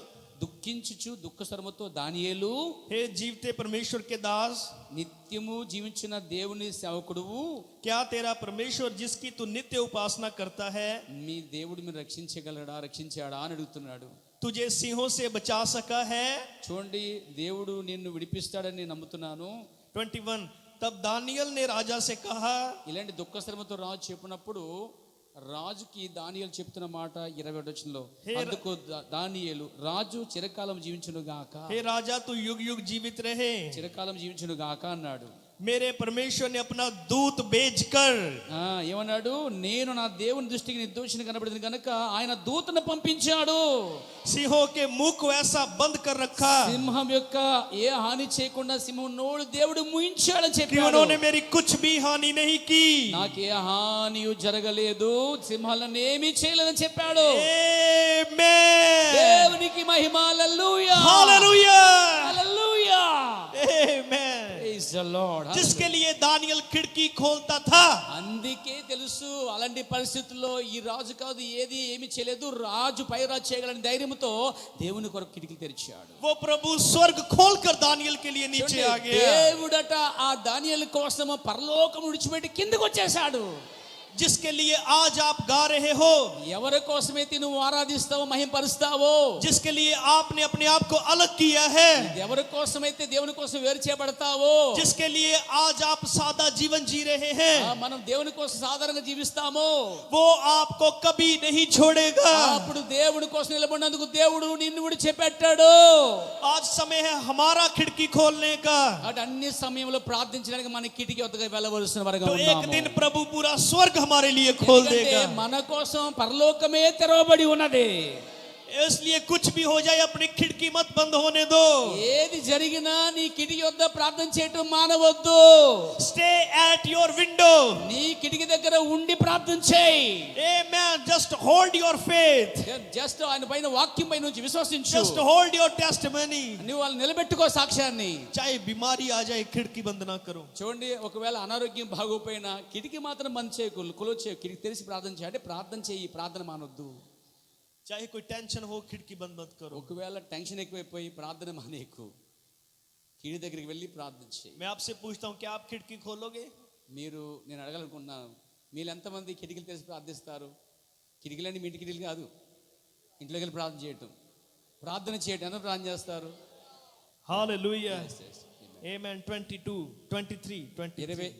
దుఃఖించుచు దుఃఖ స్వరముతో దానియేలు, हे जीवते परमेश्वर के दास, నిత్యము జీవించిన దేవుని సేవకుడువు, क्या तेरा परमेश्वर जिसकी तू नित्य उपासना करता है మీ దేవుడు మీరు రక్షించాడా అని అడుగుతున్నాడు. तुझे सिंहों से बचा सका है? చూడండి, దేవుడు నిన్ను విడిపిస్తాడని నేను నమ్ముతున్నాను. 21। तब दानियल ने राजा से कहा, ఇలాంటి దుఃఖ శ్రమతో రాజు చెప్పినప్పుడు రాజుకి దానియేలు చెప్తున్న మాట 21 వచనంలో, అందుకు దానియేలు, రాజు చిరకాలం జీవించును గాక, हे राजा तू युग युग जीवित रहे। చిరకాలం జీవించును గాక అన్నాడు. मेरे परमेश्वर ने अपना दूत भेजकर ఏమన్నాడు, నేను నా దేవుని దృష్టికి నిర్దోషిని కనబడింది కనుక ఆయన దూతను పంపించాడు. सिंहों के मुंह को ऐसा बंद कर रखा సింహం యొక్క ఏ హాని చేయకుండా సింహం నోడు దేవుడు ముయించాడని कि చెప్పాడు. उन्होंने मेरी कुछ भी हानि नहीं की. నాకు ఏ హాని జరగలేదు, సింహాలను ఏమీ చేయలేదని చెప్పాడు. Amen. దేవునికి మహిమ. హల్లెలూయా. Hallelujah. Hallelujah. Amen. Praise the Lord. जिसके लिए दानियल खिड़की खोलता था, అందుకే తెలుసు అలాంటి పరిస్థితుల్లో ఈ రాజు కాదు ఏది ఏమి చేయలేదు, రాజు పై రాజు చేయగలని ధైర్యంతో దేవుని కొరకు కిటికీ తెరిచాడు. वो प्रभु स्वर्ग खोलकर दानियल के लिए नीचे आ गया. దేవుడట ఆ దానియేలు కోసం పరలోకం విడిచిపెట్టి కిందకు వచ్చేసాడు. जिसके लिए आज आप गा रहे हो, ఎవరి కోసమైతే నువ్వు ఆరాధిస్తావో మహింపరుస్తావో, जिसके लिए आपने अपने आप को अलग किया है, ఎవరి కోసమైతే దేవుని కోసం వేరు చేయబడతావో, जिसके लिए आज आप सादा जीवन जी रहे हैं, మనం దేవుని కోసం సాధారణంగా జీవిస్తామో, वो आपको कभी नहीं छोड़ेगा. అప్పుడు దేవుని కోసం నిలబడినందుకు దేవుడు నిన్ను విడిచిపెట్టాడు. आज समय है हमारा खिड़की खोलने का. అటు అన్ని సమయంలో ప్రార్థించడానికి మన కిటికీ వద్దకు వెళ్ళవలసిన వారుగా तो एक ఉన్నాము. दिन प्रभु पूरा स्वर्ग हमारे लिए खोल ఎందుకంటే देगा. మన కోసం పరలోకమే తెరవబడి ఉన్నది. इसलिए कुछ भी हो जाए अपनी खिड़की मत बंद होने दो. ఏది జరిగినా నీ కిటికీ వద్ద ప్రార్థన చేయటం మానవద్దు. Stay at your window. నీ కిటికీ దగ్గర ఉండి ప్రార్థన చేయి. Amen. Just hold your faith. Just ఆయన పైన వాక్యం పై నుంచి విశ్వసించు. Just hold your testimony. నువ్వు వాళ్ళు నిలబెట్టుకో సాక్ష్యాన్ని. चाहे बीमारी आ जाए खिड़की बंद ना करो. చూడండి, ఒకవేళ అనారోగ్యం బాగోపోయినా కిటికీ మాత్రం బంద్ చేయకు, క్లోజ్ చేయకు. కిటికీ తెరిచి ప్రార్థన చేయి. అంటే ప్రార్థన చేయి, ప్రార్థన మానొద్దు. चाहे कोई टेंशन हो खिड़की बंद मत करो. ఒకవేళ టెన్షన్ ఎక్కువైపోయి ప్రార్థన మానేకు, కిటికీ దగ్గరికి వెళ్ళి ప్రార్థన చేయి. मैं आपसे पूछता हूं, क्या आप खिड़की खोलोगे? నేను అడగాలనుకున్నాను, మీరు ఎంతమంది కిటికీలు తెరిచి ప్రార్థిస్తారు? కిటికీలన్నీ మీ ఇంటి కిటికీలు కాదు, ఇంట్లోకి వెళ్ళి ప్రార్థన చేయటం. ప్రార్థన చేయటం ఎంత ప్రార్థన చేస్తారు? Hallelujah. Amen. 22, 23, 23.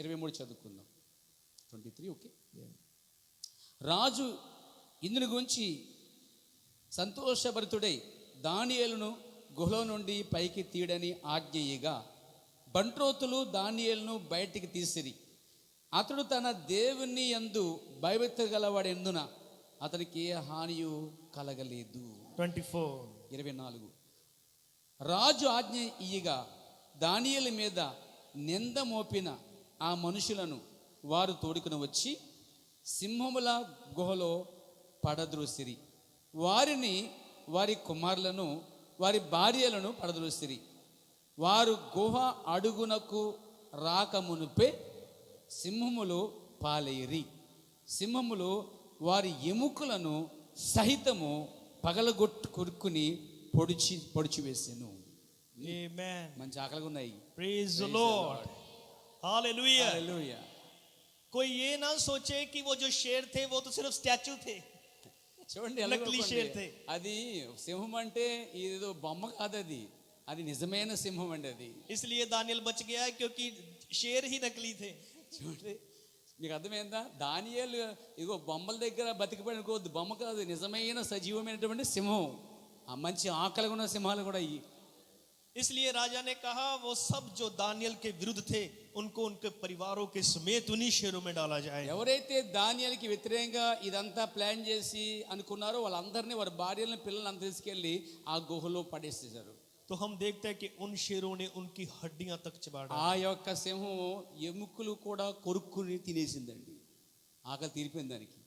23 చదువుకుందాం. 23 ఓకే. రాజు ఇందుని గురించి సంతోషభరితుడై దానియేలును గుహలో నుండి పైకి తీయడని ఆజ్ఞయిగా బంట్రోతులు దానియేలును బయటికి తీసిరి. అతడు తన దేవుని యందు భయభక్తిగలవాడెందున అతనికి ఏ హానియు కలగలేదు. 24 రాజు ఆజ్ఞ ఇయ్యగా దానియేలు మీద నింద మోపిన ఆ మనుషులను వారు తోడుకుని వచ్చి సింహముల గుహలో పడద్రోసిరి. వారిని, వారి కుమారులను, వారి భార్యలను పడద్రోసిరి. వారు గుహ అడుగునకు రాకమునుపే సింహములు పాలైరి. సింహములు వారి ఎముకలను సహితము పగలగొట్టు కొరుక్కుని పొడిచి వేసాను. Amen. మంచి ఆకలిగా ఉన్నాయి. Praise the Lord. Hallelujah. హల్లెలూయా. कोई ये ना सोचे कि वो जो शेर थे वो तो सिर्फ स्टैचू थे. చూడండి, నకిలీ షేర్ తే. అది సింహం అంటే ఏదో బొమ్మ కాదు, అది నిజమైన సింహం అండి. అది इसलिए दानियल बच गया क्योंकि शेर ही नकली थे. చూడండి, మీకు అర్థమైందా? దానియేలు ఇగో బొమ్మల దగ్గర బతికిపోయినకోవద్దు, బొమ్మ కాదు, నిజమైన సజీవమైనటువంటి సింహం. ఆ మంచి ఆకలి ఉన్న సింహాలు కూడా ఇవి. इसलिए राजा ने कहा वो सब जो दानियल के विरुद्ध थे उनको उनके परिवारों के समेत उन्हीं शेरों में डाला जाए. ఎవరైతే దానియేలుకి వ్యతిరేకంగా ఇదంతా ప్లాన్ చేసి అనుకున్నారో వాళ్ళందరినీ, వారి భార్యలను, పిల్లలను తీసుకెళ్ళి ఆ గుహలో పడేసేశారు. तो हम देखते हैं कि उन शेरों ने उनकी हड्डियां तक चबा डाली. ఆ యొక్క సింహం ఎముకలు కూడా కొరుక్కుని తినేసిందండి. ఆకలి తీరిపోయింది దానికి.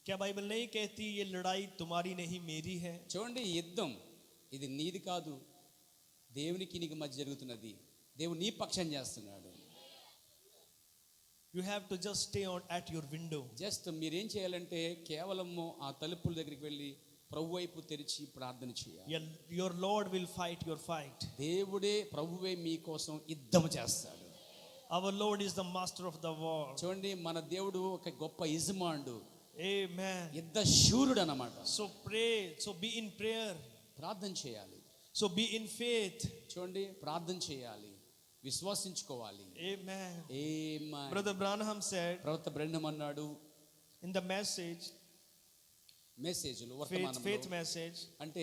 क्या बाइबल नहीं कहती ये लड़ाई तुम्हारी नहीं मेरी है? చూడండి, యుద్ధం ఇది నీది కాదు, దేవునికి నీకు మధ్య జరుగుతున్నది. దేవుడు నీ పక్షం చేస్తున్నాడు. You have to just stay on at your window. Just మీరేం చేయాలంటే కేవలము ఆ తలుపుల దగ్గరికి వెళ్ళి ప్రభు వైపు తెరిచి ప్రార్థన చేయాలి. Your Lord will fight your fight. దేవుడే, ప్రభువే మీకోసం యుద్ధం చేస్తాడు. Our Lord is the master of the war. చూడండి, మన దేవుడు ఒక గొప్ప యజమానుడు. Amen. యుద్ధ శూరుడు అన్నమాట. So pray, so be in prayer. ప్రార్థన చేయాలి. So be in faith. చూడండి, ప్రార్థన చేయాలి, విశ్వసించుకోవాలి. Amen. Amen. Brother Branham said ప్రవక్త బ్రెన్హం అన్నాడు in the message, మెసేజ్లు faith వర్తమానం message. అంటే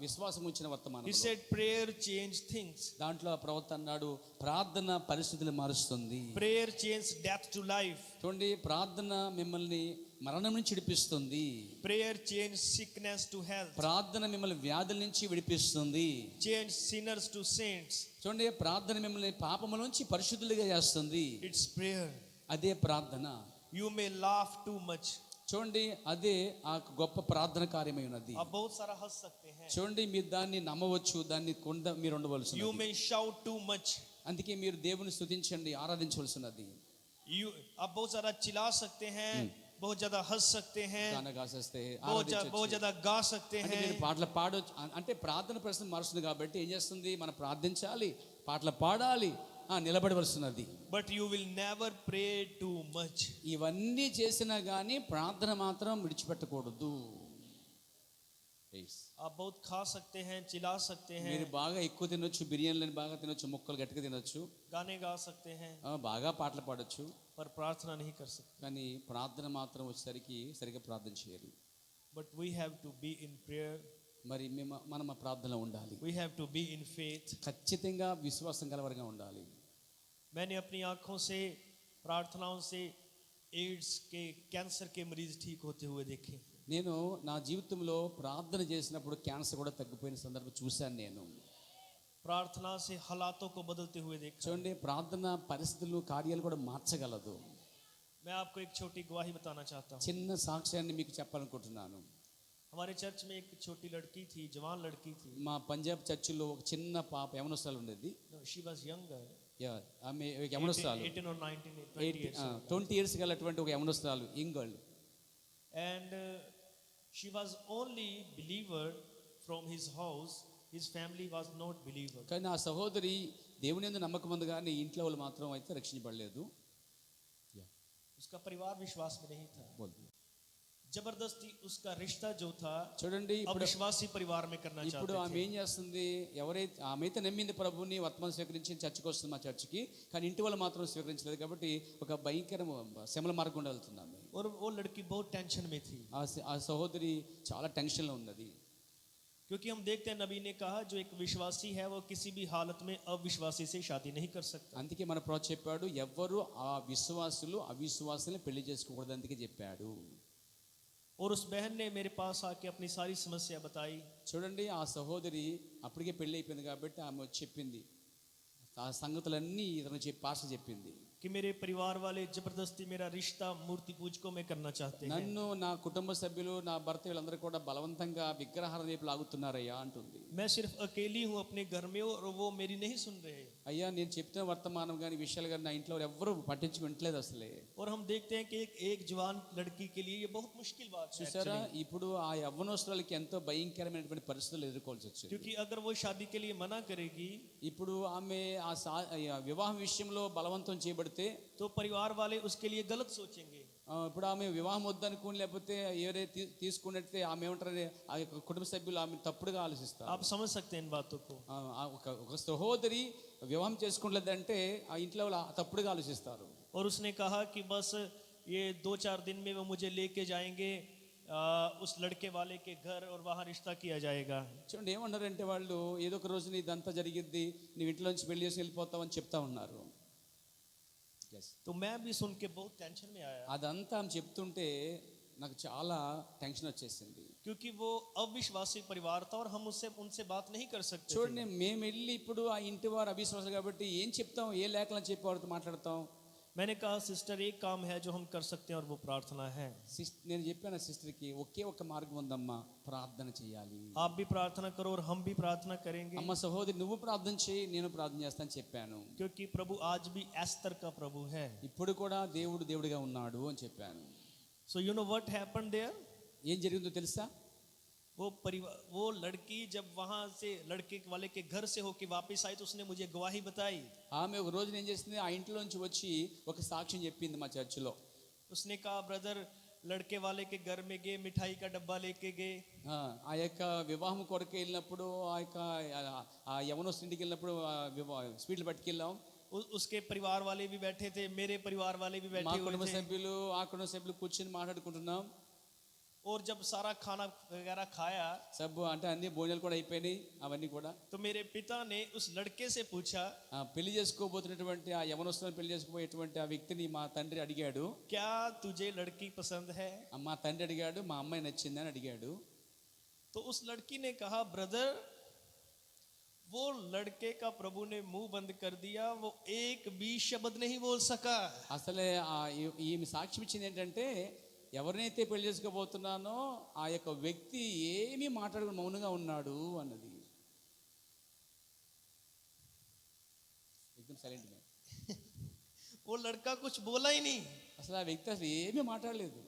విశ్వాసం ఉంచిన వర్తమానం. He said prayer change things. దాంట్లో ప్రవక్త అన్నాడు ప్రార్థన పరిస్థితులు మారుస్తుంది. Prayer change death to life. చూడండి ప్రార్థన మిమ్మల్ని మరణం నుంచి విడిపిస్తుంది. Prayer change sickness to health. ప్రార్థన మిమ్మల్ని వ్యాధుల నుంచి విడిపిస్తుంది. Change sinners to saints. చూడండి ప్రార్థన మిమ్మల్ని పాపముల నుంచి పరిశుద్ధులుగా చేస్తుంది. It's prayer. అదే ప్రార్థన. You may laugh too much. చూడండి అదే ఆ గొప్ప ప్రార్థన కార్యమై ఉన్నది. आप बहुत सारा हंस सकते हैं. చూడండి మీరు దాన్ని నమ్మవచ్చు, దాన్ని మీరు ఉండవలసి. You may shout too much. అందుకే మీరు దేవుని స్తుతించండి, ఆరాధించవలసినది. आप बहुत सारा चिल्ला सकते हैं, बहुत ज्यादा हंस सकते हैं, గాన గాసేస్తే बहुत ज्यादा गा सकते అంటే हैं. మీరు పాటలు పాడొచ్చు. అంటే ప్రార్థన పరిస్థితి మారుస్తుంది కాబట్టి ఏం చేస్తుంది, మనం ప్రార్థించాలి, పాటలు పాడాలి, నిలబడవలసినది. But you will never pray too much. ఇవన్నీ చేసినా కానీ ప్రార్థన మాత్రం విడిచిపెట్టకూడదు. आप बहुत खा सकते हैं, चिल्ला सकते हैं, మీరు బాగా ఎక్కువ తినొచ్చు, బిర్యానీలను బాగా తినొచ్చు, ముక్కలు గట్టిగా తినొచ్చు, गाने गा सकते हैं, బాగా పాటలు పాడొచ్చు, पर प्रार्थना नहीं कर सकते. కానీ ప్రార్థన మాత్రం వచ్చేసరికి సరిగ్గా ప్రార్థన చేయాలి. But we have to be in prayer. మరి మనం ఆ ప్రార్థనలో ఉండాలి. We have to be in faith. ఖచ్చితంగా విశ్వాసం గలవారిగా ఉండాలి. मैंने अपनी आंखों से प्रार्थनाओं से एड्स के कैंसर के मरीज ठीक होते हुए देखे. నేను నా జీవితంలో ప్రార్థన చేసినప్పుడు క్యాన్సర్ కూడా తగ్గిపోయిన సందర్భం చూశాను. నేను प्रार्थना से हालातों को बदलते हुए देखा. చూడండి ప్రార్థన పరిస్థితులు కార్యాలు కూడా మార్చగలదు. मैं आपको एक छोटी गवाही बताना चाहता हूँ. చిన్న సాక్ష్యాన్ని మీకు చెప్పాలనుకుంటున్నాను. हमारे चर्च में एक छोटी लड़की थी, जवान लड़की थी. మా పంజాబ్ చర్చిలో ఒక చిన్న పాప యవనస్తురాలు ఉండేది. No, she was younger. ఆమె యవనస్తురాలు 18 or 19, 20 years old. 20 years గలటువంటి ఒక యవనస్తురాలు, ఇంగర్ల్. And she was only believer from his house. His family was not believer. కానీ ఆ సహోదరి దేవుని యందు నమ్మకం ఉంది, కానీ ఇంట్లో వాళ్ళు మాత్రం అయితే రక్షించబడలేదు. उसका परिवार विश्वास में नहीं था. బోల్. जबरदस्ती उसका रिश्ता जो था చూడండి ఇప్పుడు अविश्वासी परिवार में करना ఇప్పుడు चाहते ఆమె थे. ఏం చేస్తుంది, ఎవరైతే ఆమె అయితే నమ్మింది ప్రభుని, వర్తమానం స్వీకరించి చర్చికి వస్తుంది మా చర్చికి, కానీ ఇంటి వాళ్ళు మాత్రం స్వీకరించలేదు. కాబట్టి ఒక భయంకర శ్రమల మార్గం గుండా వెళ్తుంది ఆమె. और वो लड़की बहुत टेंशन में थी, ఆ సహోదరి చాలా టెన్షన్లో ఉన్నది. क्योंकि हम देखते हैं नबी ने कहा जो एक विश्वासी है वो किसी भी हालत में अविश्वासी से शादी नहीं कर सकता. అందుకే మన ప్రభు చెప్పాడు, ఎవ్వరు ఆ విశ్వాసులు అవిశ్వాసుల్ని పెళ్లి చేసుకోకూడదు. అందుకే చెప్పాడు. और उस बहन ने मेरे पास आके अपनी सारी समस्या बताई. చూడండి ఆ సహోదరి అప్పటికే పెళ్లి అయిపోయింది కాబట్టి ఆమె వచ్చి చెప్పింది, ఆ సంగతులన్నీ ఇతను పాస్టర్ చెప్పింది. कि मेरे परिवार वाले जबरदस्ती मेरा रिश्ता मूर्ति पूजकों में करना चाहते हैं. నన్ను నా కుటుంబ సభ్యులు నా భర్త వీళ్ళందరూ కూడా బలవంతంగా విగ్రహాల వైపు లాగుతున్నారయ్యా అంటుంది. मैं सिर्फ अकेली हूँ अपने घर में और वो मेरी नहीं सुन रहे. అయ్యా నేను చెప్తున్న వర్తమానం కానీ విషయాలు కానీ నా ఇంట్లో ఎవ్వరూ పట్టించుకుంటలేదు అసలే. और हम देखते हैं कि एक जवान लड़की के लिए ये बहुत मुश्किल बात है చూసారా, actually. ఇప్పుడు ఆ యవ్వనస్తులకి ఎంతో భయంకరమైనటువంటి పరిస్థితులు ఎదుర్కోవాల్సి వచ్చింది. क्योंकि अगर वो शादी के लिए मना करेगी ఇప్పుడు ఆమె ఆ వివాహం విషయంలో బలవంతం చేయబడితే तो परिवार वाले उसके लिए गलत सोचेंगे. ఇప్పుడు ఆమె వివాహం వద్దనుకుని లేకపోతే ఎవరైతే తీసుకున్నట్టే ఆమె ఏమంటారు, ఆ యొక్క కుటుంబ సభ్యులు ఆమె తప్పుడుగా ఆలోచిస్తారు. आप समझ सकते हैं इन बातों को. ఒక సహోదరి వివాహం చేసుకున్నదంటే ఆ ఇంట్లో వాళ్ళు తప్పుడుగా ఆలోచిస్తారు. और उसने कहा कि बस ये 2-4 दिन में वो मुझे लेके जाएंगे उस लड़के वाले के घर और वहाँ रिश्ता किया जाएगा. చూడండి ఏమన్నారంటే వాళ్ళు, ఏదో ఒక రోజు ఇదంతా జరిగిద్ది, నువ్వు ఇంట్లో నుంచి పెళ్లి చేసి వెళ్ళిపోతావు అని చెప్తా ఉన్నారు. तो मैं भी सुन के बहुत टेंशन में आया, అదంతా ఆమె చెప్తుంటే నాకు చాలా టెన్షన్ వచ్చేసింది. क्योंकि वो अविश्वासी परिवार था और हम उनसे बात नहीं कर सकते थे. చూడండి మేము వెళ్ళి ఇప్పుడు ఆ ఇంటి వారు అవిశ్వాసం కాబట్టి ఏం చెప్తాం, ఏ లేఖలను చెప్పి వారితో మాట్లాడతాం. मैंने कहा सिस्टर एक काम है जो हम कर सकते हैं और वो प्रार्थना है. నేను చెప్పాను సిస్టర్కి, ఒకే ఒక మార్గం ఉందమ్మా, ప్రార్థన చేయాలి. आप भी प्रार्थना करो और हम भी प्रार्थना करेंगे. అమ్మ సహోదరి నువ్వు ప్రార్థన చేయి, నేను ప్రార్థన చేస్తాను చెప్పాను. क्योंकि प्रभु आज भी एस्तर का प्रभु है. ఇప్పుడు కూడా దేవుడిగా ఉన్నాడు అని చెప్పాను. So you know what happened there? ఏం జరిగిందో తెలుసా? वो लड़की जब वहां से लड़के वाले के घर से होके वापस आई तो उसने मुझे गवाही बताई. ఆమె ఒక రోజు ఏం చేసింది, ఆ ఇంట్లో నుంచి వచ్చి ఒక సాక్ష్యం చెప్పింది మా చర్చిలో. उसने कहा ब्रदर लड़के वाले के घर में गए, मिठाई का डब्बा लेके गए. ఆ యొక్క వివాహం కొరకు వెళ్ళినప్పుడు ఆ యొక్క ఆ యవనస్తుడి ఇంటికి వెళ్ళినప్పుడు స్వీట్లు పట్టుకెళ్ళాం. उसके परिवार वाले भी बैठे थे, मेरे परिवार वाले भी మా बैठे కుటుంబ हुए थे. సభ్యులు ఆ కుటుంబ సభ్యులు కూర్చొని మాట్లాడుకుంటున్నాం. और जब सारा खाना वगैरह खाया సబ్బు అంటే అన్ని భోజనాలు కూడా అయిపోయినాయి అవన్నీ కూడా. तो मेरे पिता ने उस लड़के से पूछा, పెళ్లి చేసుకోబోతున్నటువంటి ఆ యవనస్తులను పెళ్లి చేసుకోబోయేటువంటి ఆ వ్యక్తిని మా తండ్రి అడిగాడు. क्या तुझे लड़की पसंद है? మా తండ్రి అడిగాడు, మా అమ్మాయి నచ్చిందని అడిగాడు. तो उस लड़की ने कहा, ब्रदर वो लड़के का प्रभु ने मुंह बंद कर दिया, वो एक भी शब्द नहीं बोल सका। అసలే ఈమె సాక్ష్యం ఇచ్చింది ఏంటంటే, ఎవరినైతే పెళ్లి చేసుకోబోతున్నానో ఆ యొక్క వ్యక్తి ఏమీ మాట్లాడకుండా మౌనంగా ఉన్నాడు అన్నది. एकदम సైలెంట్ గా. वो लड़का कुछ बोला ही नहीं అసలు ఆ వ్యక్తి అసలు ఏమీ మాట్లాడలేదు.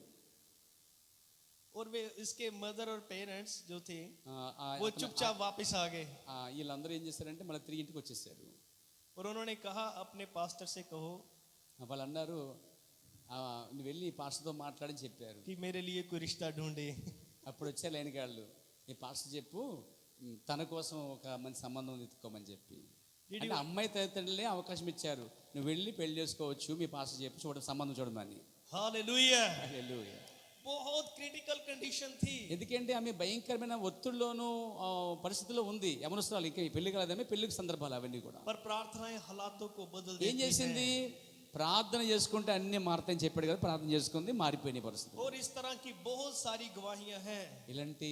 और वे इसके मदर और पेरेंट्स जो थे ఆ वो चुपचाप वापस आ गए వీళ్ళందరూ ఏం చేశారంటే మళ్ళీ తిరిగి ఇంటికి వచ్చేసారు. और उन्होंने कहा, अपने पास्टर से कहो వాళ్ళు అన్నారు, నువ్వు వెళ్ళి పాస్టర్తో మాట్లాడని చెప్పారు. कि मेरे लिए कोई रिश्ता ढूंढे। అప్పుడు వచ్చే లేనిగాళ్ళు, ఈ పాస్టర్ చెప్పు తన కోసం ఒక మంచి సంబంధం ఎత్తుకోమని చెప్పి. అంటే అమ్మాయి తల్లిదండ్రులే అవకాశం ఇచ్చారు, నువ్వు వెళ్ళి పెళ్లి చేసుకోవచ్చు, మీ పాస్టర్ చెప్పి సంబంధం చూడమని. हालेलुया। హల్లెలూయా. बहुत क्रिटिकल कंडीशन थी। ఎందుకంటే ఆమె భయంకరమైన ఒత్తిడిలోనూ పరిస్థితిలో ఉంది. యవనస్తురాలు, ఇంకా పెళ్లి కాలేదమే, పెళ్లికి సందర్భాలు అవన్నీ కూడా. पर प्रार्थनाएं हालातों को बदल ఏం देती చేసింది? ప్రార్థన చేసుకుంటే అన్ని మారుతాయని చెప్పాడు కదా, ప్రార్థన చేసుకుంది, మారిపోయిన పరిస్థితి. और इस तरह की बहुत सारी गवाहियां हैं। ఇలాంటి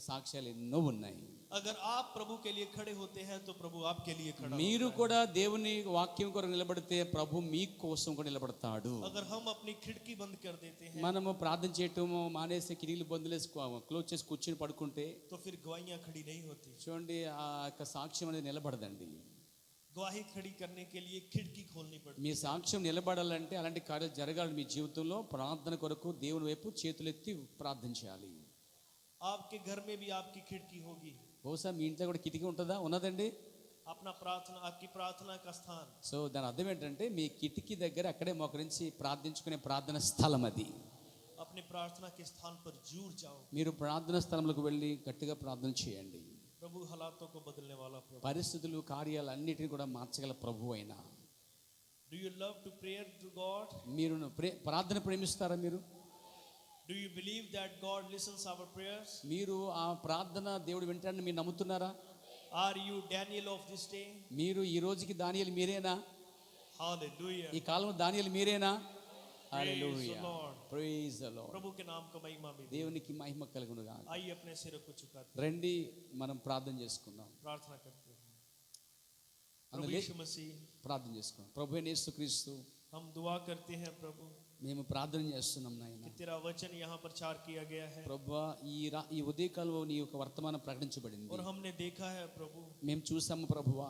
సాక్ష్యాలు ఎన్నో ఉన్నాయి. अगर आप प्रभु के लिए खड़े होते हैं तो प्रभु आपके लिए खड़ा మీరు होता है। కూడా దేవుని వాక్యం కొరకు నిలబడితే ప్రభు మీ కోసం కూడా నిలబడతాడు. अगर हम अपनी खिड़की बंद कर देते हैं మనము ప్రార్థన చేయటము మానేసి కిటికీలు బందులేసి క్లోజ్ చేసి కూర్చుని పడుకుంటే तो फिर गवाहियां खड़ी नहीं होती। చూడండి ఆ యొక్క సాక్ష్యం అనేది నిలబడదండి. गवाही खड़ी करने के लिए खिड़की खोलनी पड़ती మీ సాక్ష్యం నిలబడాలంటే, అలాంటి కార్యాలు జరగాలి మీ జీవితంలో, ప్రార్థన కొరకు దేవుని వైపు చేతులెత్తి ప్రార్థించాలి. आपके घर में भी आपकी खिड़की होगी। బహుశా మీ ఇంట్లో కూడా కిటికీ ఉంటుందా? ఉన్నదండి. अपना प्रार्थना, आपकी प्रार्थना का स्थान। సో దాని అర్థం ఏంటంటే, మీ కిటికీ దగ్గర అక్కడే మోకరించి ప్రార్థించుకునే ప్రార్థన స్థలం అది. अपने प्रार्थना के स्थान पर जुड़ जाओ। మీరు ప్రార్థన స్థలంలోకి వెళ్ళి గట్టిగా ప్రార్థన చేయండి. प्रभु हालातों को बदलने वाला प्रभु। పరిస్థితులు కార్యాలు అన్నిటిని కూడా మార్చగల ప్రభు అయినా. Do you love to pray to God? మీరు ప్రార్థన ప్రేమిస్తారా? మీరు Do you believe that God listens our prayers? మీరు ఆ ప్రార్థన దేవుడు వింటాడని మీరు నమ్ముతున్నారా? Are you Daniel of this day? మీరు ఈ రోజుకి దానియేలు మీరేనా? Hallelujah. ఈ కాలంలో దానియేలు మీరేనా? Praise the hallelujah. Lord. Praise the lord. प्रभु के नाम का महिमा मिले। దేవునికి మహిమ కలుగును గాక. आइए अपने सिरों को झुकाते రండి మనం ప్రార్థన చేసుకుందాం. प्रार्थना करते हैं। प्रभु అందులో यीशु मसीह, ప్రార్థన చేసుకుందాం. ప్రభు అయిన యేసుక్రీస్తు, हम दुआ करते हैं प्रभु మేము ప్రార్థన చేస్తున్నాం నాయన. कि तेरा वचन यहाँ प्रचार किया गया है ప్రభువా, ఈ ఉదయకాలంలో నీ యొక్క వర్తమానం ప్రకటించబడింది. और हमने देखा है प्रभु మేము చూసాము ప్రభువా,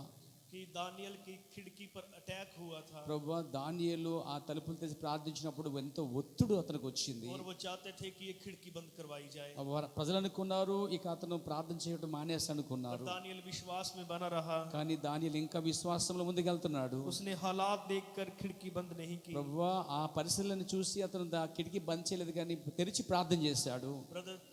कि दानियल की खिड़की पर अटैक हुआ था ప్రభువా దానియేలు ఆ తలుపులు తెరిచి ప్రార్థించినప్పుడు ఎంతో ఒత్తిడి అతనికి వచ్చింది. और वो चाहते थे कि ये खिड़की बंद करवाई जाए। ప్రజలు అనుకున్నారు ఇక అతను ప్రార్థన చేయడం మానేసి అనుకున్నారు. और दानियल विश्वास में बना रहा। కానీ దానియేలు ఇంకా విశ్వాసంలో ముందుకెళ్తున్నాడు. उसने हालात देखकर खिड़की बंद नहीं की। ప్రభువా ఆ పరిస్థితులను చూసి అతను కిటికీ బంద్ చేయలేదు, కానీ తెరిచి ప్రార్థన చేశాడు.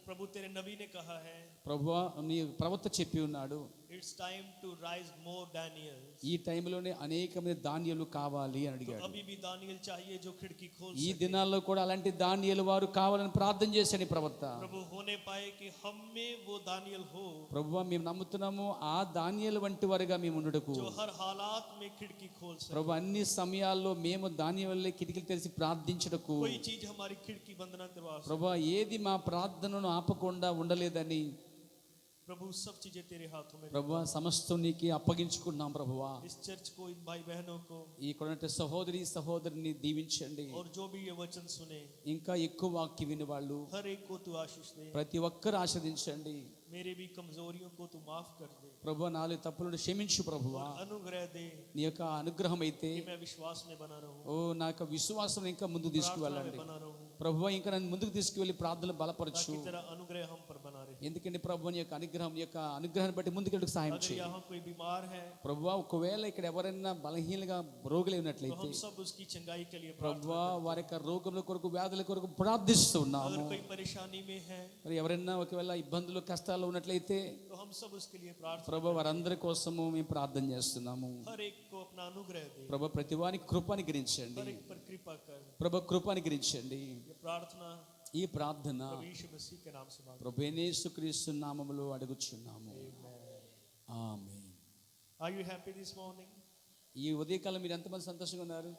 प्रभु तेरे नबी ने कहा है, ప్రభువా నీ ప్రవక్త చెప్పి ఉన్నాడు, it's time to rise more Daniel. ఈ టైంలోనే అనేకమైన దానియేలు కావాలి అని तो అడిగాడు. अभी भी दानियल चाहिए जो खिड़की खोल ఈ सके। దినాల్లో కూడా అలాంటి దానియేలు వారు కావాలని ప్రార్థన చేశాడు ఈ ప్రవక్త. प्रभु होने पाए कि हम में वो दानियल हो ప్రభువా మేము నమ్ముతున్నాము, ఆ దానియేలు వంటి వారుగా మేము ఉండుటకు. जो हर हालात में खिड़की खोल सके। ప్రభు అన్ని సమయాల్లో మేము దానియేలు కిటికీలు తెరిచి ప్రార్థించుటకు. कोई चीज हमारी खिड़की बंद ना करवा सके। ప్రభు ఏది మా ప్రార్థనను ఆపకుండా ఉండలేదని प्रभु सब चीजें तेरे हाथों में। ప్రభువా సమస్తం నీకే అప్పగించుకున్నాం ప్రభువా. इस चर्च को, इन भाई बहनों को ఈ కొనటి సహోదరిని దీవించండి. और जो भी ये वचन सुने, ఇంకా ఎక్కువ వాక్య విని వాళ్ళు हर एक को तू आशीष दे। ప్రతి ఒక్కరు ఆస్వాదించండి. मेरे भी कमजोरियों को तू माफ कर दे ప్రభు నాలుగు తప్పులను క్షమించు ప్రభువా. और अनुग्रह दे నీ యొక్క అనుగ్రహం అయితే कि मैं विश्वास में बना रहूं, ఓ నా యొక్క విశ్వాసం ఇంకా ముందుకు प्रार्थना తీసుకువెళ్ళండి में बना रहूं, ప్రభువా. ఇంకా నన్ను ముందుకు తీసుకువెళ్ళి ప్రార్థనలు బలపరచు. ताकि तेरा अनुग्रह हम पर बना रहे। ఎందుకంటే ప్రభు నీ యొక్క అనుగ్రహాన్ని బట్టి ముందుకెళ్ళకు సహాయం अगर చేయి यहाँ कोई बीमार है ప్రభువా. ఒకవేళ ఇక్కడ ఎవరైనా బలహీనగా రోగులై तो ఉన్నట్లయితే हम सब उसकी चंगाई के लिए ప్రభువా प्रार्थना వారి యొక్క రోగముల కొరకు వ్యాధుల కొరకు ప్రార్థిస్తున్నాము. अगर कोई परेशानी में है మరి ఎవరైనా ఒకవేళ ఇబ్బందులు కష్టాలు ఉన్నట్లయితే तो हम सब उसके लिए प्रार्थना। ప్రభు వారందరి కోసము మేము ప్రార్థన చేస్తున్నాము. हर एक को अपना अनुग्रह दे, ప్రభు ప్రతి వారికి కృప हर అనుగ్రహించండి. एक पर कृपा कर। ప్రభు కృప అనుగ్రహించండి. ये प्रार्थना ఈ ప్రార్థన प्रभु यीशु मसीह के नाम से मांगते ప్రభు యేసుక్రీస్తు నామములో అడుగుచున్నాము. ఆమేన్. Are you happy this morning? ఈ ఉదయకాలం మీరు ఎంతమంది సంతోషంగా ఉన్నారు?